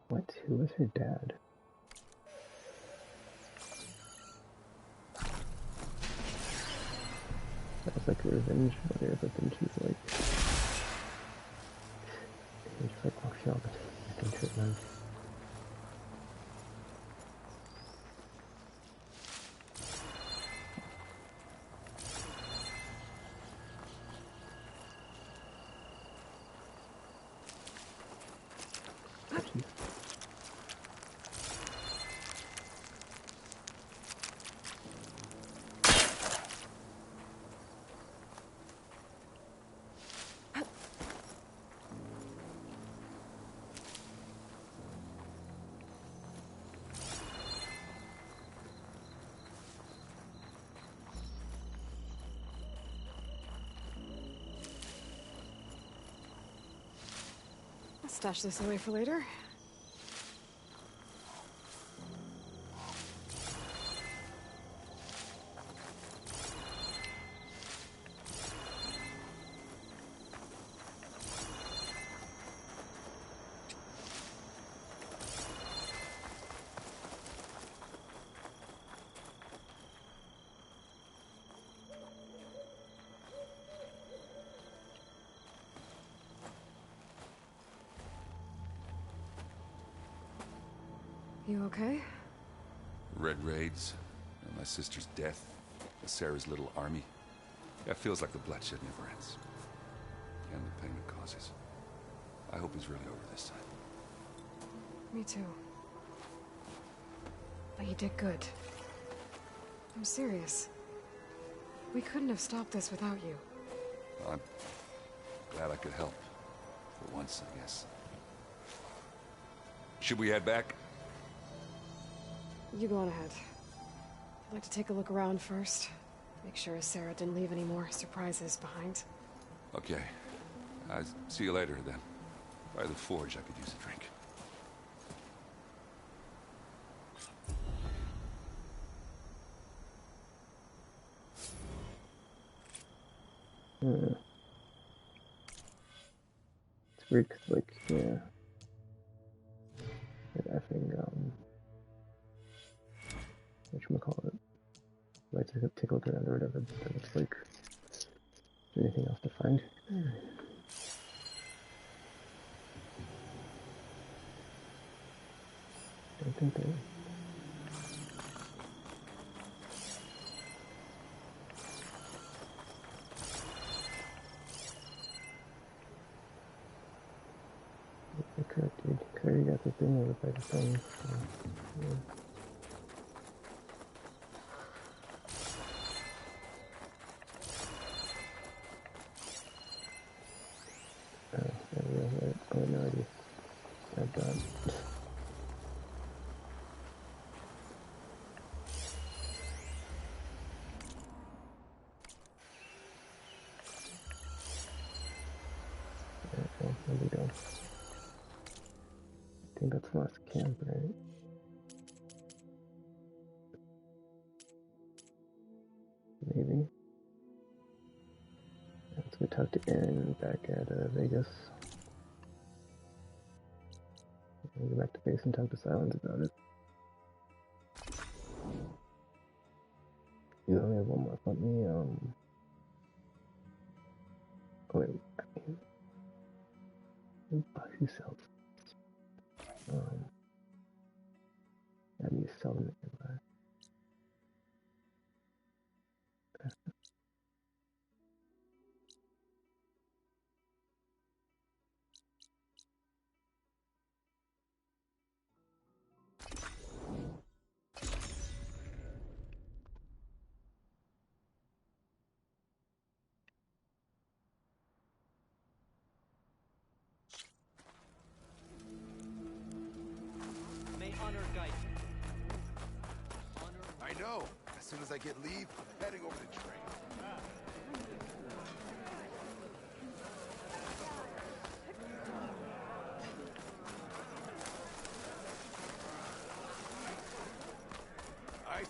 What? Who was her dad? That was like a revenge mother, but then she's like... She's like, oh, she almost back into it now. Stash this away for later. You okay? Red raids, and my sister's death, Sarah's little army. Yeah, it feels like the bloodshed never ends. And the pain it causes. I hope he's really over this time. Me too. But you did good. I'm serious. We couldn't have stopped this without you. I'm glad I could help. For once, I guess. Should we head back? You go on ahead. I'd like to take a look around first. Make sure Sarah didn't leave any more surprises behind. Okay. I'll see you later, then. By the forge, I could use a drink. It's weird 'cause, like, yeah. I think, whatchamacallit. Like, to take a look around or whatever, but it's like, is there anything else to find? Don't think there is. Correct, dude. I already got the thing over by the thing, so, yeah. Oh, no, I already had that. Okay, there we go. I think that's the last camp, right? Maybe. Let's go talk to Aaron back at Vegas. We'll go back to base and talk to Silence about it. You only have one more. Let me, oh wait, who sells? Let me sell them nearby. May honor guide you. I know. As soon as I get leave, I'm heading over the train. I see.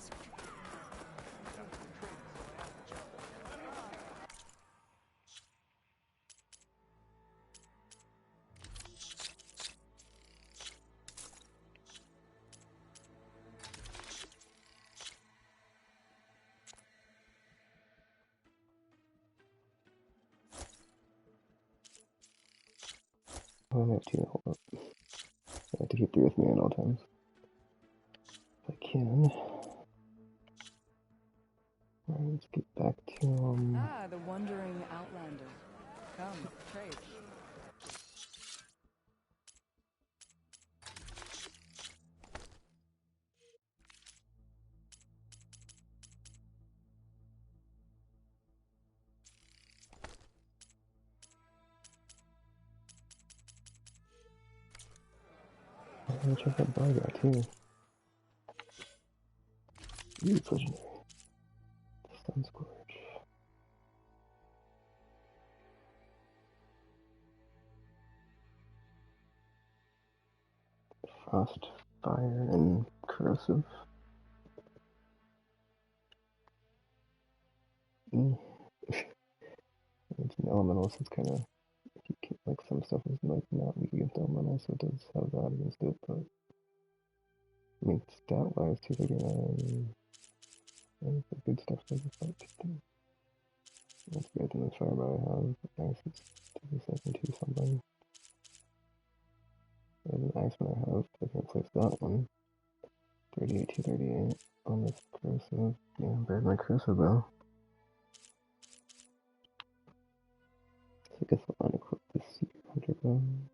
Oh, I have to hold up. I have to keep three with me at all times. If I can. Alright, let's get back to, Ah, the wandering outlander. Come, trade. I'm gonna check that bug out too. Ooh, it's legendary. Sun Scorch. Frost, fire, and corrosive. It's an elemental, so it's kind of, like, some stuff is like not weak against elemental, so it does have that against it, but I mean, stat-wise, too, they're gonna, the good stuff does the fight too. That's better than the fireball I have. Nice, it's 2 2 something. And the ice one I have, I can replace that one. 38, 238 on this corrosive. Yeah, buried my corrosive though. So I guess I'll unequip this secret hunter gun.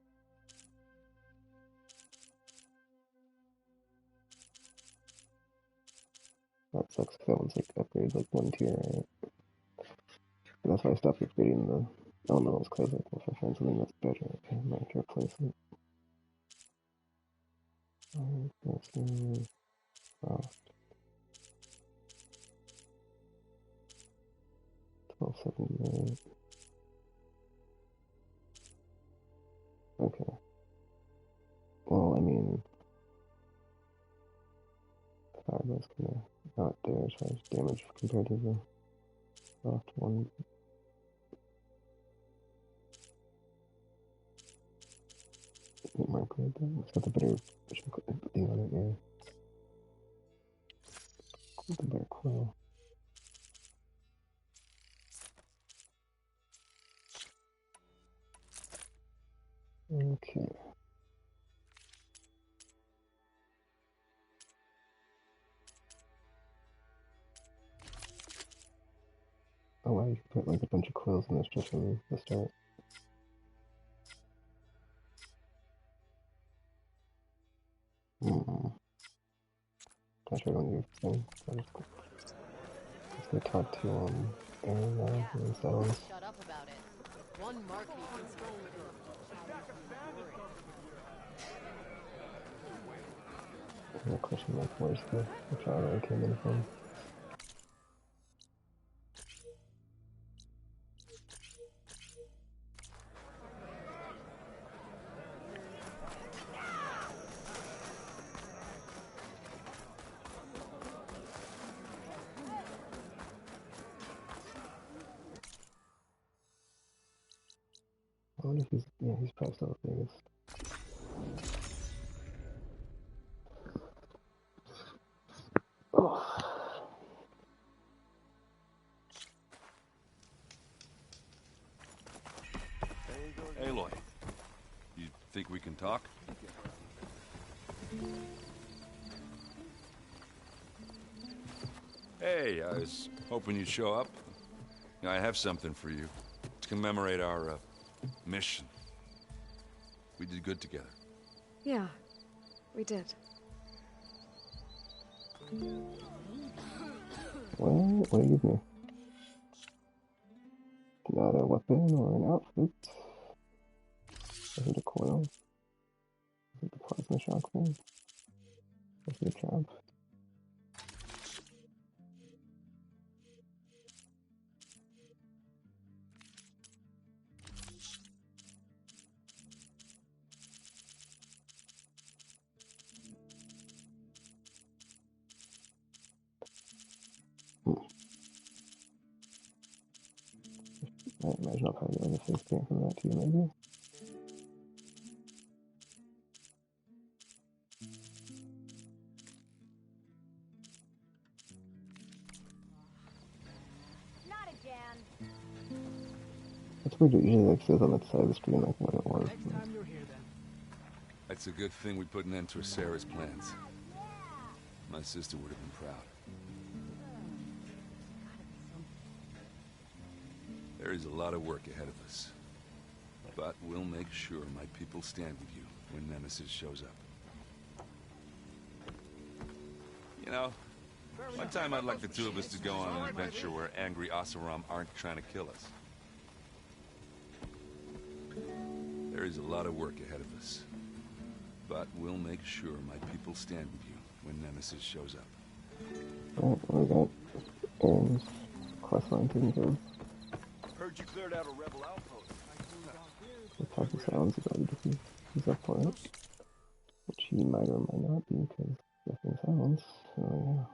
That sucks because that one's like upgrade like 1 tier, right? And that's why I stopped upgrading the elementals, because like, well, if I find something that's better, okay, I might have to replace it. Let's see. Oh. 1278. Okay. Well, I mean, Fireblast kind of not there as far as damage compared to the soft one. More good though. It's got the better vision thing on it, yeah. The better quill. Okay. Oh wow, you can put like a bunch of quills in this just from the start. Gosh, I don't use the thing. Let's go talk to Aaron now and Settles. Shut up about it. One marquee can scroll with her. A question like, where's the flower I came in from? I wonder if he's probably still up there. Oh. Aloy, you think we can talk? Hey, I was hoping you'd show up. I have something for you to commemorate our mission. We did good together. Yeah, we did. Well, what do you give me? Not a weapon or an outfit. Is it a coil? Is it the plasma shockwave? Is it a trap? I imagine I'll probably get like a face paint from that too, maybe. Not again. It's weird, it usually like says on the side of the screen like what it was. Next time you're here, then. That's a good thing we put an end to Sarah's plans. My sister would have been proud. There is a lot of work ahead of us. But we'll make sure my people stand with you when Nemesis shows up. You know, one time I'd like the two of us to go on an adventure where angry Oseram aren't trying to kill us. There is a lot of work ahead of us. But we'll make sure my people stand with you when Nemesis shows up. Alright, well, we got Aaron's questline taken care of. Heard you cleared out a rebel outpost. We'll talk to Sounds about it if he's up for it. Which he might or might not be, because nothing sounds, so yeah.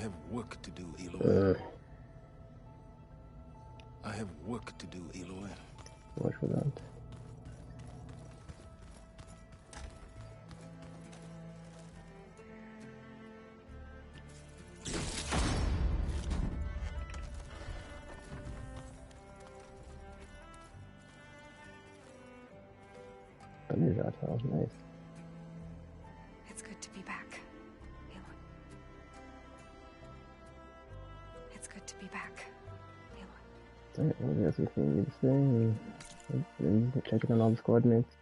have work to do, Eloy. I have work to do, Eloy. Watch for that. Undershot, that was nice. It's good to be back, Aloy. It's good to be back, Aloy. Alright, well, that's everything you need to say. And checking on all the squad mates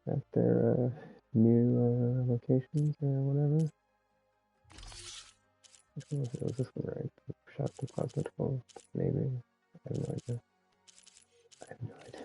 at their new locations or whatever. Which one was it? Was this one right? Shot the Plasma 12, maybe? I have no idea. I have no idea.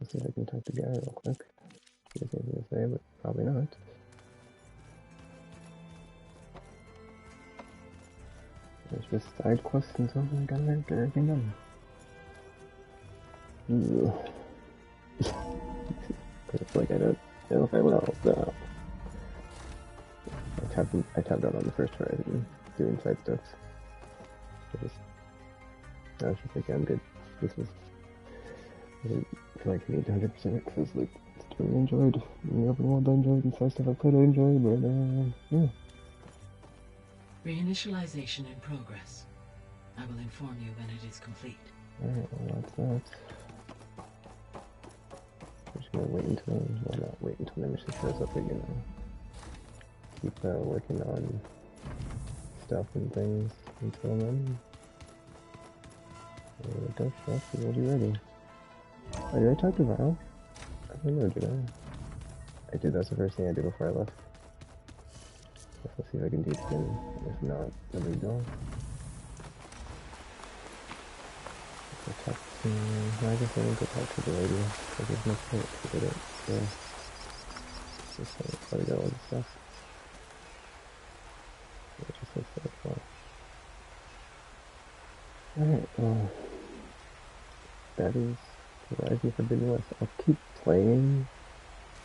Let's see if I can talk to Gary real quick. See if anything to say, but probably not. There's just side quests until I gotta get everything done. It's like I don't know if I will. I tapped out on the first horizon doing side stuff. I was just like, I'm good. This was. I didn't feel like I need to 100% it because like it's really enjoyed. In the open world I enjoyed and side stuff I played I enjoyed, but yeah. Reinitialization in progress. I will inform you when it is complete. Alright, well that's that. I'm just gonna wait until, well not wait until the mission shows up, but you know, keep working on stuff and things until then. When it does show up, we'll be ready. Oh, did I talk to Val? I don't know, did I? I did, that's the first thing I did before I left. Let's see if I can do it again. If not, no big deal. I guess I didn't go talk to the lady, because there's no point to get it, so... Just let it go and stuff. It just looks like fun. Alright, well... That is Horizon Forbidden West. I'll keep playing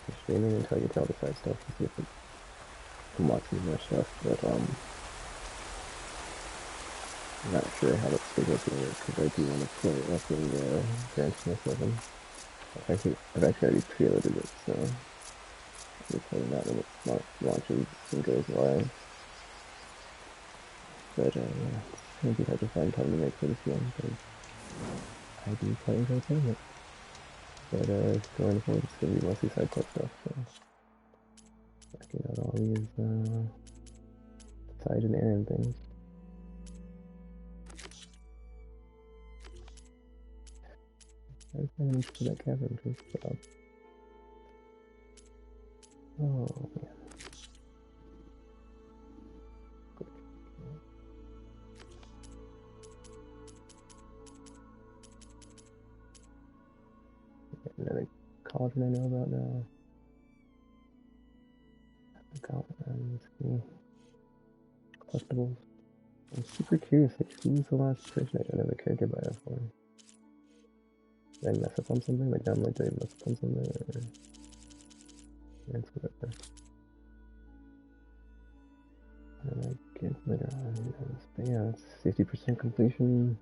and streaming until I get to all the side stuff to see if it unlocks some more stuff, but I'm not sure how that schedule's gonna work because I do want to play up in the Grand Smith with him. I've actually already preloaded it, so I'll be playing that when it launches and goes live. But yeah, it's gonna be hard to find time to make things fun because I do quite enjoy playing it. But going forward, it's gonna be mostly side quest stuff, so checking out all these side and errand things. I was finding to that cavern to stop. Oh man. Another cauldron I know about now. Let's see. Collectibles. I'm super curious, like, who's the last person I don't have a character bio for? Did I mess up on something? Like, I'm like, did I mess up on something? Or... That's whatever. And I get later on. But yeah, it's 50% completion.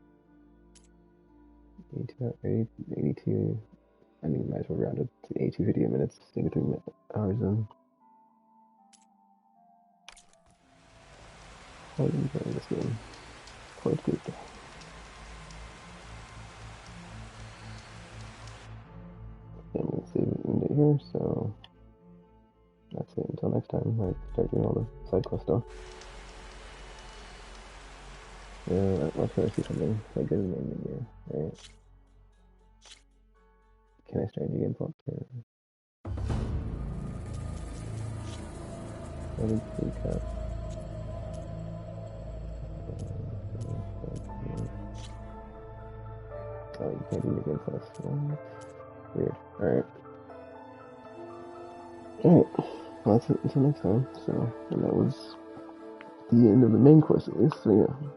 82. I mean, might as well round it to 82 video minutes, 83 hours in. I'm enjoying this game. Quite good. And we'll save it and get here, so that's it until next time. I start doing all the side quest stuff. Let's try to see something. So I get in the main menu, right? Can I strategy game plot? Recap. Oh, you can't do the game plus. Weird. Alright. Alright, well, that's it until next time. So, and that was the end of the main quest at least, so yeah.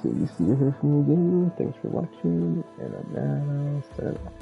So you see or hear from me again. Thanks for watching, and I'm now signing off.